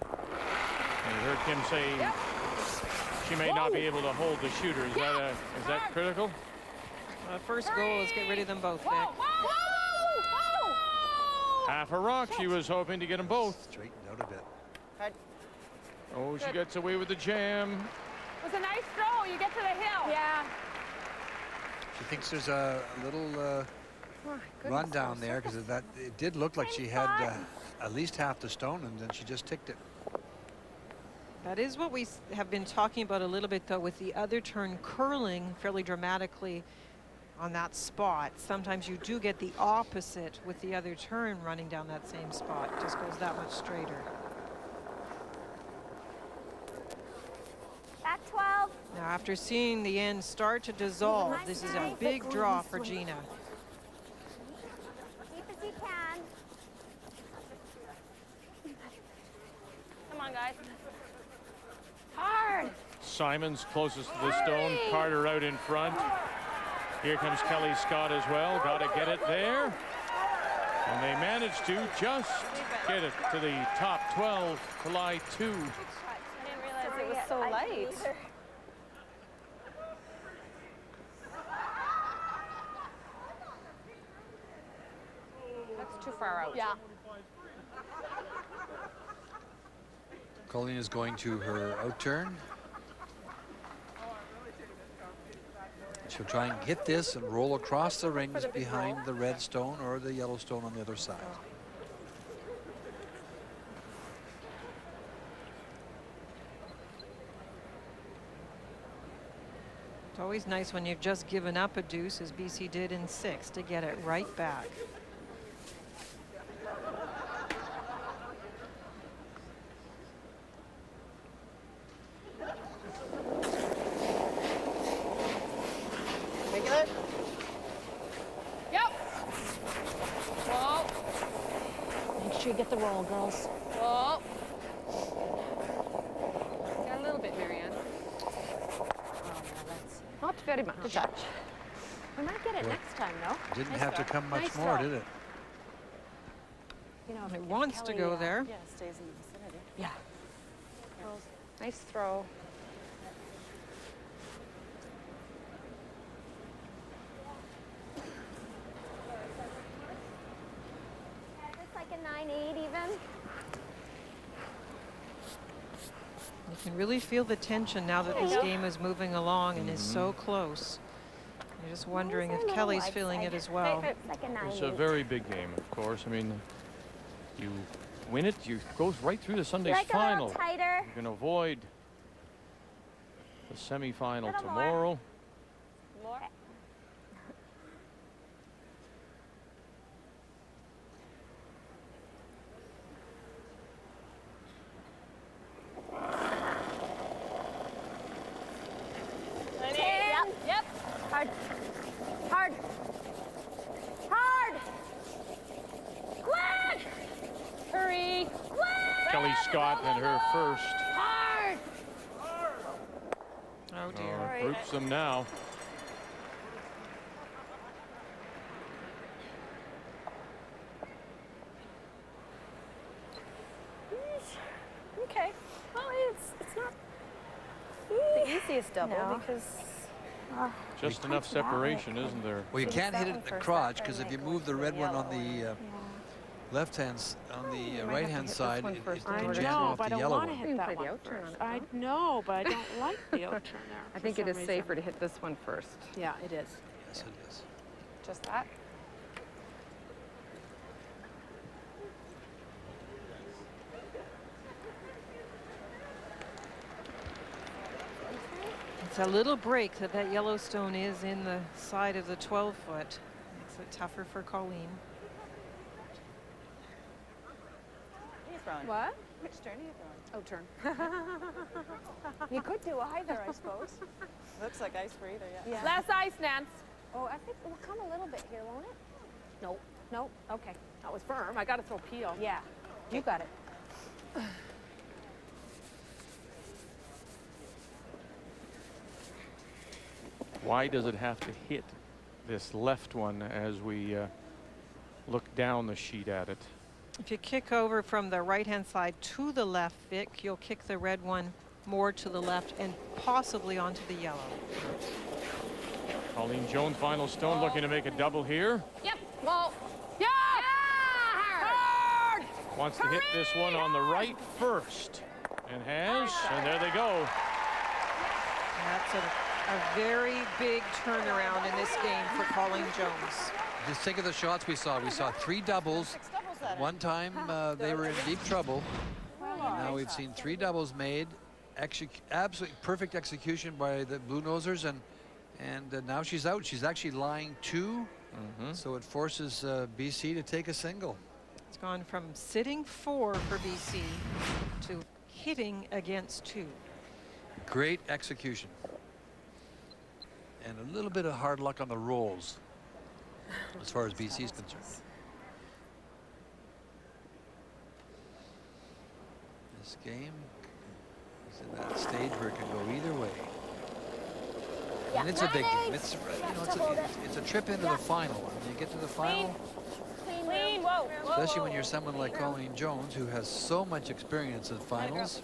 S1: And you heard Kim say she may not be able to hold the shooter. Is that critical?
S6: First goal is get rid of them both, Vic.
S1: Half a rock. She was hoping to get them both.
S5: Straightened out a bit.
S10: Hard.
S1: Oh, she gets away with the jam.
S4: It was a nice throw. You get to the hill.
S11: Yeah.
S5: She thinks there's a little run down there, because it did look like she had at least half the stone, and then she just ticked it.
S6: That is what we have been talking about a little bit, though, with the other turn curling fairly dramatically on that spot. Sometimes you do get the opposite with the other turn running down that same spot. It just goes that much straighter.
S11: Back 12.
S6: Now, after seeing the end start to dissolve, this is a big draw for Gina.
S11: Deep as you can. Come on, guys. Hard.
S1: Simon's closest to the stone. Carter out in front. Here comes Kelly Scott as well. Got to get it there. And they managed to just get it to the top 12 to lie 2.
S11: I didn't realize it was so light.
S9: too far out.
S12: Yeah.
S5: Colleen is going to her out turn. She'll try and hit this and roll across the rings behind the red stone or the yellow stone on the other side.
S6: It's always nice when you've just given up a deuce, as BC did in 6, to get it right back.
S10: Regular?
S9: Yep. Whoa.
S11: Make sure you get the roll, girls.
S9: Whoa. Got a little bit, Marianne.
S11: Oh, yeah, that's
S9: Not very much.
S11: good touch. We might get it next time, though.
S5: Didn't
S11: Nice
S5: have to
S11: throw.
S5: come much
S11: Nice
S5: more,
S11: throw.
S5: did it?
S11: You know,
S6: It
S11: if
S6: wants to
S11: Kelly,
S6: go there.
S10: Yeah, stays in the vicinity.
S11: Yeah.
S9: Nice throw.
S3: It's like a 9-8 even.
S6: You can really feel the tension now that this game is moving along and is so close. You're just wondering if Kelly's feeling it as well.
S3: It's like a 9-8.
S1: It's a very big game, of course. I mean, you win it, you goes right through the Sunday's
S3: Like a
S1: final.
S3: little tighter.
S1: You can avoid the semifinal
S3: Little more.
S1: tomorrow.
S3: More. Yep.
S9: Yep.
S3: Hard. Hard. Hard. Quick.
S9: Hurry.
S3: Quick.
S1: Kelly Scott and her first.
S3: Hard.
S6: Oh dear.
S1: Groups them now.
S12: Okay. Well, it's not the easiest double
S3: No.
S12: because
S1: Just enough separation, isn't there?
S5: Well, you
S12: It's
S5: can't
S12: that
S5: hit it
S12: one
S5: in the
S12: first,
S5: crotch
S12: that
S5: because
S12: one
S5: if you
S12: might
S5: move
S12: go
S5: the
S12: to
S5: red one on
S12: yellow
S5: the left hand, on the right hand side, it
S12: first
S5: can
S12: and
S5: jam
S12: then-
S5: off
S12: but I
S5: the
S12: don't
S5: yellow
S12: wanna
S5: one.
S12: hit
S9: You can
S12: that
S9: play the
S12: one
S9: out turn on
S12: first.
S9: it,
S12: I
S9: though.
S12: know, but I don't like the out turn there.
S9: I
S12: for
S9: think it
S12: some
S9: is
S12: reason.
S9: safer to hit this one first.
S12: Yeah, it is.
S5: Yes, it is.
S9: Just that.
S6: It's a little break that Yellowstone is in the side of the 12-foot. Makes it tougher for Colleen.
S10: He's throwing.
S12: What?
S10: Which turn are you throwing?
S12: Out turn.
S8: You could do either, I suppose.
S10: Looks like ice for either, yeah.
S12: Yeah. Less ice, Nance.
S8: Oh, I think it'll come a little bit here, won't it?
S12: Nope.
S8: Nope. Okay.
S12: That was firm. I got to throw peel.
S8: Yeah. You got it.
S1: Why does it have to hit this left one as we look down the sheet at it?
S6: If you kick over from the right-hand side to the left, Vic, you'll kick the red one more to the left and possibly onto the yellow.
S1: Colleen Jones, final stone, looking to make a double here.
S12: Yep. Well. Yeah.
S8: Hard!
S1: Wants to hit this one on the right first. And has, and there they go.
S6: That's a very big turnaround in this game for Colleen Jones.
S5: Just think of the shots we saw. We saw 3 doubles.
S10: 6 doubles that
S5: One time they were in deep trouble. Now we've seen 3 doubles made. Absolutely perfect execution by the Blue Nosers, and now she's out. She's actually lying 2, so it forces BC to take a single.
S6: It's gone from sitting 4 for BC to hitting against 2.
S5: Great execution. And a little bit of hard luck on the rolls as far as BC is concerned. This game is in that stage where it can go either way. And it's a big game. It's, it's a trip into the final. When you get to the final,
S8: Clean. Whoa.
S5: especially when you're someone like Colleen Jones, who has so much experience in finals,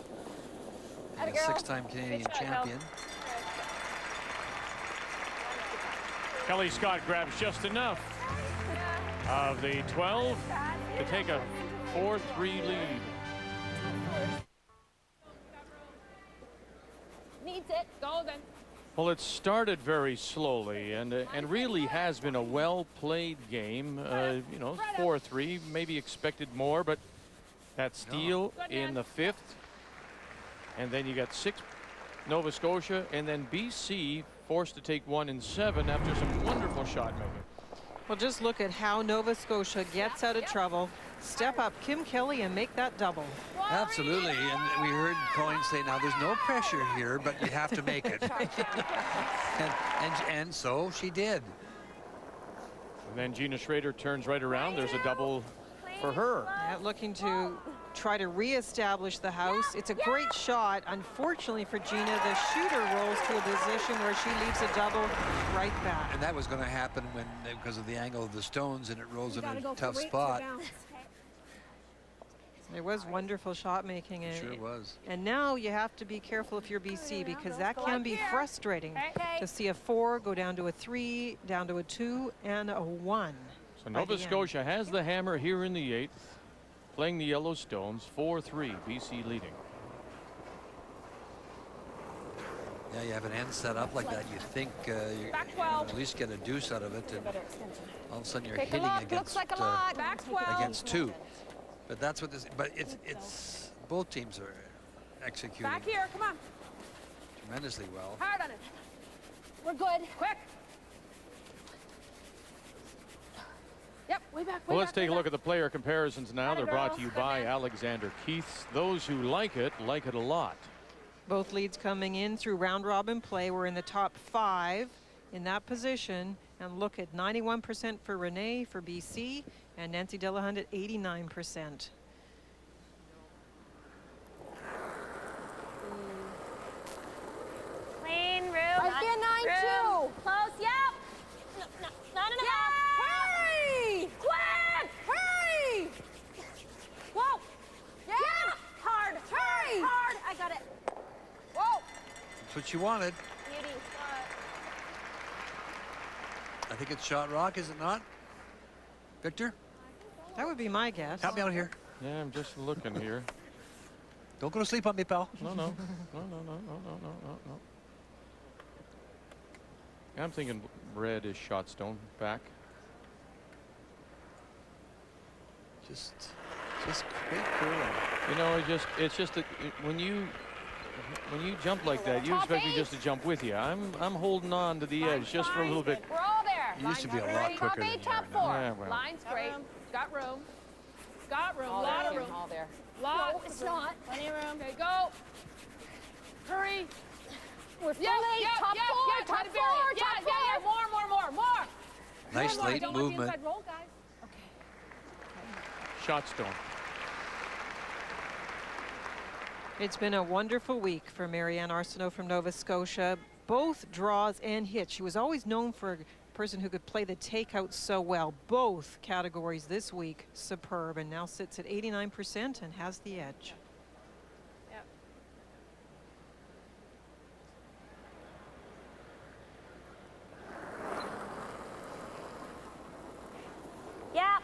S5: and a 6-time Canadian champion.
S1: Kelly Scott grabs just enough. of the 12 to take a 4-3 lead.
S12: Needs it. Golden.
S1: Well, it started very slowly and really has been a well-played game. You know, 4-3, maybe expected more, but that steal in the 5th. And then you got 6 Nova Scotia, and then BC forced to take 1 in 7 after some wonderful shot making.
S6: Well, just look at how Nova Scotia gets out of trouble. Step up Kim Kelly and make that double.
S5: Absolutely, and we heard Colleen say, now there's no pressure here, but you have to make it. and so she did.
S1: And then Gina Schrader turns right around. There's a double for her.
S6: Yeah, looking to try to reestablish the house. It's a great shot. Unfortunately for Gina, the shooter rolls to a position where she leaves a double right back.
S5: And that was going to happen because of the angle of the stones, and it rolls in a tough spot.
S6: It was wonderful shot making.
S5: It sure was.
S6: And now you have to be careful if you're BC, because that can be frustrating to see a 4 go down to a 3, down to a 2, and a 1.
S1: So Nova Scotia has the hammer here in the 8th, playing the Yellowstones. 4-3, BC leading.
S5: Yeah, you have an end set up like that. You think you at least get a deuce out of it, and all of a sudden you're hitting against against 2. But that's what this. But it's both teams are executing
S12: Back here, come on.
S5: tremendously well.
S12: Hard on it. We're good. Quick. Yep, way back.
S1: Well, let's take a look at the player comparisons now. They're brought to you by Alexander Keith's. Those who like it a lot.
S6: Both leads coming in through round robin play. We're in the top 5 in that position. And look at 91% for Renee for BC and Nancy Delahunt at 89%.
S3: Clean room.
S12: Right here, 9-2.
S3: Close, yep. No, 9.5.
S12: Hurry!
S3: Quick!
S12: Hurry! Whoa! Yeah!
S3: Hard.
S12: Hurry!
S3: Hard. I got it.
S12: Whoa!
S5: That's what you wanted.
S3: Beauty.
S5: I think it's shot rock, is it not? Victor?
S6: That would be my guess.
S5: Help me out here.
S1: Yeah, I'm just looking here.
S5: Don't go to sleep on me, pal.
S1: No. I'm thinking red is shot stone back.
S5: Just great curling.
S1: You know, it's just that when you jump like that, you expect me just to jump with you. I'm holding on to the edge just for a little bit.
S12: We're all there.
S5: You used to be a lot quicker than you
S12: top
S5: are now.
S12: 4.
S1: Yeah, well.
S12: Line's great. Got room. Got room.
S9: All
S12: Lot
S9: there,
S12: of room.
S9: Kim, all there.
S12: Lot.
S3: No, it's not.
S12: Plenty of room. Okay, go. Hurry.
S3: We're fully
S12: top 4.
S3: top 4.
S12: Yeah. More.
S5: Nice
S12: More.
S5: late
S12: Don't let the
S5: movement.
S12: inside roll, guys. Okay.
S1: Shot stone.
S6: It's been a wonderful week for Marianne Arsenault from Nova Scotia. Both draws and hits. She was always known for a person who could play the takeout so well. Both categories this week superb, and now sits at 89% and has the edge.
S3: Yep.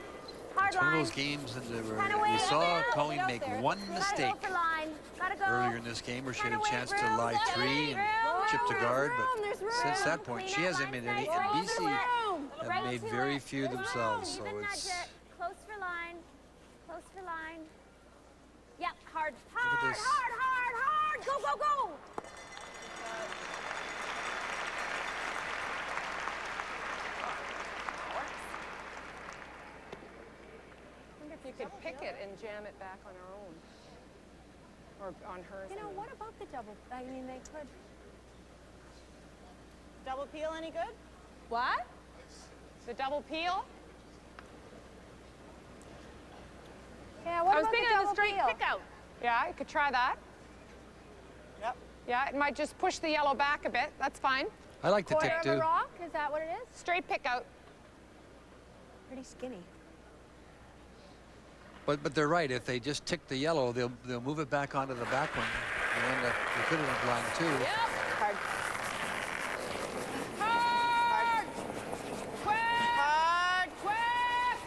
S3: Hard
S5: It's one of
S3: line.
S5: those games that
S3: Kinda
S5: we
S3: way
S5: saw
S3: down.
S5: Colleen
S3: Get
S5: make
S3: out there.
S5: one
S3: Gotta
S5: mistake
S3: go for line. Gotta go.
S5: earlier in this game where she had a
S3: Kinda
S5: chance
S3: wait,
S5: to
S3: room.
S5: lie 3 and chip to guard,
S3: There's
S5: but
S3: room.
S5: since that point she
S3: Clean
S5: hasn't
S3: up
S5: made
S3: lines
S5: any,
S3: nice.
S5: and
S3: Close
S5: BC
S3: to room.
S5: have
S3: Right
S5: made
S3: to
S5: very
S3: it.
S5: few
S3: There's
S5: themselves,
S3: room.
S5: so
S3: Even
S5: it's
S3: nudge it. Close for line. Close for line. Yep, hard.
S5: at this.
S3: Hard. Go.
S9: I wonder if you could pick it and jam it back on our own. Or on hers.
S3: You know, what about the double? I mean, they could.
S10: Double peel any good?
S9: What? The double peel?
S3: Yeah, what
S12: I was
S3: about
S12: thinking
S3: the
S12: of the straight
S3: double
S12: pick out.
S9: Yeah, you could try that.
S10: Yep.
S9: Yeah, it might just push the yellow back a bit. That's fine.
S5: I like the tick
S3: Quarter of a
S5: too.
S3: rock? Is that what it is?
S9: Straight pick out.
S3: Pretty skinny.
S5: But they're right. If they just tick the yellow, they'll move it back onto the back one. And end up, they could end up line 2.
S12: Yep.
S10: Hard.
S12: Hard. Quick.
S10: Hard.
S12: Quick.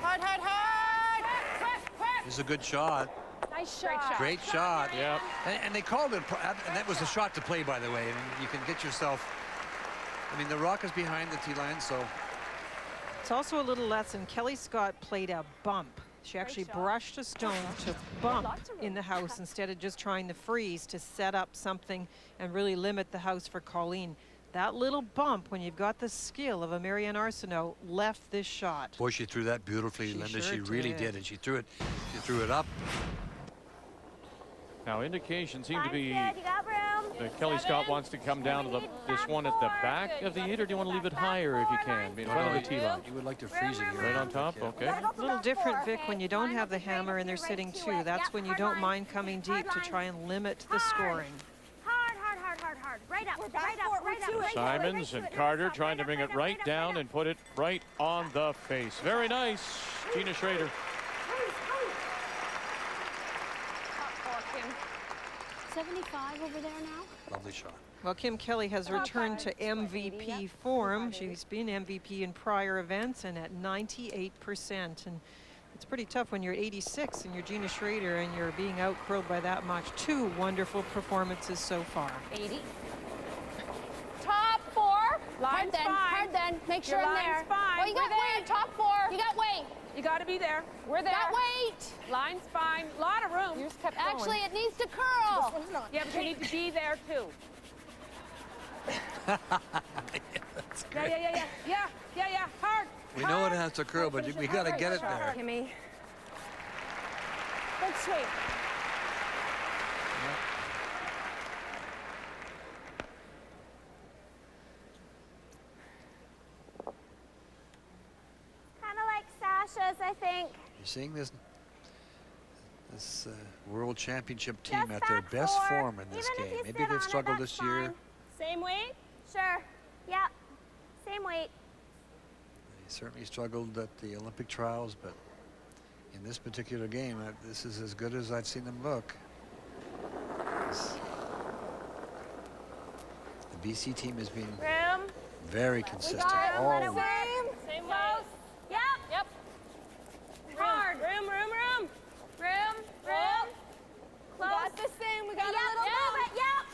S5: It's a good shot.
S11: Nice shot.
S5: Great shot.
S1: Yep.
S5: And they called it, and that was a shot to play, by the way. I mean, you can get yourself, I mean, the rock is behind the tee line, so.
S6: It's also a little lesson. Kelly Scott played a bump. She actually brushed a stone to bump in the house instead of just trying to freeze to set up something and really limit the house for Colleen. That little bump, when you've got the skill of a Marianne Arsenault, left this shot.
S5: Boy, she threw that beautifully, Linda. She really did, and she threw it up.
S1: Now indications seem to be that Kelly Scott wants to come down to this one at the back of the 8, or do you want to leave it higher if you can, in front of the tee line?
S5: You would like to freeze it.
S1: Right on top, okay.
S6: A little different, Vic, when you don't have the hammer and they're sitting 2. That's when you don't mind coming deep to try and limit the scoring.
S12: Hard. Right up.
S1: Simons and Carter trying to bring it right down and put it right on the face. Very nice, Gina Schrader.
S11: 75 over there now.
S5: Lovely shot.
S6: Well, Kim Kelly has returned to MVP form. She's been MVP in prior events and at 98%. And it's pretty tough when you're 86 and you're Gina Schrader and you're being out curled by that much. 2 wonderful performances so far.
S11: 80. Top 4.
S12: Line's
S11: Hard then. Make sure
S12: Your
S11: I'm there.
S12: line's fine.
S11: Oh, you got weight. Top 4. You got weight.
S12: You got to be there. We're there.
S11: Got weight.
S12: Line's fine. Lot of room.
S11: You just kept going. Actually, it needs to curl.
S12: Yeah, but you need to be there too.
S5: That's great.
S12: Yeah. Hard.
S5: We know it has to curl, but we got to get it there.
S12: Kimmy. Good sweep.
S3: Kind of like Sasha's, I think.
S5: You're seeing this World Championship team at their best form in this game. Maybe they've struggled this year.
S12: Same weight?
S3: Sure. Yep. Same weight.
S5: They certainly struggled at the Olympic trials, but in this particular game, this is as good as I've seen them look. The BC team has been very consistent.
S3: Let it
S5: Always.
S3: work.
S12: Same weight.
S3: Yep.
S12: Hard. Room.
S3: Close.
S12: We got this thing. We got a little
S3: movement. Yep.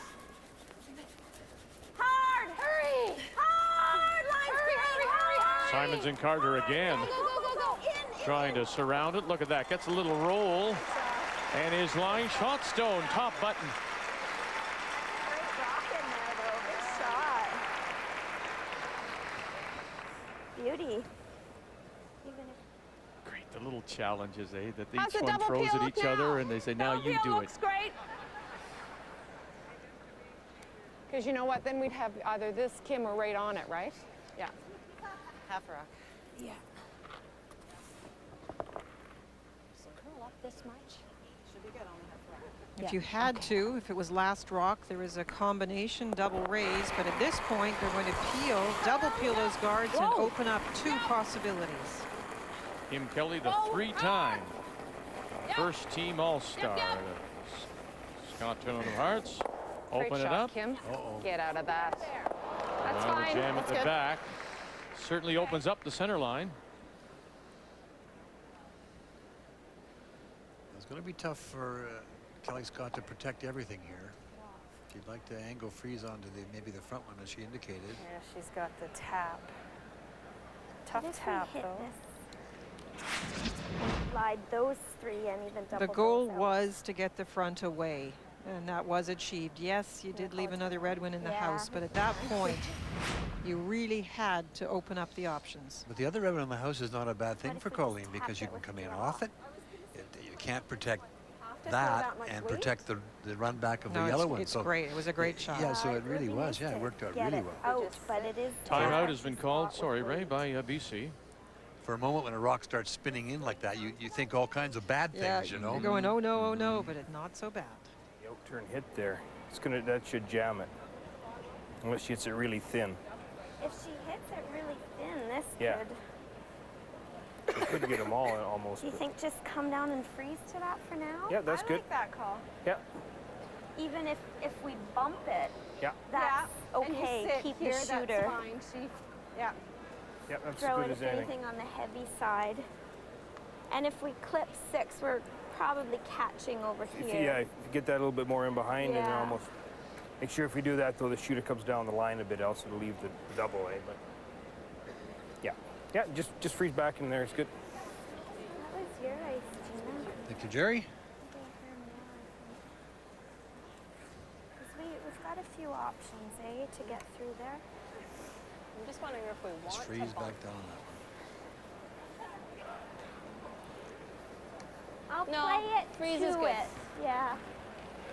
S3: Hard.
S12: Hurry.
S3: Hard. Hurry.
S1: Simons and Carter again
S12: Go.
S1: trying to surround it. Look at that. Gets a little roll. And his line shot stone, top button.
S3: Great drop in there, though. Good shot. Beauty.
S1: Great, the little challenges, that
S12: How's
S1: each
S12: the
S1: one
S12: double
S1: throws
S12: peel
S1: at
S12: look
S1: each
S12: now?
S1: other, and they say, now you do it.
S12: Looks great.
S9: Because you know what? Then we'd have either this, Kim, or right on it, right? Yeah.
S8: Half rock.
S11: Yeah. So curl up this much.
S8: Should be good on the half rock.
S6: If you had to, if it was last rock, there was a combination double raise, but at this point, they're going to double peel those guards and open up 2 possibilities.
S1: Kim Kelly, the 3-time first team All-Star. Scott Toon of Hearts. Open
S9: Great
S1: it
S9: shot,
S1: up.
S9: Kim.
S5: Uh-oh.
S9: Get out of that. That's
S1: Well,
S9: fine.
S1: the jam at
S9: That's
S1: the
S9: good.
S1: back certainly opens up the center line.
S5: It's going to be tough for Kelly Scott to protect everything here. She'd like to angle freeze onto maybe the front one, as she indicated.
S8: Yeah, she's got the tap. Tough
S3: What if we
S8: tap,
S3: hit
S8: though.
S3: this? Slide those 3 and even double
S6: The goal
S3: those out.
S6: was to get the front away, and that was achieved. Yes, you did leave another red one in the house, but at that point, you really had to open up the options.
S5: But the other red one in the house is not a bad thing
S3: What
S5: for
S3: if we just
S5: Colleen,
S3: tap
S5: because you
S3: it
S5: can
S3: with
S5: come
S3: the
S5: in
S3: raw?
S5: off it. You can't protect
S12: throw
S5: that
S12: that much
S5: and
S12: weight?
S5: protect the run back of the
S6: No,
S5: yellow one.
S6: it's
S5: So
S6: great. It was a great shot.
S5: yeah, so it
S3: It'd
S5: really
S3: be
S5: was.
S3: nice
S5: Yeah, it
S3: to
S5: worked out
S3: get
S5: really
S3: it
S5: well.
S3: out, but it is
S1: Timeout has been called, sorry, Ray, by BC.
S5: For a moment, when a rock starts spinning in like that, you think all kinds of bad
S6: Yeah,
S5: things, you know.
S6: you're going, oh no, but it's not so bad.
S13: The out turn hit there. That should jam it. Unless she hits it really thin.
S3: If she hits it really thin, this
S13: Yeah.
S3: could.
S13: You could get them all almost.
S3: Do you
S13: but-
S3: think just come down and freeze to that for now?
S13: Yeah, that's
S12: I
S13: good.
S12: like that call.
S13: Yeah,
S3: Even if we bump it,
S13: yeah,
S3: that's
S12: And you
S3: okay.
S12: sit
S3: Keep
S12: here,
S3: the shooter.
S12: That's fine.
S13: yeah. That's as
S3: Throw
S13: good
S3: it
S13: as
S3: if
S13: anything.
S3: anything on the heavy side. And if we clip 6, we're probably catching over
S13: If
S3: here.
S13: you, if you get that a little bit more in behind, and
S3: Yeah.
S13: almost make sure if we do that, though, the shooter comes down the line a bit, else it'll leave the double A. But yeah, just freeze back in there. It's good.
S3: That was your ice, Gina.
S5: Thank you, Jerry.
S3: We've got a few options, to get through there.
S12: I'm just wondering if we want
S5: Let's
S12: to
S5: freeze
S12: bump.
S5: back down that one.
S3: I'll
S12: No,
S3: play it
S12: freeze
S3: to
S12: is good.
S3: it. Yeah.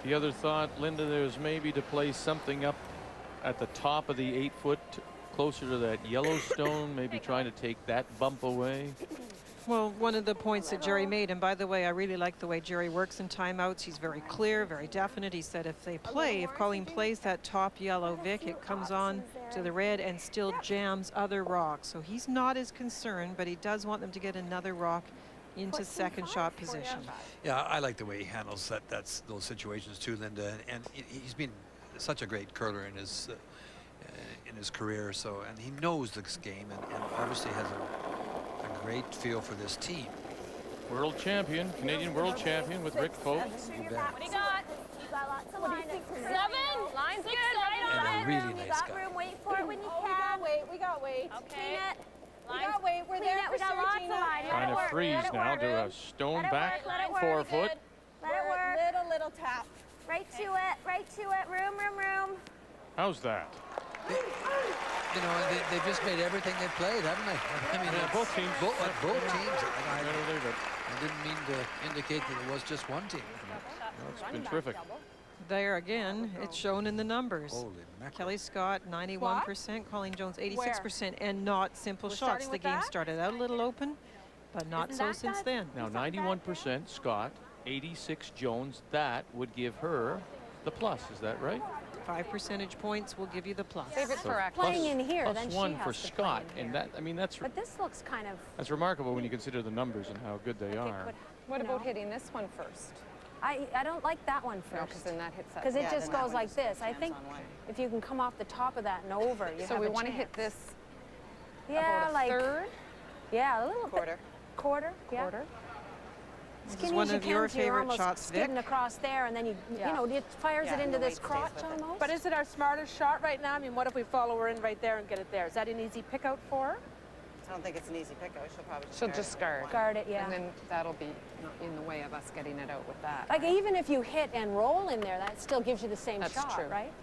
S1: The other thought, Linda, there's maybe to play something up at the top of the 8-foot, closer to that Yellowstone, maybe trying to take that bump away.
S6: Well, one of the points that Jerry made, and by the way, I really like the way Jerry works in timeouts. He's very clear, very definite. He said if they play, if Colleen plays that top yellow Vic, it comes on to the red and still jams other rocks. So he's not as concerned, but he does want them to get another rock into second shot position.
S5: Yeah, I like the way he handles those situations too, Linda. And he's been such a great curler in his career. So, and he knows this game, and obviously has a great feel for this team.
S1: World champion, Canadian world champion with Rick Folk.
S3: What do you got? You got lots of line.
S12: 7. Line's good. Right on.
S5: And a really
S3: You
S5: nice
S3: got
S5: guy.
S3: room. Wait for it when you
S12: Oh,
S3: can.
S12: we got weight.
S3: Clean
S12: Okay.
S3: it.
S12: We got weight. We're
S3: Clean
S12: there
S3: it.
S12: for
S3: We got lots of
S12: Gina.
S3: line. Let
S1: Trying
S3: it
S1: to
S3: work.
S1: freeze
S3: Let it
S1: now,
S3: work.
S1: do a stone
S3: Let it
S1: back
S3: work. Let it work.
S1: 4 foot.
S3: Let it work.
S12: Little tap.
S3: Right to it. Right to it. Room.
S1: How's that?
S5: You know, they've just made everything they've played, haven't they? I mean,
S1: Yeah, both teams.
S5: Both teams.
S1: Better leave it.
S5: I didn't mean to indicate that it was just one team.
S1: That's been terrific.
S6: There again, it's shown in the numbers.
S5: Holy mackerel.
S6: Kelly Scott, 91%, Colleen Jones, 86%, and not simple
S12: We're
S6: shots.
S12: starting
S6: The
S12: with
S6: game
S12: that?
S6: started out a little open, but not so since then.
S1: Now 91% Scott, 86 Jones. That would give her the plus. Is that right?
S6: 5 percentage points will give you the plus.
S11: Favorite
S1: So
S11: correct.
S1: plus-
S11: Playing in here,
S1: plus
S11: then she
S1: one
S11: has
S1: for
S11: to play
S1: Scott,
S11: in
S1: and
S11: here.
S1: that, I mean, that's
S11: But this looks kind of.
S1: remarkable when you consider the numbers and how good they are.
S9: What about hitting this one first?
S11: I don't like that one
S9: No, because
S11: first.
S9: then that hits that.
S11: Because it
S9: yeah,
S11: just
S9: then that
S11: goes
S9: one
S11: like
S9: just
S11: this.
S9: goes
S11: I
S9: hands
S11: think
S9: on one.
S11: if you can come off the top of that and over, you
S9: So
S11: have
S9: we
S11: a
S9: want to hit
S11: chance.
S9: this
S11: Yeah,
S9: about a
S11: like
S9: third.
S11: yeah, a little
S9: Quarter.
S11: bit. Quarter. Yeah.
S9: Quarter.
S6: This is one of your favorite shots,
S11: skidding
S6: Vic.
S11: across there, and then you
S9: Yeah.
S11: know, it fires
S9: Yeah,
S11: it
S9: and
S11: into
S9: the
S11: this
S9: weight stays
S11: crotch
S9: with it.
S11: almost.
S4: But is it our smartest shot right now? I mean, what if we follow her in right there and get it there? Is that an easy pick out for her?
S10: I don't think it's an easy pick out. She'll probably
S9: She'll just guard.
S11: guard it, yeah.
S9: And then that'll be not in the way of us getting it out with that.
S11: Like even if you hit and roll in there, that still gives you the same
S9: That's
S11: shot,
S9: true.
S11: right?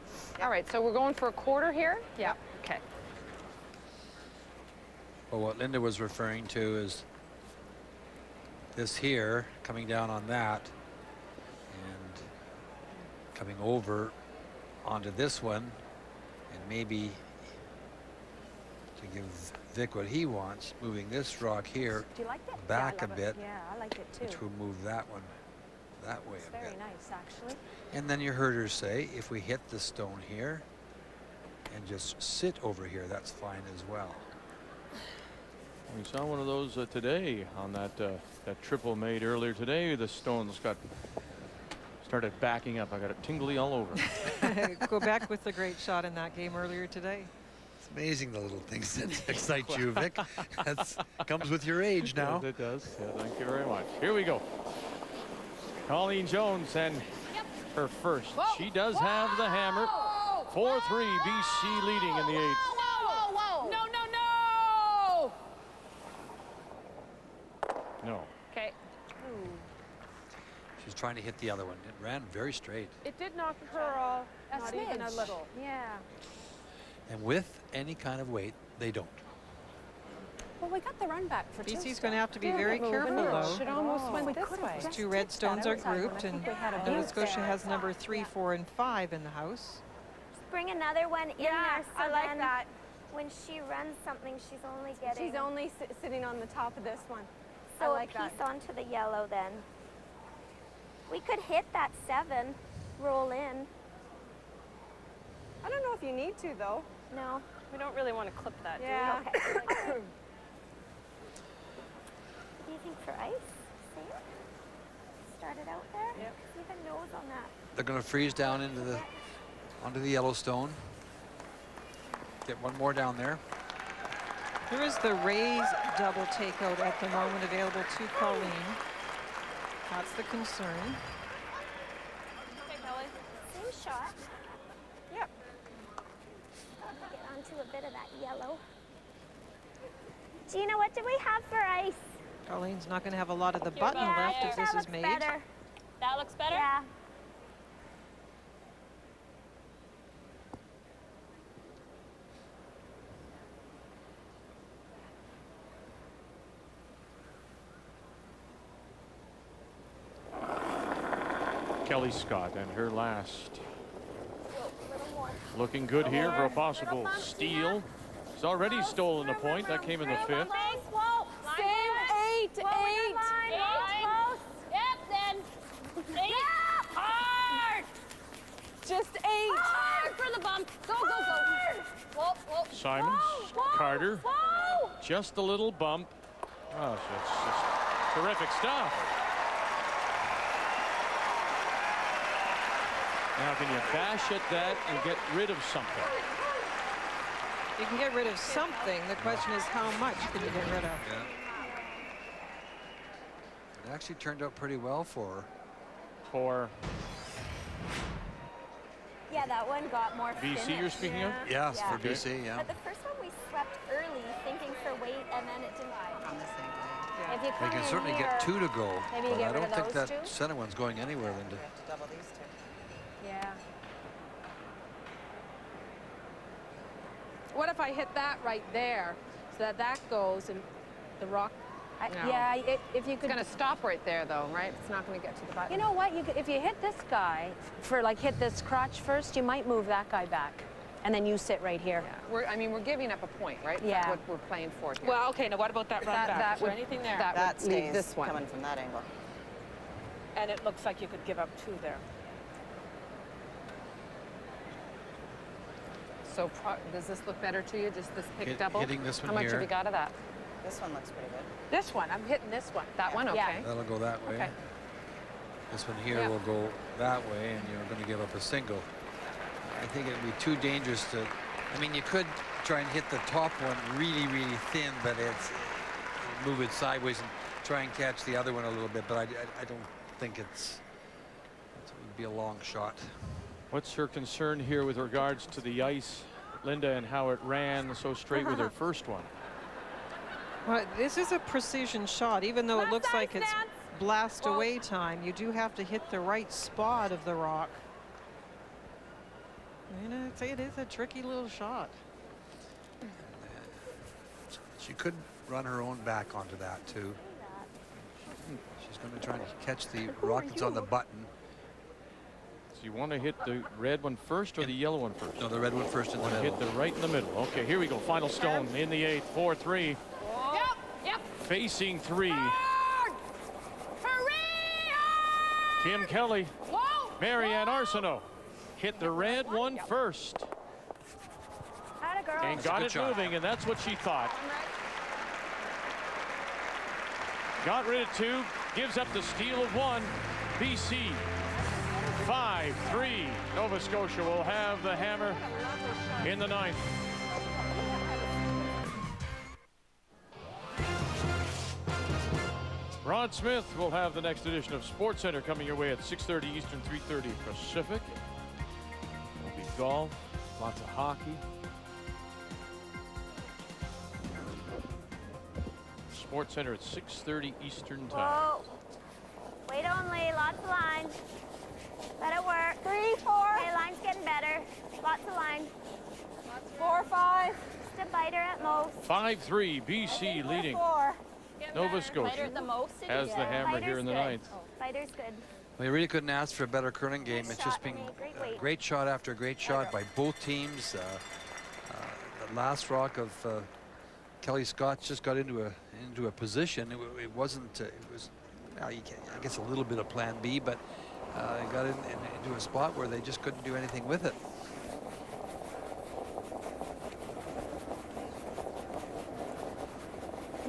S9: All right, so we're going for a quarter here? Yeah. Okay.
S5: Well, what Linda was referring to is this here coming down on that and coming over onto this one, and maybe to give Vic what he wants, moving this rock here
S11: Do you like it?
S5: back
S11: yeah, I
S5: a
S11: love
S5: bit,
S11: It. Yeah, I like it too.
S5: which will move that one that way
S11: It's
S5: a
S11: very
S5: bit.
S11: nice, actually.
S5: And then you heard her say, if we hit the stone here and just sit over here, that's fine as well.
S1: We saw one of those today on that triple made earlier today. The stones started backing up. I got it tingly all over.
S6: Go back with the great shot in that game earlier today.
S5: It's amazing the little things that excite you, Vic. That comes with your age now.
S1: Yes, it does. Yeah, thank you very much. Here we go. Colleen Jones and her first. She does have the hammer. 4-3, BC leading in the eighth.
S9: Whoa! No!
S1: No.
S9: Okay.
S5: She's trying to hit the other one. It ran very straight.
S4: It did knock her off, not even a
S11: smidge.
S4: little.
S11: Yeah.
S5: And with any kind of weight, they don't.
S11: Well, we got the run back for two.
S6: BC's going to have to be
S11: Yeah,
S6: very
S11: moving
S6: careful,
S11: it.
S6: though.
S9: Should almost went
S11: We
S9: this
S11: could've
S9: way.
S11: just
S6: Two red
S11: tipped that
S6: stones are
S11: outside one. I
S6: grouped,
S11: think
S6: and
S11: we had a
S6: Nova
S11: beat
S6: Scotia
S11: there.
S6: has number 3, 4, and 5 in the house.
S3: Just bring another one in
S12: Yeah,
S3: there. So
S12: I like
S3: then
S12: that.
S3: when she runs something, she's only getting.
S12: She's only sitting on the top of this one.
S3: so
S12: I like
S3: a
S12: that.
S3: piece onto the yellow then. We could hit that 7, roll in.
S12: I don't know if you need to, though.
S3: No.
S12: We don't really want to clip that,
S3: Yeah.
S12: do we?
S3: Okay. What do you think for ice? Same? Started out there?
S12: Yep.
S3: Even nose on that.
S5: They're going to freeze down into onto the Yellowstone. Get one more down there.
S6: There is the raise double takeout at the moment available to Colleen. That's the concern.
S12: Okay, Kelly.
S3: Same shot.
S12: Yep.
S3: Get onto a bit of that yellow. Gina, what do we have for ice?
S6: Colleen's not going to have a lot of the
S12: You're
S6: button
S12: about
S6: left
S12: there.
S6: if this
S3: That
S6: is
S3: looks
S6: made.
S3: better.
S12: That looks better?
S3: Yeah.
S1: Kelly Scott and her last.
S3: A little more.
S1: Looking good here for a possible steal. She's already stolen a point. That came in the fifth.
S12: Whoa.
S9: Same 8, 8.
S12: Close. Yep, then. 8. Hard.
S9: Just 8.
S12: Hard for the bump. Go, go, go. Whoa, whoa.
S1: Simons,
S12: Whoa.
S1: Carter,
S12: Whoa.
S1: just a little bump. Oh, it's just terrific stuff. Now, can you bash at that and get rid of something?
S6: You can get rid of something. The question is how much can you get rid of?
S5: Yeah. It actually turned out pretty well for her.
S1: For
S3: Yeah, that one got more
S1: BC
S3: finish.
S1: you're speaking of?
S5: Yes,
S3: Yeah.
S5: for BC, yeah.
S3: But the first one we swept early, thinking for weight, and then it didn't.
S10: On this angle.
S3: If you
S5: They
S3: come
S5: can
S3: in
S5: certainly
S3: here,
S5: get 2 to go,
S3: maybe you
S5: but
S3: get
S5: I
S3: rid
S5: don't
S3: of
S5: think
S3: those
S5: that
S3: two?
S5: center one's going anywhere, Linda.
S10: We have to double these 2.
S3: Yeah.
S4: What if I hit that right there so that that goes and the rock? No.
S11: Yeah, if you
S4: It's
S11: could.
S4: going to stop right there, though, right? It's not going to get to the button.
S11: You know what? You could, if you hit this guy for like hit this crotch first, you might move that guy back, and then you sit right here.
S4: Yeah. We're giving up a point, right?
S11: Yeah.
S4: That's what we're playing for here.
S12: Well, okay, now what about that run back? Is there anything there?
S10: That
S4: would leave
S10: stays
S4: this one.
S10: coming from that angle.
S12: And it looks like you could give up 2 there.
S4: So does this look better to you? Just this pick double?
S5: Hitting this one
S4: How much
S5: here.
S4: have you got of that?
S10: This one looks pretty good.
S4: This one. I'm hitting this one. That one? Okay.
S11: Yeah.
S5: That'll go that way.
S4: Okay.
S5: This one here
S4: Yeah.
S5: will go that way, and you're going to give up a single. I think it would be too dangerous to. I mean, you could try and hit the top one really, really thin, but it's move it sideways and try and catch the other one a little bit. But I don't think it would be a long shot.
S1: What's her concern here with regards to the ice, Linda, and how it ran so straight with her first one?
S6: Well, this is a precision shot, even though it looks like it's blast away time. You do have to hit the right spot of the rock. And I'd say it is a tricky little shot.
S5: She could run her own back onto that too. She's going to try and catch the rock that's on the button.
S1: So you want to hit the red one first or the yellow one first?
S5: No, the red one first in the
S1: Want to
S5: middle.
S1: hit the right in the middle. Okay, here we go. Final stone in the 8th. 4-3.
S12: Yep.
S1: Facing 3.
S12: Hard. Hurry!
S1: Kim Kelly,
S12: Whoa!
S1: Marianne Arsenault hit the red one first.
S3: Atta girl.
S1: And got it moving, and that's what she thought. Got rid of 2, gives up the steal of 1. BC 5-3. Nova Scotia will have the hammer in the 9th. Rod Smith will have the next edition of Sports Center coming your way at 6:30 Eastern, 3:30 Pacific. There'll be golf, lots of hockey. Sports Center at 6:30 Eastern time.
S3: Whoa. Wait only, lots of lines. Let it work. 3, 4. Okay, line's getting better. Lots of line. 4, 5. Just a biter at most.
S1: 5-3, BC leading.
S3: 4.
S1: Nova Scotia
S3: the most.
S1: has the hammer here in the 9th.
S3: Fighter's good.
S5: Well, you really couldn't ask for a better curling game.
S3: Nice
S5: It's just
S3: shot,
S5: been
S3: Renee. Great weight.
S5: great shot after great shot by both teams. The last rock of Kelly Scott just got into a position. It wasn't. It was. Well, I guess a little bit of Plan B, but it got into a spot where they just couldn't do anything with it.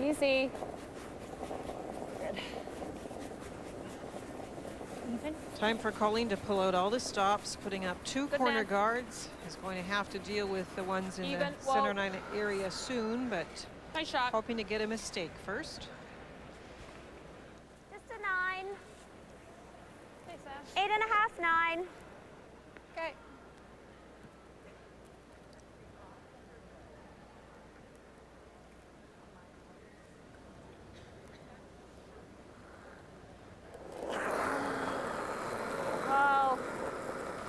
S12: Easy.
S6: Time for Colleen to pull out all the stops, putting up 2
S12: Good
S6: corner
S12: man.
S6: guards. He's going to have to deal with the ones in
S12: Even.
S6: the center
S12: Whoa.
S6: 9 area soon, but
S12: Nice shot.
S6: hoping to get a mistake first.
S3: Just a 9. 8.5, 9.
S12: Okay.
S3: Oh.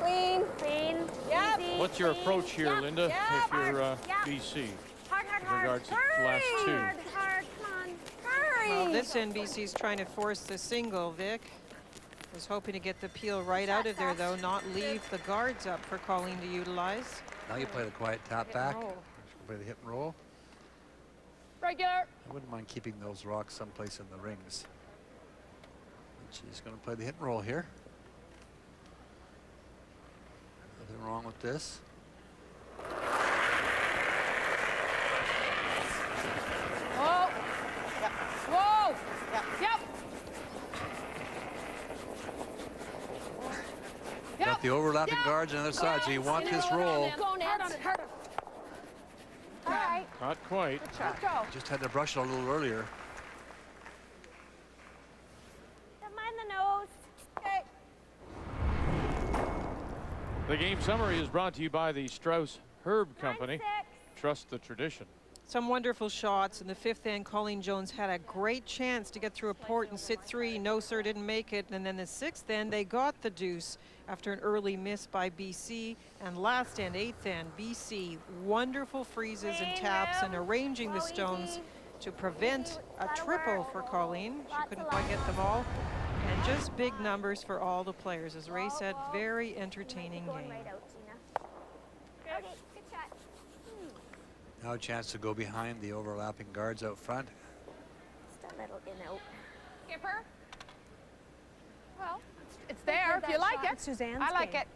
S12: Clean.
S3: Clean.
S12: Yep.
S3: Easy.
S1: What's your
S3: clean.
S1: approach here,
S3: Yep.
S1: Linda,
S3: Yep.
S1: if you're
S3: Yep.
S1: BC?
S3: Hard, hard,
S1: In
S3: hard.
S1: regards to the last two.
S3: Hard, hard. Come on. Hurry.
S6: Well, this NBC's trying to force the single, Vic. Was hoping to get the peel right out of there, though, not leave the guards up for Colleen to utilize.
S5: Now you play the quiet tap back. Play the hit and roll.
S12: Regular.
S5: I wouldn't mind keeping those rocks someplace in the rings. And she's going to play the hit and roll here. Nothing wrong with this.
S12: Whoa.
S10: Yep.
S12: Whoa.
S10: Yep.
S12: Yep.
S5: Got the overlapping guards on the other side, so you want this roll.
S12: Go, Nance. Hard.
S3: All right.
S1: Not quite.
S12: Let's go.
S5: Just had to brush it a little earlier.
S3: Don't mind the nose.
S12: Okay.
S1: The game summary is brought to you by the Strauss Herb Company.
S3: 9-6.
S1: Trust the tradition.
S6: Some wonderful shots. In the fifth end, Colleen Jones had a great chance to get through a port and sit 3. No, sir, didn't make it. And then the sixth end, they got the deuce after an early miss by BC. And last end, eighth end, BC, wonderful freezes and taps and arranging the stones to prevent a triple for Colleen. She couldn't quite get them all. And just big numbers for all the players. As Ray said, very entertaining
S3: Going
S6: game.
S3: right out, Gina. Okay, good shot.
S5: Now a chance to go behind the overlapping guards out front.
S3: Just a little in out.
S12: Skipper. Well, it's there if you like it.
S11: Suzanne's
S12: I like
S11: game.
S12: it.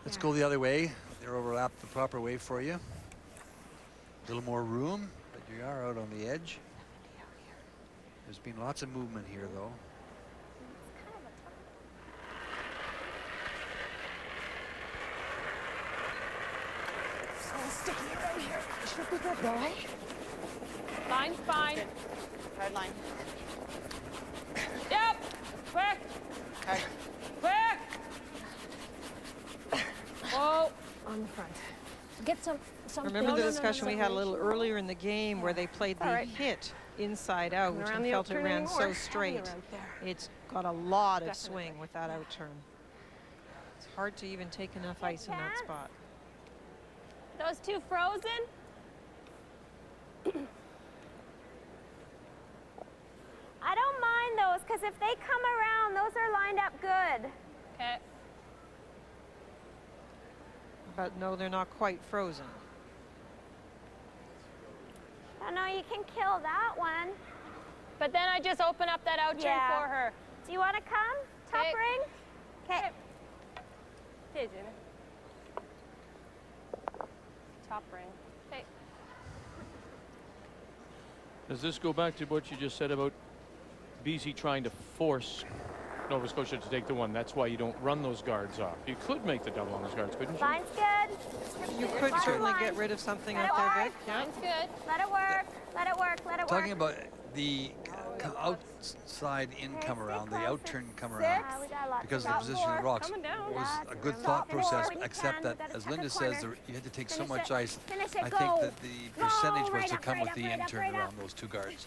S5: Let's go the other way. They're overlapped the proper way for you. A little more room, but you are out on the edge. There's been lots of movement here, though.
S12: Sticky around here. Should be good, boy. Line's fine.
S10: Hard line.
S12: Yep. Quick.
S10: Hard.
S12: Quick. Whoa.
S11: On the front. Get some.
S6: Remember the discussion we had a little earlier in the game where they played the hit inside out
S12: Around
S6: and
S12: the
S6: felt it
S12: outturn
S6: ran
S12: anymore.
S6: so straight. It's got a lot of swing with that outturn. It's hard to even take enough ice in that spot.
S12: Those two frozen?
S3: I don't mind those, because if they come around, those are lined up good.
S12: Okay.
S6: But no, they're not quite frozen.
S3: Oh no, you can kill that one.
S12: But then I just open up that out turn for her.
S3: Do you want to come? Top
S12: Okay.
S3: ring? Okay.
S12: Hey, Gina. Top ring. Hey.
S1: Does this go back to what you just said about BC trying to force Nova Scotia to take the one? That's why you don't run those guards off. You could make the double on those guards, couldn't you?
S3: Line's good.
S6: You could certainly get rid of something out there, Vic. Yeah.
S12: Line's good.
S3: Let it work. Let it work. Let it
S5: Talking
S3: work.
S5: about the outside in come around, the outturn come
S3: We
S5: around,
S3: got a lot
S5: because
S3: to
S5: of the
S3: go.
S5: position of the rocks
S12: Coming down.
S5: was
S3: Lots
S5: a
S3: of
S5: good
S3: room.
S5: thought
S3: Finish it
S5: process,
S3: when you
S5: except
S3: can.
S5: that,
S3: You gotta
S5: as
S3: cut
S5: Linda
S3: the
S5: says,
S3: corner.
S5: you had to take so
S3: Finish
S5: much
S3: it.
S5: ice.
S3: Finish it.
S5: I think
S3: Go.
S5: that the
S3: Go.
S5: percentage was
S3: Right
S5: to
S3: up,
S5: come
S3: right
S5: with
S3: up,
S5: the
S3: right up,
S5: in-turn
S3: right up.
S5: around those two guards,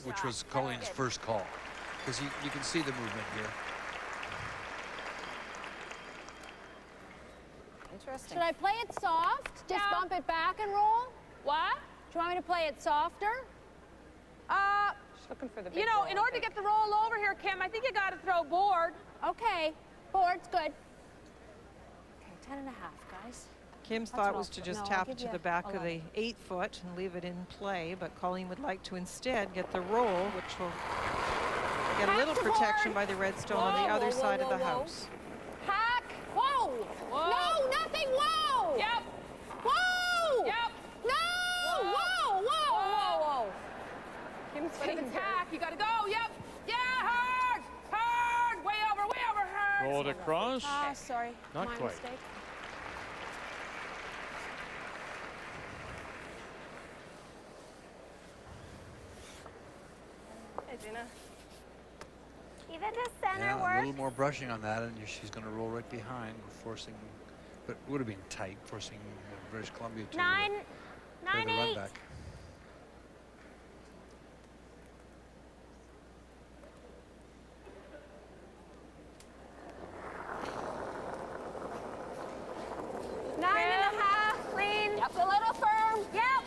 S5: which
S3: shot.
S5: was Colleen's
S3: Good.
S5: first call. Because you can see the movement here.
S10: Interesting.
S11: Should I play it soft? Just bump it back and roll?
S12: What?
S11: Do you want me to play it softer?
S12: Just looking for the big roll, in order to get the roll over here, Kim, I think you got to throw board.
S11: Okay. Board's good. Okay, 10.5, guys.
S6: Kim's
S11: That's
S6: thought
S11: what
S6: was
S11: I'll
S6: to
S11: put.
S6: just
S11: No, I'll
S6: tap
S11: give
S6: to
S11: you
S6: the back of
S11: 11.
S6: the 8 foot and leave it in play, but Colleen would like to instead get the roll, which will get a little
S12: Back to
S6: protection
S12: board.
S6: by the redstone on the
S12: Whoa,
S6: other
S12: whoa,
S6: side
S12: whoa,
S6: of the
S12: whoa.
S6: house.
S12: Hack.
S11: Whoa!
S12: Whoa.
S11: No, nothing. Whoa!
S12: Yep.
S11: Whoa!
S12: Yep.
S11: No! Whoa! Whoa! Whoa! Whoa!
S12: Kim's taking hack. You got to go. Yep. Yeah, hard. Hard. Way over, hard.
S1: Roll it across.
S11: Ah, sorry.
S1: Not
S11: My
S1: quite.
S11: mistake.
S12: Hey, Gina.
S3: Even to center
S5: Yeah, a
S3: work.
S5: little more brushing on that, and she's going to roll right behind, forcing, but it would have been tight, forcing British Columbia to
S3: Nine,
S5: play the run
S3: 8.
S5: back.
S3: Nine and a half, clean.
S11: Yep, a little firm.
S3: Yep.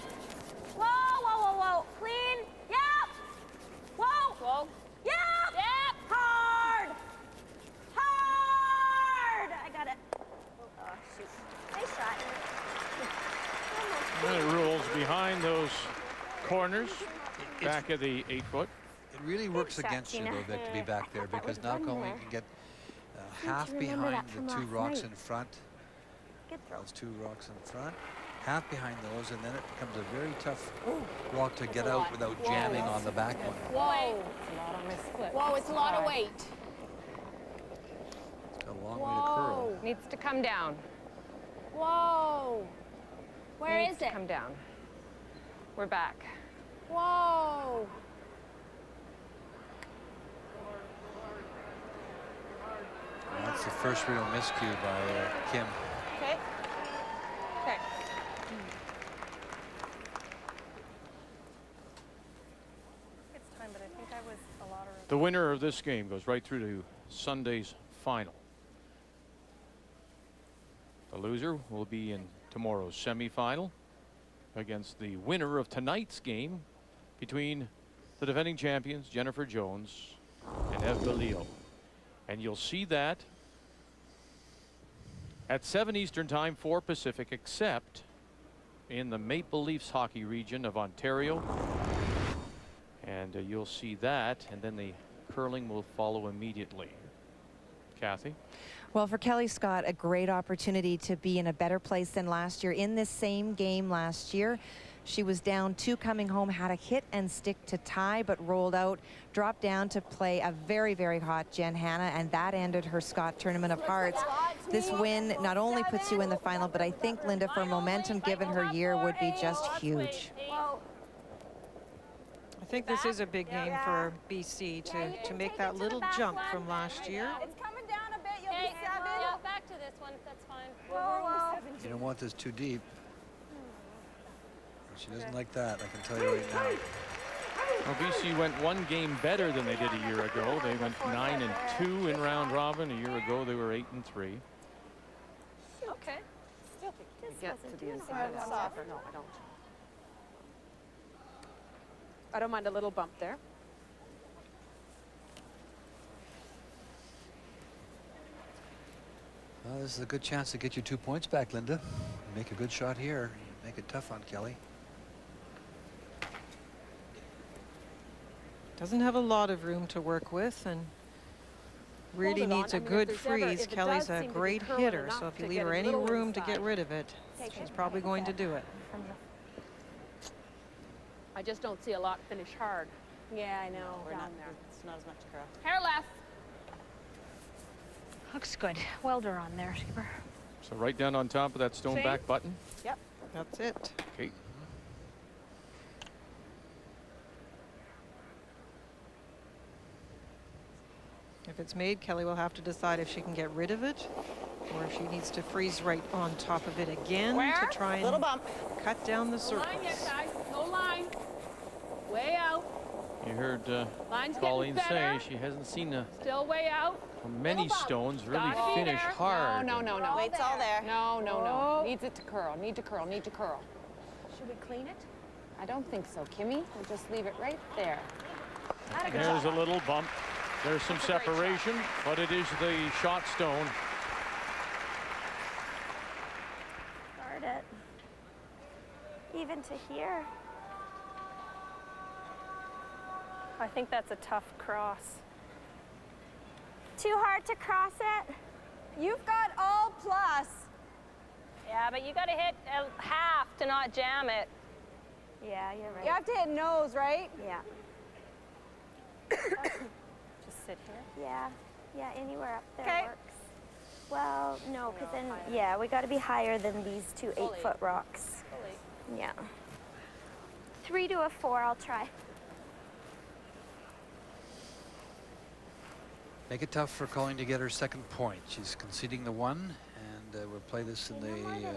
S3: Whoa, whoa, whoa, whoa. Clean. Yep. Whoa.
S11: Whoa.
S3: Yep.
S11: Yep.
S3: Hard. Hard. I got it. Oh, shoot. Nice shot.
S1: And it rolls behind those corners, back of the 8-foot.
S5: It really works
S3: shot,
S5: against you,
S3: Gina.
S5: though, Vic, to be back there,
S3: I thought that
S5: because
S3: was
S5: now
S3: one
S5: Colleen
S3: there.
S5: can get
S3: Seem
S5: half
S3: to remember
S5: behind
S3: that from
S5: the two
S3: last
S5: rocks
S3: night.
S5: in front.
S3: Good throw.
S5: Those two rocks in front, half behind those, and then it becomes a very tough rock to get out without jamming on the back one.
S11: Whoa. Whoa, it's a lot of weight.
S5: It's got a long way to curl.
S9: Needs to come down.
S11: Whoa. Where
S9: Needs
S11: is
S9: to
S11: it?
S9: come down. We're back.
S11: Whoa.
S5: That's the first real miscue by Kim.
S11: Okay. Okay.
S8: It's time, but I think I was a lot of.
S1: The winner of this game goes right through to Sunday's final. The loser will be in tomorrow's semifinal against the winner of tonight's game between the defending champions Jennifer Jones and Eve Belio. And you'll see that at 7 Eastern Time, 4 Pacific, except in the Maple Leafs hockey region of Ontario. And you'll see that, and then the curling will follow immediately. Kathy?
S7: Well, for Kelly Scott, a great opportunity to be in a better place than last year. In this same game last year, she was down 2 coming home, had a hit and stick to tie, but rolled out, dropped down to play a very, very hot Jen Hanna, and that ended her Scott Tournament of Hearts. This win not only puts you in the final, but I think, Linda, for momentum given her year, would be just huge.
S6: I think this is a big game for BC to make that little jump from last year.
S11: It's coming down a bit. You'll be 7.
S8: Yeah, back to this one. That's fine.
S5: You don't want this too deep. She doesn't like that, I can tell you right now.
S1: Well, BC went 1 game better than they did a year ago. They went 9-2 in round robin. A year ago, they were 8-3.
S8: Okay. Still
S11: Get to the
S8: inside of that.
S11: No, I don't. I don't mind a little bump there.
S5: Well, this is a good chance to get you 2 points back, Linda. Make a good shot here. Make it tough on Kelly.
S6: Doesn't have a lot of room to work with, and really
S11: Hold it on.
S6: needs a
S11: I mean, if
S6: good
S11: there's ever-
S6: freeze.
S11: if it
S6: Kelly's
S11: does
S6: a
S11: seem to be
S6: great
S11: curling
S6: hitter,
S11: enough
S6: so if you
S11: to
S6: leave
S11: get
S6: her
S11: a
S6: any
S11: little
S6: room to get
S11: inside.
S6: rid of it, she's probably going to do it.
S4: I just don't see a lot finish hard.
S11: Yeah, I know.
S10: We're
S11: down
S10: not,
S11: there.
S10: it's not as much curl.
S4: Hair left.
S8: Looks good. Welder on there, Skipper.
S1: So right down on top of that stone
S4: See?
S1: back button.
S6: That's it.
S1: Okay.
S6: If it's made, Kelly will have to decide if she can get rid of it or if she needs to freeze right on top of it again
S4: Where?
S6: to try and
S10: Little bump.
S6: cut down the
S4: No line yet,
S6: circles.
S4: guys. No line. Way out.
S1: You heard
S4: Line's
S1: Colleen
S4: getting
S1: say
S4: better.
S1: she hasn't seen
S4: Still way out.
S1: many stones really
S4: Got it.
S1: finish
S4: There.
S1: hard.
S9: No.
S10: Weight's all there.
S9: No.
S4: Oh.
S9: Needs it to curl. Need to curl. Need to curl.
S8: Should we clean it?
S9: I don't think so, Kimmy. We'll just leave it right there.
S1: There's a little bump. There's some
S4: That's a great shot.
S1: separation, but it is the shot stone.
S3: Start it. Even to here. I think that's a tough cross. Too hard to cross it?
S11: You've got all plus.
S8: Yeah, but you got to hit half to not jam it.
S3: Yeah, you're right.
S11: You have to hit nose, right?
S3: Yeah.
S8: Just sit here.
S3: Yeah, anywhere up there
S11: 'Kay.
S3: works. Well, no, because then, yeah, we got to be higher than these 2 8-foot rocks. Yeah. 3 to a 4, I'll try.
S5: Make it tough for Colleen to get her second point. She's conceding the one, and we'll play this in the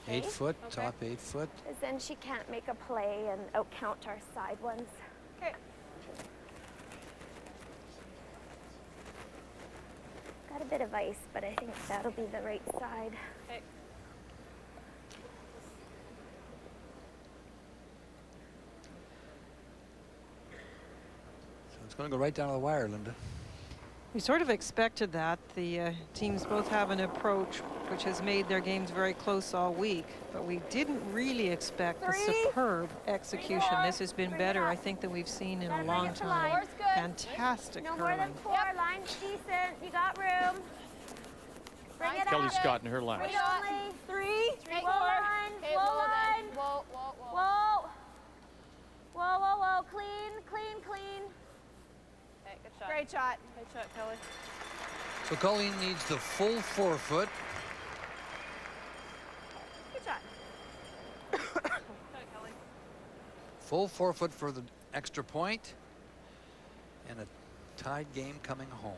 S5: 8 foot, top 8 foot.
S3: Because then she can't make a play and outcount our side ones.
S9: Okay.
S3: Got a bit of ice, but I think that'll be the right side.
S9: Okay.
S5: So it's going to go right down to the wire, Linda.
S6: We sort of expected that. The teams both have an approach which has made their games very close all week, but we didn't really expect the superb execution. This has been better, I think, than we've seen in a long time. Fantastic
S3: No more than
S6: curling.
S3: 4. Line's decent. You got room. Bring it
S1: Kelly
S3: up.
S1: Scott in her last.
S3: 3.
S9: Straight
S3: Whoa,
S9: forward.
S3: line.
S9: Okay,
S3: Whoa,
S9: whoa,
S3: line.
S9: then. Whoa, whoa, whoa.
S3: Whoa. Whoa, whoa, whoa. Clean, clean, clean.
S9: Okay, good shot.
S8: Great shot.
S9: Great shot, Kelly.
S5: So Colleen needs the full 4 foot.
S8: Good shot.
S9: Kelly.
S5: Full 4 foot for the extra point, and a tied game coming home.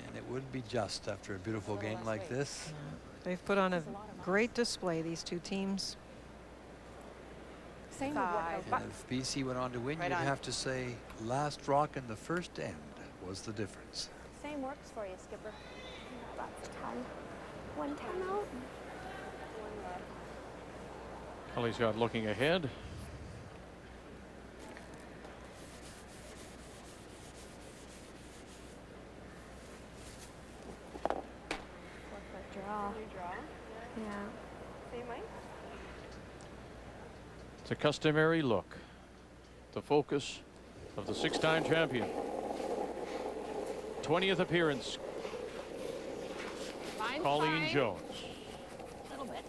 S5: And it would be just after a beautiful game like this.
S6: They've put on a great display, these two teams.
S8: Same with
S5: And if BC went on to win, you'd have to say last rock in the first end was the difference.
S8: Same works for you, Skipper.
S3: Lots of time. 1 timeout.
S1: Kelly Scott looking ahead.
S3: Draw. Yeah.
S8: Same way.
S1: It's a customary look. The focus of the 6-time champion. 20th appearance.
S9: Line's
S1: Colleen
S9: fine.
S1: Jones.
S9: A little bit.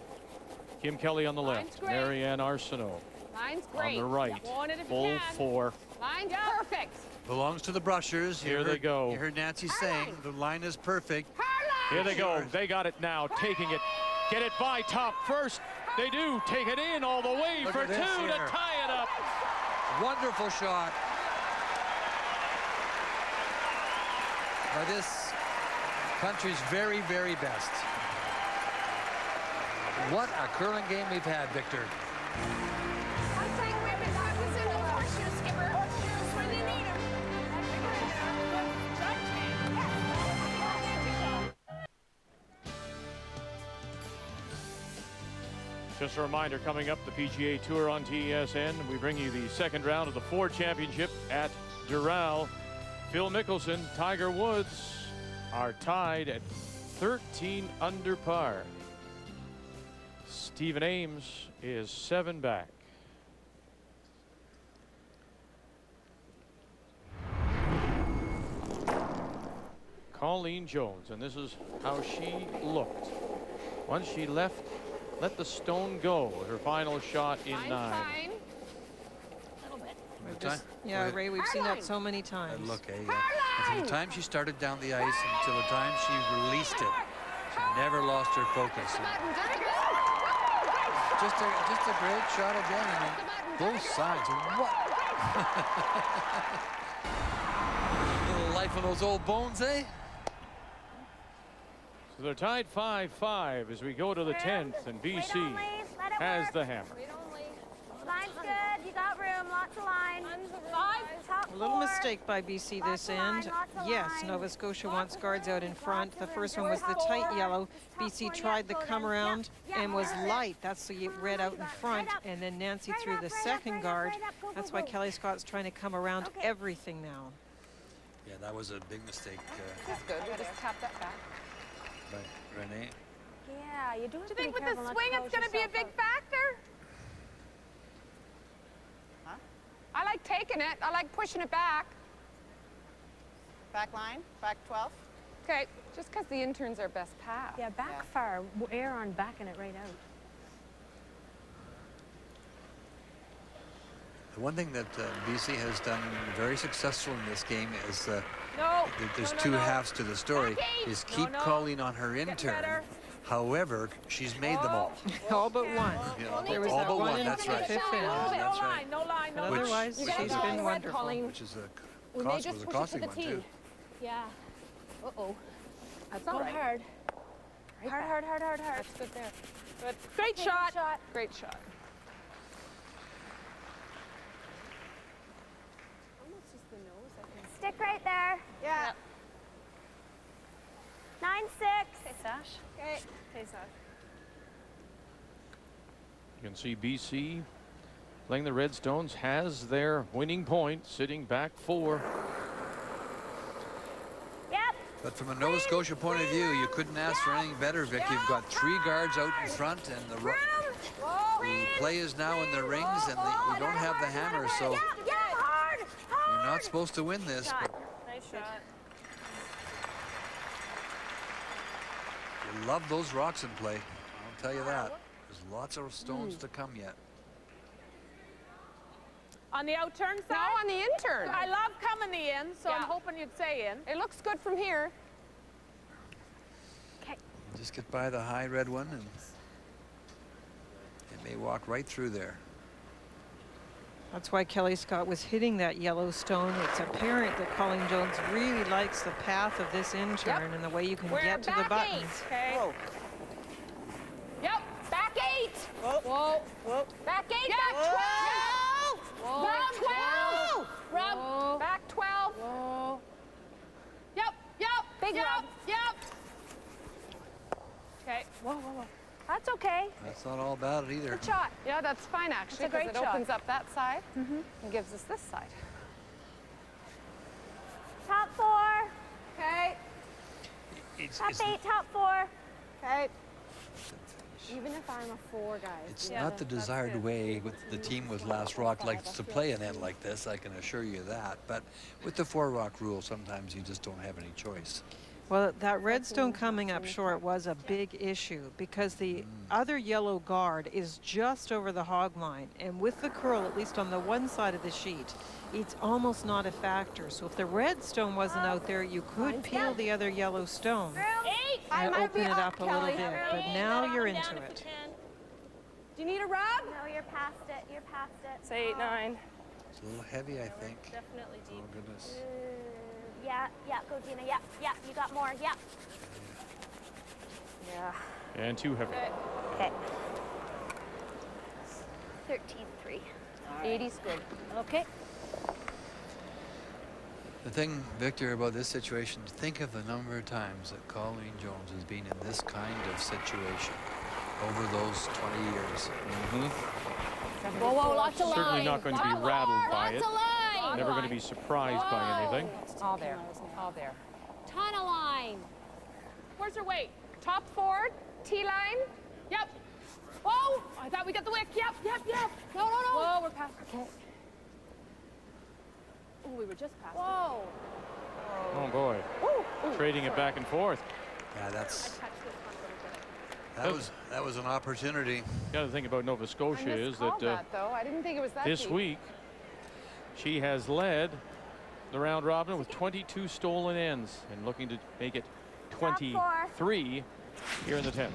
S1: Kim Kelly on the
S9: Line's
S1: left.
S9: great.
S1: Marianne Arsenault
S9: Line's
S1: on
S9: great.
S1: the right.
S9: Go on it if you
S1: Full
S9: can.
S1: 4.
S9: Line's perfect.
S5: Belongs to the Brushers.
S1: Here they go.
S5: You heard Nancy saying the line is perfect.
S1: Here they go. They got it now. Taking it. Get it by top first. They do. Take it in all the way
S5: Look
S1: for
S5: at
S1: 2
S5: this
S1: to
S5: here.
S1: tie it up.
S5: Wonderful shot by this country's very, very best. What a curling game we've had, Victor.
S9: I'm saying women, not just in the horseshoe, Skipper. Horseshoes when you need them.
S1: Just a reminder, coming up, the PGA Tour on TSN. We bring you the second round of the Ford Championship at Doral. Phil Mickelson, Tiger Woods are tied at 13 under par. Stephen Ames is 7 back. Colleen Jones, and this is how she looked. Once she let the stone go, her final shot in 9.
S9: Fine.
S6: Yeah, Ray, we've seen that so many times.
S5: Look, and from the time she started down the ice until the time she released it, she never lost her focus. Just a great shot again, and both sides. What? Little life on those old bones, eh?
S1: So they're tied 5-5 as we go to the 10th, and BC has the hammer.
S3: Line's good. You got room. Lots of line. Top
S6: A little
S3: 4.
S6: mistake by BC this end. Yes, Nova Scotia wants guards out in front. The first one was the tight yellow. BC tried the come around and was light. That's the red out in front. And then Nancy threw the second guard. That's why Kelly Scott's trying to come around everything now.
S5: Yeah, that was a big mistake
S9: That's good. We'll just tap that back.
S5: by Renee.
S8: Yeah, you do have
S12: Do you
S8: to be
S12: think with
S8: careful
S12: the
S8: not to
S12: swing it's
S8: close
S12: going to be a
S8: yourself
S12: big
S8: out.
S12: factor?
S9: I like taking it. I like pushing it back.
S10: Back line, back 12.
S9: Okay, just because the interns are best path.
S8: Yeah, back far. Air on backing it right out.
S5: The one thing that BC has done very successful in this game is there's two halves to the story, is keep Colleen on her intern. However, she's made them all.
S6: All but one.
S5: You know,
S6: There was
S5: all
S6: that
S5: but
S6: one
S5: one,
S6: in
S5: that's
S6: the
S5: right.
S6: fifth end.
S5: That's right.
S9: No line, no
S6: But
S9: line.
S6: otherwise, she's been wonderful.
S5: Which is
S9: We may just push it to the tee. Yeah. Uh-oh.
S12: That's
S9: Go
S12: all right.
S9: hard.
S12: Right
S9: Hard,
S12: back.
S9: hard, hard, hard, hard.
S12: That's good there. Good. Great
S9: Okay,
S12: shot.
S9: good shot.
S12: Great shot.
S9: Almost just the nose, I think.
S3: Stick right there.
S10: Yeah.
S3: 9-6.
S9: Okay, Sash.
S10: Okay.
S9: Okay, Sash.
S1: You can see BC playing the Redstones has their winning point, sitting back 4.
S3: Yep.
S5: But from a Nova Scotia point of view, you couldn't ask for anything better, Vic. You've got 3 guards out in front, and the play is now in the rings, and you don't have the hammer, so you're not supposed to win this. But
S9: Nice shot.
S5: you love those rocks in play. I'll tell you that. There's lots of stones to come yet.
S12: On the out turn side?
S9: No, on the in turn.
S12: I love coming the in, so I'm
S9: Yeah.
S12: hoping you'd say in.
S9: It looks good from here.
S5: Just get by the high red one, and it may walk right through there.
S6: That's why Kelly Scott was hitting that yellow stone. It's apparent that Colleen Jones really likes the path of this in turn and the way you can
S9: We're
S6: get to the
S9: back
S6: buttons.
S9: 8. Okay.
S10: Whoa.
S9: Yep. Back 8.
S10: Whoa.
S9: Whoa.
S10: Whoa.
S9: Back 8.
S10: Yeah.
S9: Back 12.
S12: Whoa.
S9: Back 12. Rub.
S12: Whoa.
S9: Back 12.
S12: Whoa. Yep, yep.
S9: Big
S12: yep,
S9: rub.
S12: Yep. Okay. Whoa, whoa, whoa.
S11: That's okay.
S5: That's not all bad either.
S9: Good shot. Yeah, that's fine actually,
S11: a great
S9: because it
S11: shot.
S9: opens up that side and gives us this side.
S3: Top 4.
S9: Okay.
S3: Top 8, top 4.
S10: Okay.
S11: Even if I'm a 4, guys.
S5: It's not the desired way with the team with last rock likes to play an end like this, I can assure you that. But with the 4 rock rule, sometimes you just don't have any choice.
S6: Well, that redstone coming up short was a big issue because the other yellow guard is just over the hog line. And with the curl, at least on the one side of the sheet, it's almost not a factor. So if the redstone wasn't out there, you could peel the other yellow stone and open it up a little bit. But now you're into it.
S9: Do you need a rub?
S3: No, you're past it. You're past it.
S9: It's 8, 9.
S5: It's a little heavy, I think.
S9: Definitely deep.
S5: Oh, goodness.
S3: Yeah, yeah, go Gina. Yeah, yeah, you got more. Yeah.
S9: Yeah.
S1: And 2 heavy.
S3: Okay. 13-3.
S9: 80's good.
S11: Okay.
S5: The thing, Victor, about this situation, think of the number of times that Colleen Jones has been in this kind of situation over those 20 years.
S11: Whoa, whoa, lots of line.
S1: Certainly not going to be rattled by it.
S11: Lots of line.
S1: Never going to be surprised by anything.
S9: All there. All there.
S11: Ton of line.
S12: Where's her weight?
S9: Top 4, T-line.
S12: Yep. Oh, I thought we got the wick. Yep, yep, yep.
S9: No, no, no.
S12: Whoa, we're past. Okay. Oh, we were just past.
S9: Whoa.
S1: Oh boy. Trading it back and forth.
S5: Yeah, that was an opportunity.
S1: The other thing about Nova Scotia is
S9: Called
S1: that
S9: that though. I didn't think it was that
S1: this
S9: deep.
S1: week she has led the round robin with 22 stolen ends and looking to make it 23 here in the 10th.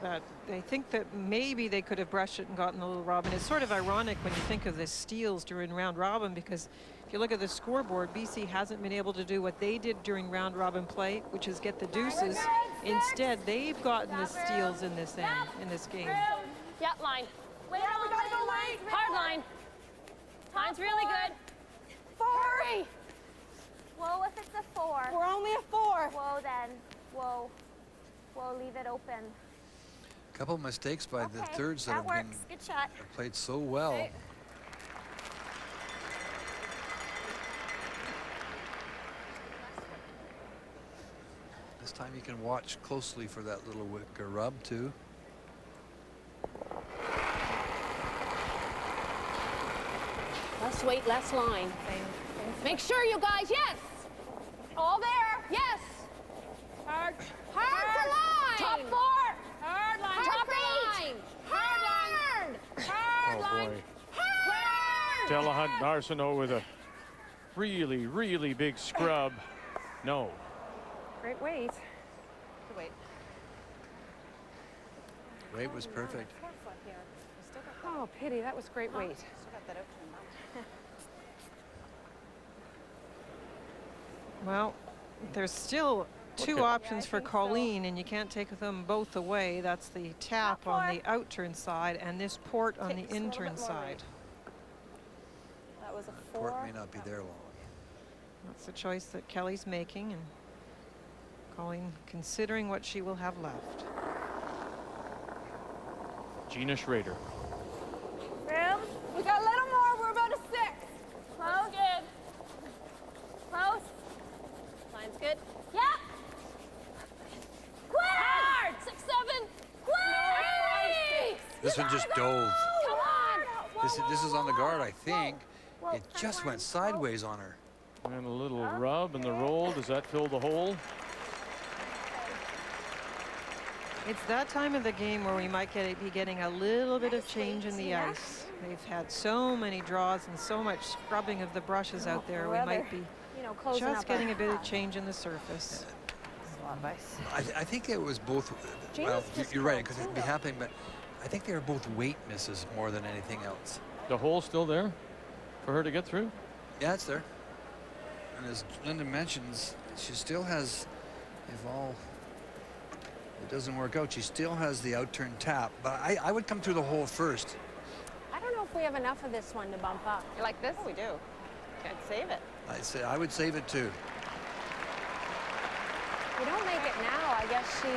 S6: I think that maybe they could have brushed it and gotten a little robin. It's sort of ironic when you think of the steals during round robin, because if you look at the scoreboard, BC hasn't been able to do what they did during round robin play, which is get the deuces. Instead, they've gotten the steals in this game.
S9: Yeah, line.
S12: Wait, we gotta go line.
S9: Hard line. Line's really good.
S3: 4. Whoa, if it's a 4.
S10: We're only a 4.
S3: Whoa, then. Whoa. Whoa, leave it open.
S5: A couple of mistakes by the thirds that
S3: that
S5: have
S3: works.
S5: been
S3: Good shot.
S5: played so well.
S9: Okay.
S5: This time you can watch closely for that little wick or rub too.
S11: Less weight, less line. Make sure, you guys, yes.
S9: All there.
S11: Yes.
S12: Hard.
S11: Hard for line.
S9: Top 4.
S12: Hard line.
S11: Top
S9: for
S11: 8.
S9: Hard.
S12: Hard
S1: Oh
S12: line.
S1: boy.
S12: Hard.
S1: Delahunt Arsenault with a really, really big scrub. No.
S9: Great weight.
S10: Wait.
S5: Weight was perfect.
S9: Forefoot here. We still Oh, pity. That was great weight.
S6: Well, there's still two options for Colleen, and you can't take them both away. That's the tap on the out turn side and this port on the in turn side.
S10: That was a
S5: The
S10: 4.
S5: port may not be there long.
S6: That's the choice that Kelly's making, and Colleen considering what she will have left.
S1: Gina Schrader.
S12: Room. We got a little more. We're about a 6. Close. Good. Close. Line's good. Yep. Quick. Hard. 6, 7. Quick.
S5: This one just dove.
S12: Come on.
S5: This is on the guard, I think. It just went sideways on her.
S1: And a little rub and the roll. Does that fill the hole?
S6: It's that time of the game where we might be getting a little bit of change in the ice. They've had so many draws and so much scrubbing of the brushes out there. We might be just getting a bit of change in the surface.
S5: I think it was both. Well, you're right, because it'd be happening, but I think they were both weight misses more than anything else.
S1: The hole's still there for her to get through?
S5: Yeah, it's there. And as Linda mentions, she still has, if all it doesn't work out, she still has the out turn tap. But I would come through the hole first.
S11: I don't know if we have enough of this one to bump up.
S10: You like this? Oh, we do. Okay. Save it.
S5: I'd say I would save it too.
S11: We don't make it now. I guess she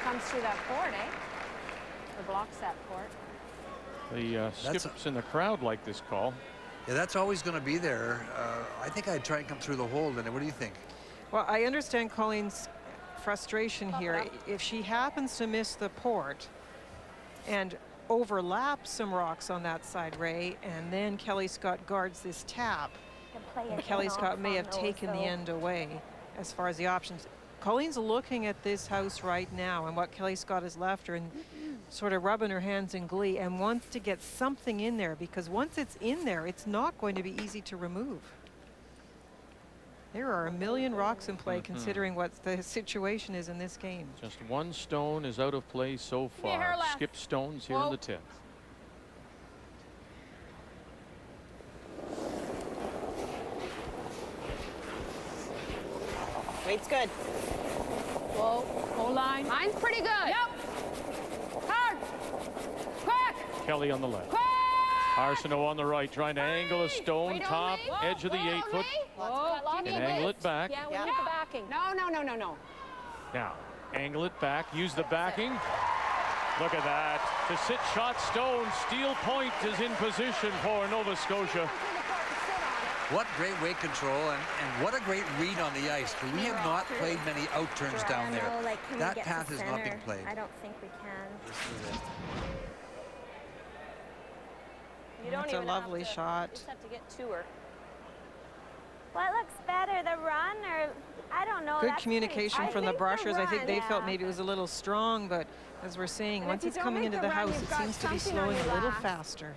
S11: comes through that port, eh? Or blocks that port.
S1: The skips in the crowd like this call.
S5: Yeah, that's always going to be there. I think I'd try and come through the hole, Linda. What do you think?
S6: Well, I understand Colleen's frustration here. If she happens to miss the port and overlap some rocks on that side, Ray, and then Kelly Scott guards this tap, and Kelly Scott may have taken the end away as far as the options. Colleen's looking at this house right now and what Kelly Scott has left her and sort of rubbing her hands in glee and wants to get something in there, because once it's in there, it's not going to be easy to remove. There are a million rocks in play considering what the situation is in this game.
S1: Just one stone is out of play so far. Skip stones here in the 10th.
S10: Weight's good.
S9: Whoa. Whole line. Line's pretty good. Yep. Hard. Quick.
S1: Kelly on the left.
S9: Quick.
S1: Arsenault on the right, trying to angle a stone top edge of the 8-foot. And angle it back.
S11: Yeah, we need the backing.
S9: No, no, no, no, no.
S1: Now, angle it back, use the backing. Look at that. The sit shot stone, steel point is in position for Nova Scotia.
S5: What great weight control and what a great read on the ice. We have not played many out turns down there. That path has not been played.
S3: I don't think we can.
S5: This is it.
S10: You don't
S6: That's
S10: even
S6: a lovely
S10: have to,
S6: shot.
S10: You just have to get to her.
S3: What looks better, the run or I don't know.
S6: Good communication from the brushers. I think they felt maybe it was a little strong, but as we're seeing, once it's coming into the house, it seems to be slowing a little faster.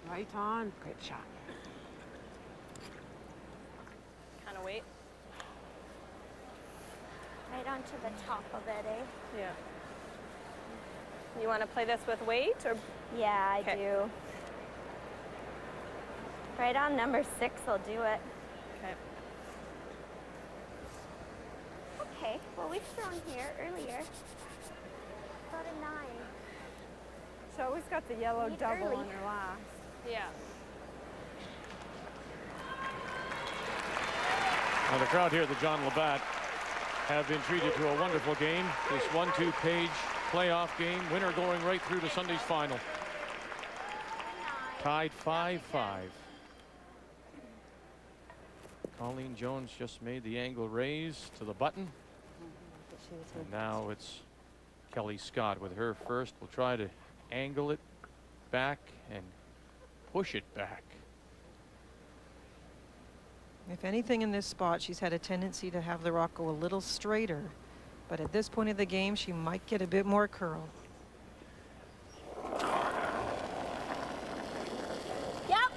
S9: Right on. Great shot.
S10: Kind of weight.
S3: Right onto the top of it, eh?
S10: Yeah. You want to play this with weight or?
S3: Yeah, I do. Right on number 6 will do it.
S10: Okay.
S3: Okay, well we've thrown here earlier. About a 9.
S12: So always got the yellow
S3: Need
S12: double
S3: early.
S12: on her last.
S10: Yeah.
S1: Well, the crowd here at the John Labatt have been treated to a wonderful game. This 1-2 page playoff game. Winner going right through to Sunday's final. Tied 5-5. Colleen Jones just made the angle raise to the button. And now it's Kelly Scott with her first. We'll try to angle it back and push it back.
S6: If anything in this spot, she's had a tendency to have the rock go a little straighter. But at this point of the game, she might get a bit more curl.
S3: Yep.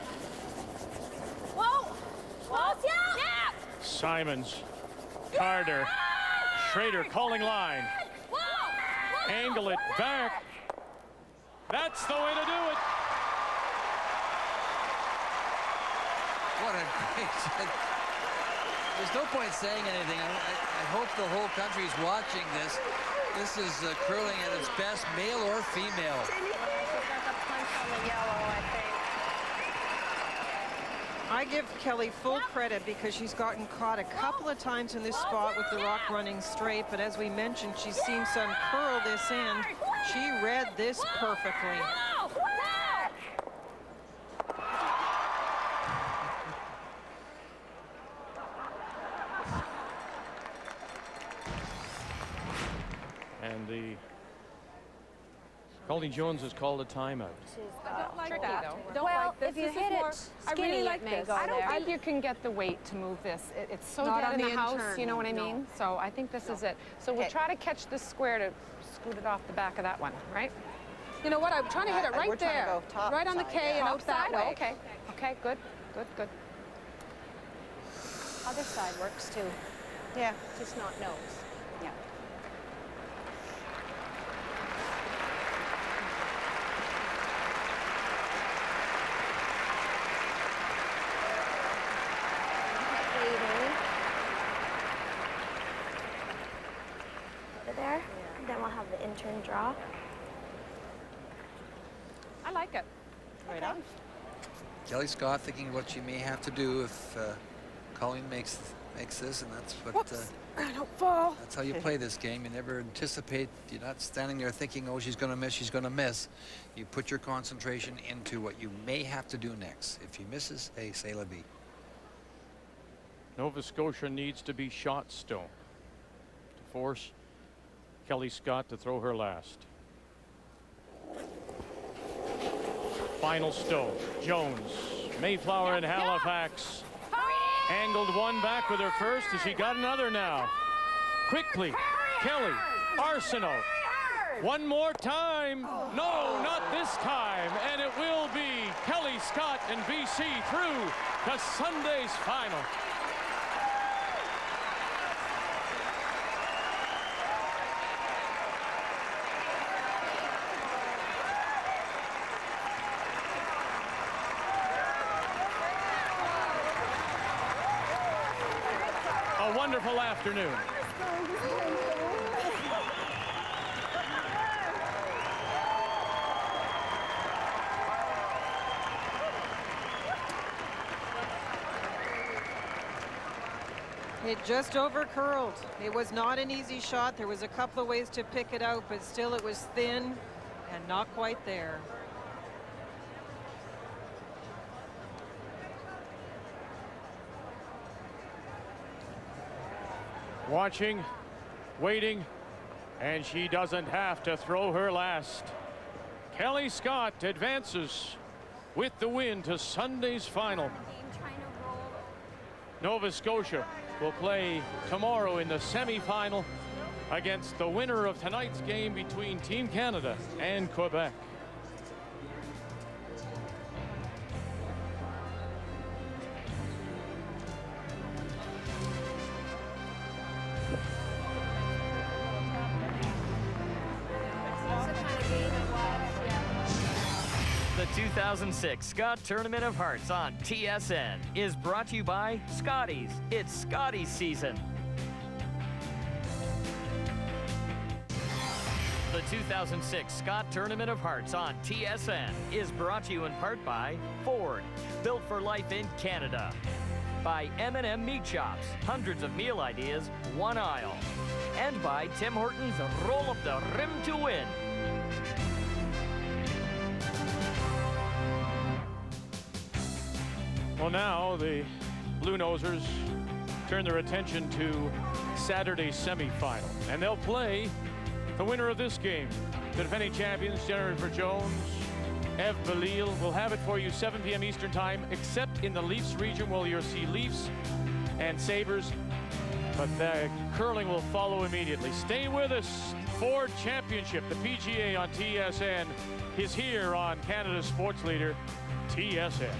S3: Whoa. Close, yeah.
S1: Simons, Carter, Schrader calling line. Angle it back. That's the way to do it.
S5: What a great... There's no point saying anything. I hope the whole country's watching this. This is curling at its best, male or female.
S6: I give Kelly full credit because she's gotten caught a couple of times in this spot with the rock running straight, but as we mentioned, she's seen some curl this end. She read this perfectly.
S1: And the Colleen Jones has called a timeout.
S9: I don't like that. Don't
S11: Well,
S9: like this.
S11: if you
S9: This is
S11: hit
S9: more,
S11: it
S9: I really
S11: skinny,
S9: like
S11: it may
S9: this.
S11: go
S9: I don't
S11: there.
S9: think
S14: think you can get the weight to move this. It's so
S9: Not
S14: dead
S9: on
S14: in
S9: the
S14: the house,
S9: intern,
S14: you know what I
S9: no.
S14: mean? So I think this is it. So we'll
S7: Okay.
S14: try to catch this square to scoot it off the back of that one, right?
S9: You know what? I'm trying to hit it right
S7: we're trying to
S9: there.
S7: go top
S9: Right on the
S7: side,
S9: K
S7: yeah.
S9: and out that
S14: Side?
S9: way.
S14: Oh, okay. Okay, good, good, good.
S11: Other side works too,
S7: Yeah.
S11: just not nose.
S7: Yeah.
S3: Over there. Then we'll have the intern draw.
S14: I like it.
S7: Right on.
S5: Kelly Scott thinking what she may have to do if Colleen makes this, and that's what
S9: Don't fall.
S5: that's how you play this game. You never anticipate. You're not standing there thinking, oh, she's going to miss, she's going to miss. You put your concentration into what you may have to do next. If she misses, hey, c'est la vie.
S1: Nova Scotia needs to be shot stone to force Kelly Scott to throw her last. Final stone. Jones, Mayflower, and Halifax. Angled one back with her first, and she got another now. Quickly, Kelly, Arsenault. One more time. No, not this time. And it will be Kelly Scott and BC through to Sunday's final. A wonderful afternoon.
S6: It just over curled. It was not an easy shot. There was a couple of ways to pick it out, but still it was thin and not quite there.
S1: Watching, waiting, and she doesn't have to throw her last. Kelly Scott advances with the win to Sunday's final. Nova Scotia will play tomorrow in the semi-final against the winner of tonight's game between Team Canada and Quebec.
S2: The 2006 Scott Tournament of Hearts on TSN is brought to you by Scotties. It's Scotties season. The 2006 Scott Tournament of Hearts on TSN is brought to you in part by Ford, built for life in Canada. By M&M Meat Shops, hundreds of meal ideas, one aisle. And by Tim Hortons Roll Up the Rim to Win.
S1: Well, now the Blue Nosers turn their attention to Saturday's semifinal, and they'll play the winner of this game. The defending champions, Jennifer Jones, Ev Belil, will have it for you 7 p.m. Eastern Time, except in the Leafs region where you'll see Leafs and Sabres, but the curling will follow immediately. Stay with us. Ford Championship, the PGA on TSN, is here on Canada's sports leader, TSN.